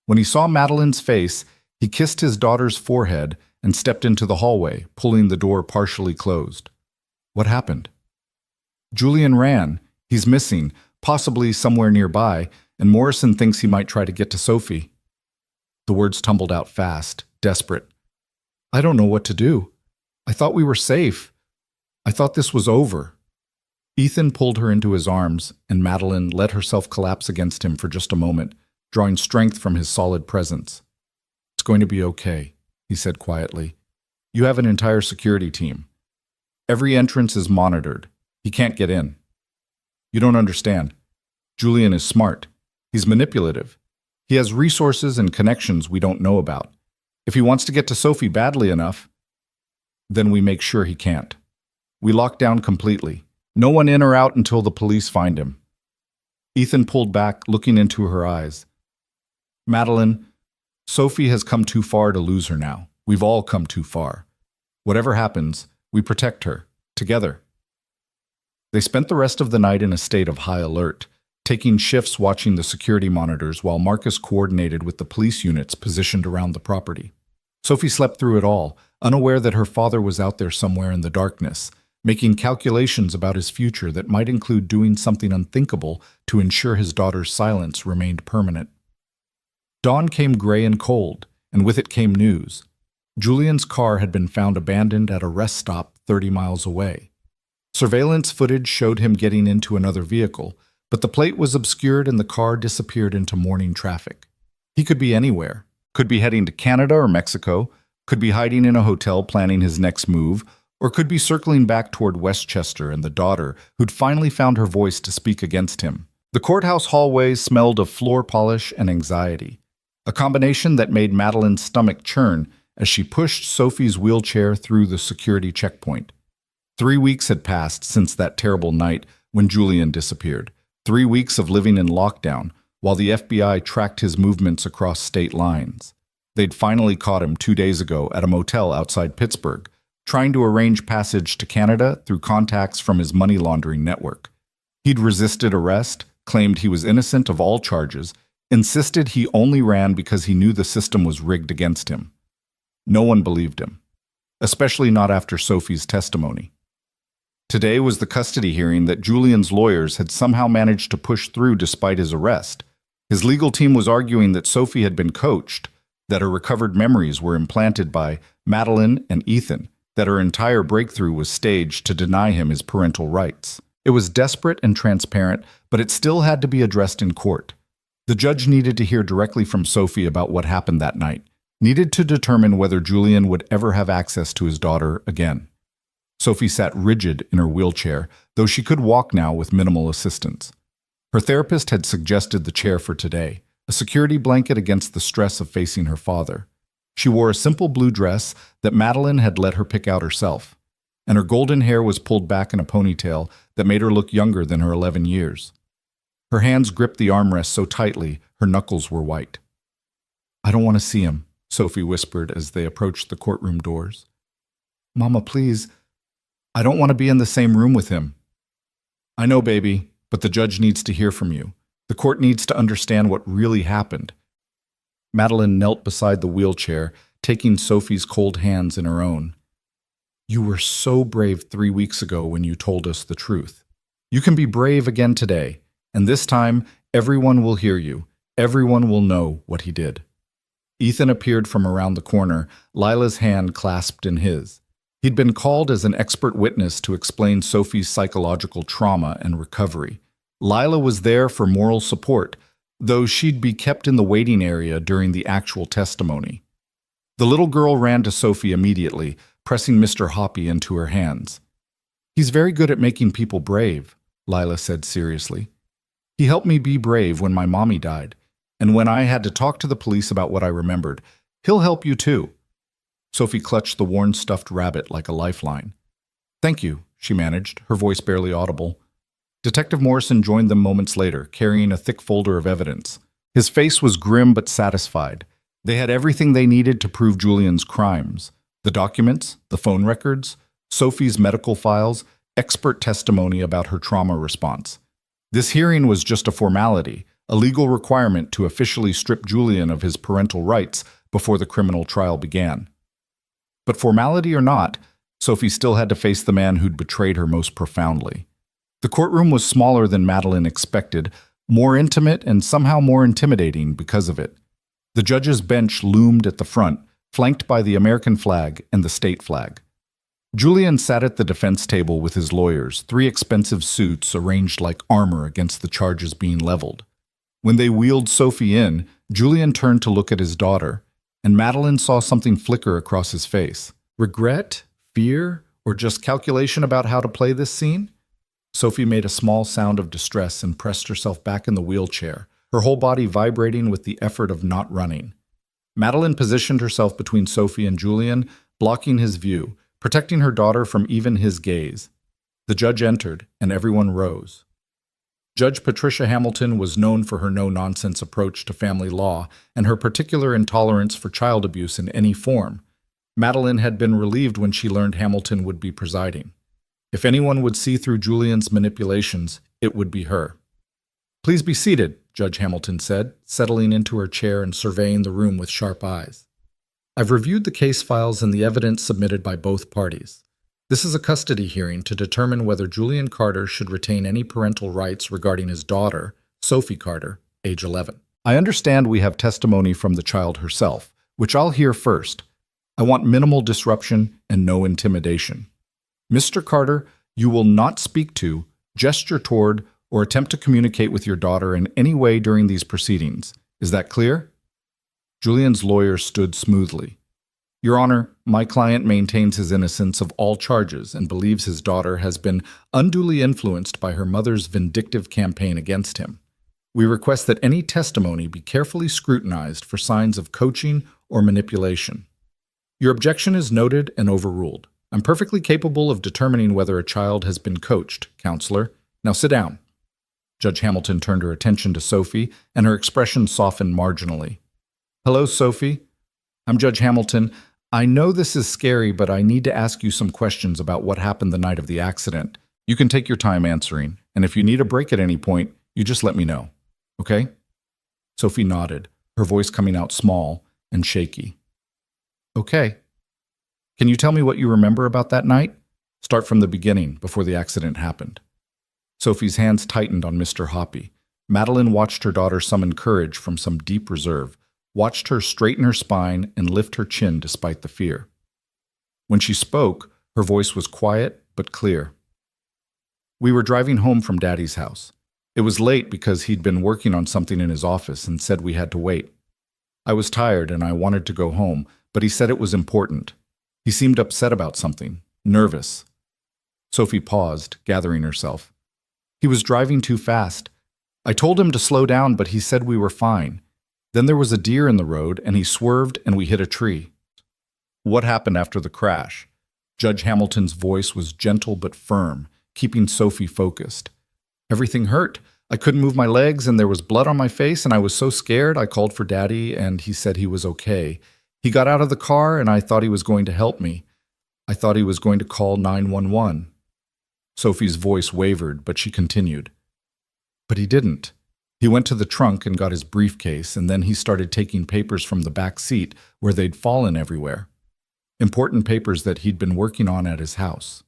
When he saw Madeline's face, he kissed his daughter's forehead and stepped into the hallway, pulling the door partially closed. What happened? Julian ran. He's missing, possibly somewhere nearby, and Morrison thinks he might try to get to Sophie. The words tumbled out fast, desperate. I don't know what to do. I thought we were safe. I thought this was over. Ethan pulled her into his arms, and Madeline let herself collapse against him for just a moment, drawing strength from his solid presence. It's going to be okay, he said quietly. You have an entire security team. Every entrance is monitored. He can't get in. You don't understand. Julian is smart. He's manipulative. He has resources and connections we don't know about. If he wants to get to Sophie badly enough, then we make sure he can't. We lock down completely. No one in or out until the police find him. Ethan pulled back, looking into her eyes. Madeline, Sophie has come too far to lose her now. We've all come too far. Whatever happens, we protect her, together. They spent the rest of the night in a state of high alert, taking shifts watching the security monitors while Marcus coordinated with the police units positioned around the property. Sophie slept through it all, unaware that her father was out there somewhere in the darkness, making calculations about his future that might include doing something unthinkable to ensure his daughter's silence remained permanent. Dawn came gray and cold, and with it came news. Julian's car had been found abandoned at a rest stop 30 miles away. Surveillance footage showed him getting into another vehicle, but the plate was obscured and the car disappeared into morning traffic. He could be anywhere. Could be heading to Canada or Mexico, could be hiding in a hotel planning his next move, or could be circling back toward Westchester and the daughter who'd finally found her voice to speak against him. The courthouse hallways smelled of floor polish and anxiety, a combination that made Madeline's stomach churn as she pushed Sophie's wheelchair through the security checkpoint. 3 weeks had passed since that terrible night when Julian disappeared. 3 weeks of living in lockdown while the FBI tracked his movements across state lines. They'd finally caught him 2 days ago at a motel outside Pittsburgh, trying to arrange passage to Canada through contacts from his money laundering network. He'd resisted arrest, claimed he was innocent of all charges, insisted he only ran because he knew the system was rigged against him. No one believed him, especially not after Sophie's testimony. Today was the custody hearing that Julian's lawyers had somehow managed to push through despite his arrest. His legal team was arguing that Sophie had been coached, that her recovered memories were implanted by Madeline and Ethan, that her entire breakthrough was staged to deny him his parental rights. It was desperate and transparent, but it still had to be addressed in court. The judge needed to hear directly from Sophie about what happened that night, needed to determine whether Julian would ever have access to his daughter again. Sophie sat rigid in her wheelchair, though she could walk now with minimal assistance. Her therapist had suggested the chair for today, a security blanket against the stress of facing her father. She wore a simple blue dress that Madeline had let her pick out herself, and her golden hair was pulled back in a ponytail that made her look younger than her 11 years. Her hands gripped the armrest so tightly, her knuckles were white. I don't want to see him, Sophie whispered as they approached the courtroom doors. Mama, please. I don't want to be in the same room with him. I know, baby, but the judge needs to hear from you. The court needs to understand what really happened. Madeline knelt beside the wheelchair, taking Sophie's cold hands in her own. You were so brave 3 weeks ago when you told us the truth. You can be brave again today, and this time everyone will hear you. Everyone will know what he did. Ethan appeared from around the corner, Lila's hand clasped in his. He'd been called as an expert witness to explain Sophie's psychological trauma and recovery. Lila was there for moral support, though she'd be kept in the waiting area during the actual testimony. The little girl ran to Sophie immediately, pressing Mr. Hoppy into her hands. "He's very good at making people brave," Lila said seriously. "He helped me be brave when my mommy died, and when I had to talk to the police about what I remembered. He'll help you too." Sophie clutched the worn stuffed rabbit like a lifeline. "Thank you," she managed, her voice barely audible. Detective Morrison joined them moments later, carrying a thick folder of evidence. His face was grim but satisfied. They had everything they needed to prove Julian's crimes: the documents, the phone records, Sophie's medical files, expert testimony about her trauma response. This hearing was just a formality, a legal requirement to officially strip Julian of his parental rights before the criminal trial began. But formality or not, Sophie still had to face the man who'd betrayed her most profoundly. The courtroom was smaller than Madeline expected, more intimate and somehow more intimidating because of it. The judge's bench loomed at the front, flanked by the American flag and the state flag. Julian sat at the defense table with his lawyers, 3 expensive suits arranged like armor against the charges being leveled. When they wheeled Sophie in, Julian turned to look at his daughter, and Madeline saw something flicker across his face. Regret? Fear? Or just calculation about how to play this scene? Sophie made a small sound of distress and pressed herself back in the wheelchair, her whole body vibrating with the effort of not running. Madeline positioned herself between Sophie and Julian, blocking his view, protecting her daughter from even his gaze. The judge entered, and everyone rose. Judge Patricia Hamilton was known for her no-nonsense approach to family law and her particular intolerance for child abuse in any form. Madeline had been relieved when she learned Hamilton would be presiding. If anyone would see through Julian's manipulations, it would be her. "Please be seated," Judge Hamilton said, settling into her chair and surveying the room with sharp eyes. "I've reviewed the case files and the evidence submitted by both parties. This is a custody hearing to determine whether Julian Carter should retain any parental rights regarding his daughter, Sophie Carter, age 11. I understand we have testimony from the child herself, which I'll hear first. I want minimal disruption and no intimidation. Mr. Carter, you will not speak to, gesture toward, or attempt to communicate with your daughter in any way during these proceedings. Is that clear?" Julian's lawyer stood smoothly. "Your Honor, my client maintains his innocence of all charges and believes his daughter has been unduly influenced by her mother's vindictive campaign against him. We request that any testimony be carefully scrutinized for signs of coaching or manipulation. Your objection is noted and overruled. I'm perfectly capable of determining whether a child has been coached, Counselor. Now sit down." Judge Hamilton turned her attention to Sophie, and her expression softened marginally. "Hello, Sophie. I'm Judge Hamilton. I know this is scary, but I need to ask you some questions about what happened the night of the accident. You can take your time answering, and if you need a break at any point, you just let me know. Okay?" Sophie nodded, her voice coming out small and shaky. "Okay. Can you tell me what you remember about that night? Start from the beginning, before the accident happened." Sophie's hands tightened on Mr. Hoppy. Madeline watched her daughter summon courage from some deep reserve, watched her straighten her spine and lift her chin despite the fear. When she spoke, her voice was quiet but clear. "We were driving home from Daddy's house. It was late because he'd been working on something in his office and said we had to wait. I was tired and I wanted to go home, but he said it was important. He seemed upset about something, nervous." Sophie paused, gathering herself. "He was driving too fast. I told him to slow down, but he said we were fine. Then there was a deer in the road, and he swerved and we hit a tree." "What happened after the crash?" Judge Hamilton's voice was gentle but firm, keeping Sophie focused. "Everything hurt. I couldn't move my legs, and there was blood on my face, and I was so scared I called for Daddy, and he said he was okay. He got out of the car, and I thought he was going to help me. I thought he was going to call 911. Sophie's voice wavered, but she continued. "But he didn't. He went to the trunk and got his briefcase, and then he started taking papers from the back seat where they'd fallen everywhere. Important papers that he'd been working on at his house."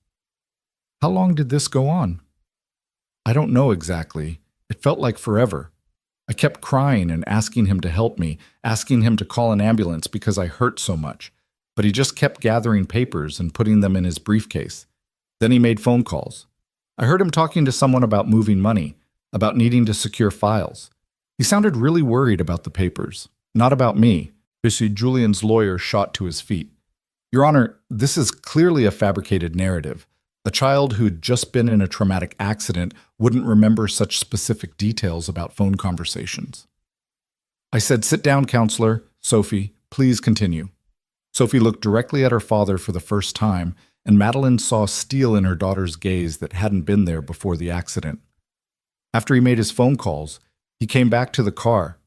"How long did this go on?" "I don't know exactly. It felt like forever. I kept crying and asking him to help me, asking him to call an ambulance because I hurt so much. But he just kept gathering papers and putting them in his briefcase. Then he made phone calls. I heard him talking to someone about moving money. about needing to secure files. He sounded really worried about the papers, not about me. Julian's lawyer shot to his feet. Your Honor, this is clearly a fabricated narrative. A child who'd just been in a traumatic accident wouldn't remember such specific details about phone conversations. I said, "Sit down, counselor. Sophie, please continue." Sophie looked directly at her father for the first time, and Madeline saw steel in her daughter's gaze that hadn't been there before the accident. After he made his phone calls, he came back to the car.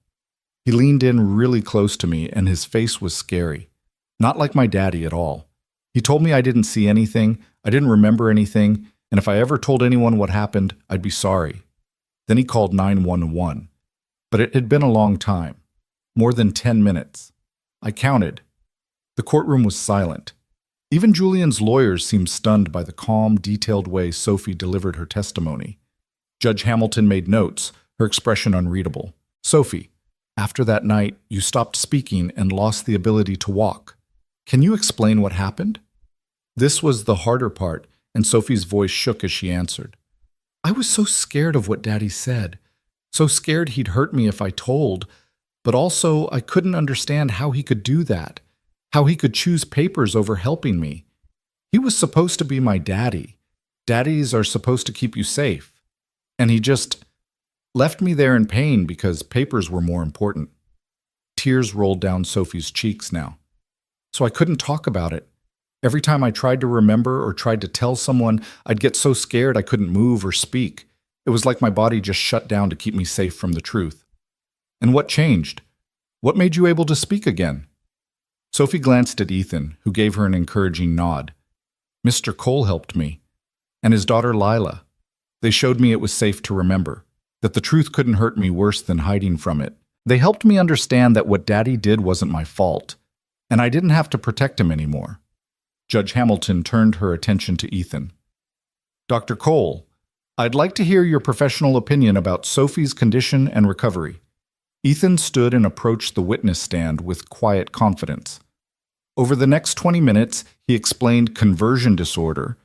He leaned in really close to me, and his face was scary. Not like my daddy at all. He told me I didn't see anything, I didn't remember anything, and if I ever told anyone what happened, I'd be sorry. Then he called 911. But it had been a long time. More than 10 minutes. I counted. The courtroom was silent. Even Julian's lawyers seemed stunned by the calm, detailed way Sophie delivered her testimony. Judge Hamilton made notes, her expression unreadable. "Sophie, after that night, you stopped speaking and lost the ability to walk. Can you explain what happened?" This was the harder part, and Sophie's voice shook as she answered. "I was so scared of what Daddy said, so scared he'd hurt me if I told, but also I couldn't understand how he could do that, how he could choose papers over helping me. He was supposed to be my daddy. Daddies are supposed to keep you safe. And he just left me there in pain because papers were more important." Tears rolled down Sophie's cheeks now. So I couldn't talk about it. Every time I tried to remember or tried to tell someone, I'd get so scared I couldn't move or speak. It was like my body just shut down to keep me safe from the truth. "And what changed? What made you able to speak again?" Sophie glanced at Ethan, who gave her an encouraging nod. "Mr. Cole helped me. And his daughter Lila. They showed me it was safe to remember, that the truth couldn't hurt me worse than hiding from it. They helped me understand that what Daddy did wasn't my fault, and I didn't have to protect him anymore." Judge Hamilton turned her attention to Ethan. "Dr. Cole, I'd like to hear your professional opinion about Sophie's condition and recovery." Ethan stood and approached the witness stand with quiet confidence. Over the next 20 minutes, he explained conversion disorder,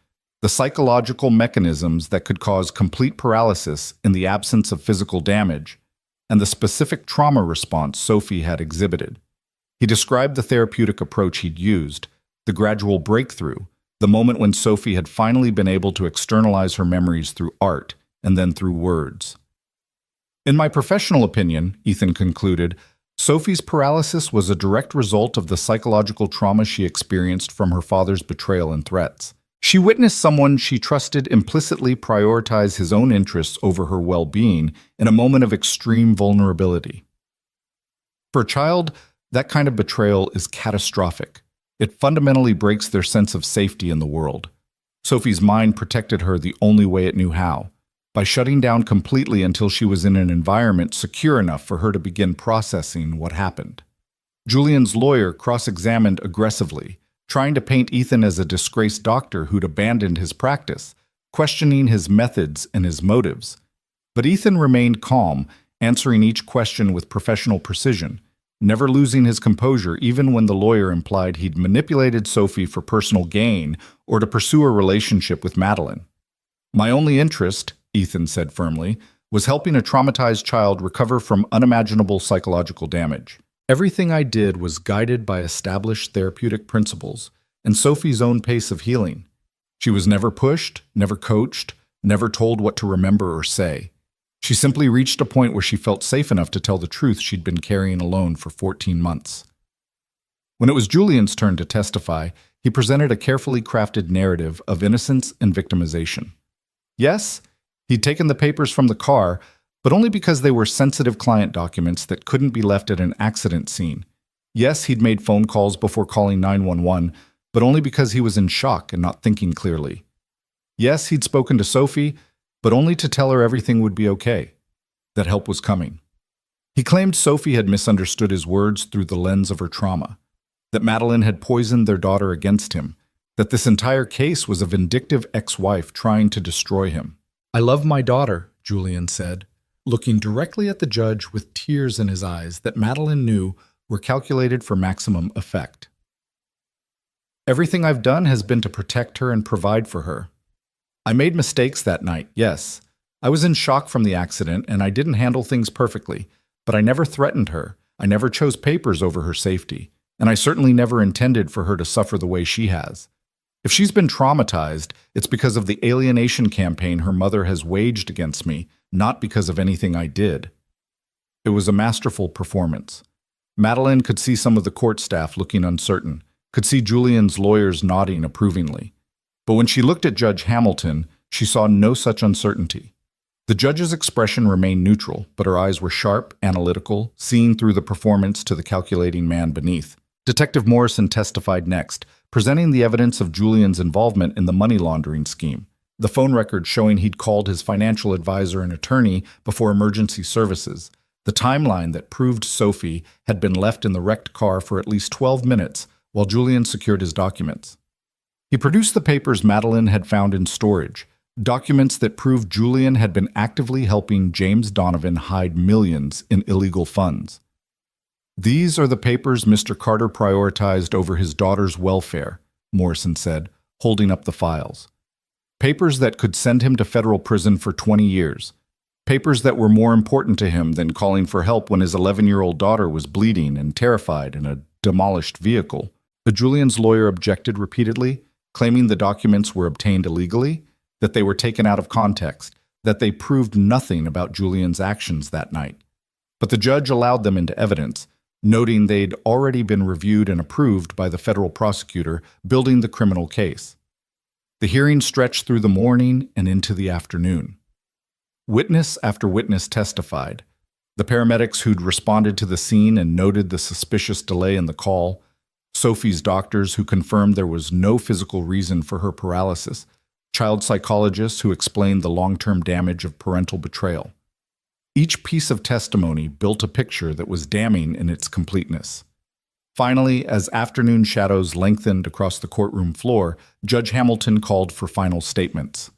the psychological mechanisms that could cause complete paralysis in the absence of physical damage, and the specific trauma response Sophie had exhibited. He described the therapeutic approach he'd used, the gradual breakthrough, the moment when Sophie had finally been able to externalize her memories through art and then through words. "In my professional opinion," Ethan concluded, "Sophie's paralysis was a direct result of the psychological trauma she experienced from her father's betrayal and threats. She witnessed someone she trusted implicitly prioritize his own interests over her well-being in a moment of extreme vulnerability. For a child, that kind of betrayal is catastrophic. It fundamentally breaks their sense of safety in the world. Sophie's mind protected her the only way it knew how, by shutting down completely until she was in an environment secure enough for her to begin processing what happened." Julian's lawyer cross-examined aggressively, trying to paint Ethan as a disgraced doctor who'd abandoned his practice, questioning his methods and his motives. But Ethan remained calm, answering each question with professional precision, never losing his composure even when the lawyer implied he'd manipulated Sophie for personal gain or to pursue a relationship with Madeline. "My only interest," Ethan said firmly, "was helping a traumatized child recover from unimaginable psychological damage. Everything I did was guided by established therapeutic principles and Sophie's own pace of healing. She was never pushed, never coached, never told what to remember or say. She simply reached a point where she felt safe enough to tell the truth she'd been carrying alone for 14 months. When it was Julian's turn to testify, he presented a carefully crafted narrative of innocence and victimization. Yes, he'd taken the papers from the car, but only because they were sensitive client documents that couldn't be left at an accident scene. Yes, he'd made phone calls before calling 911, but only because he was in shock and not thinking clearly. Yes, he'd spoken to Sophie, but only to tell her everything would be okay, that help was coming. He claimed Sophie had misunderstood his words through the lens of her trauma, that Madeline had poisoned their daughter against him, that this entire case was a vindictive ex-wife trying to destroy him. "I love my daughter," Julian said, looking directly at the judge with tears in his eyes that Madeline knew were calculated for maximum effect. "Everything I've done has been to protect her and provide for her. I made mistakes that night, yes. I was in shock from the accident and I didn't handle things perfectly, but I never threatened her. I never chose papers over her safety, and I certainly never intended for her to suffer the way she has. If she's been traumatized, it's because of the alienation campaign her mother has waged against me, not because of anything I did. It was a masterful performance. Madeline could see some of the court staff looking uncertain, could see Julian's lawyers nodding approvingly. But when she looked at Judge Hamilton, she saw no such uncertainty. The judge's expression remained neutral, but her eyes were sharp, analytical, seeing through the performance to the calculating man beneath. Detective Morrison testified next, presenting the evidence of Julian's involvement in the money laundering scheme. The phone record showing he'd called his financial advisor and attorney before emergency services. The timeline that proved Sophie had been left in the wrecked car for at least 12 minutes while Julian secured his documents. He produced the papers Madeline had found in storage, documents that proved Julian had been actively helping James Donovan hide millions in illegal funds. "These are the papers Mr. Carter prioritized over his daughter's welfare," Morrison said, holding up the files. "Papers that could send him to federal prison for 20 years. Papers that were more important to him than calling for help when his 11-year-old daughter was bleeding and terrified in a demolished vehicle." But Julian's lawyer objected repeatedly, claiming the documents were obtained illegally, that they were taken out of context, that they proved nothing about Julian's actions that night. But the judge allowed them into evidence, noting they'd already been reviewed and approved by the federal prosecutor building the criminal case. The hearing stretched through the morning and into the afternoon. Witness after witness testified. The paramedics who'd responded to the scene and noted the suspicious delay in the call, Sophie's doctors who confirmed there was no physical reason for her paralysis, child psychologists who explained the long-term damage of parental betrayal. Each piece of testimony built a picture that was damning in its completeness. Finally, as afternoon shadows lengthened across the courtroom floor, Judge Hamilton called for final statements.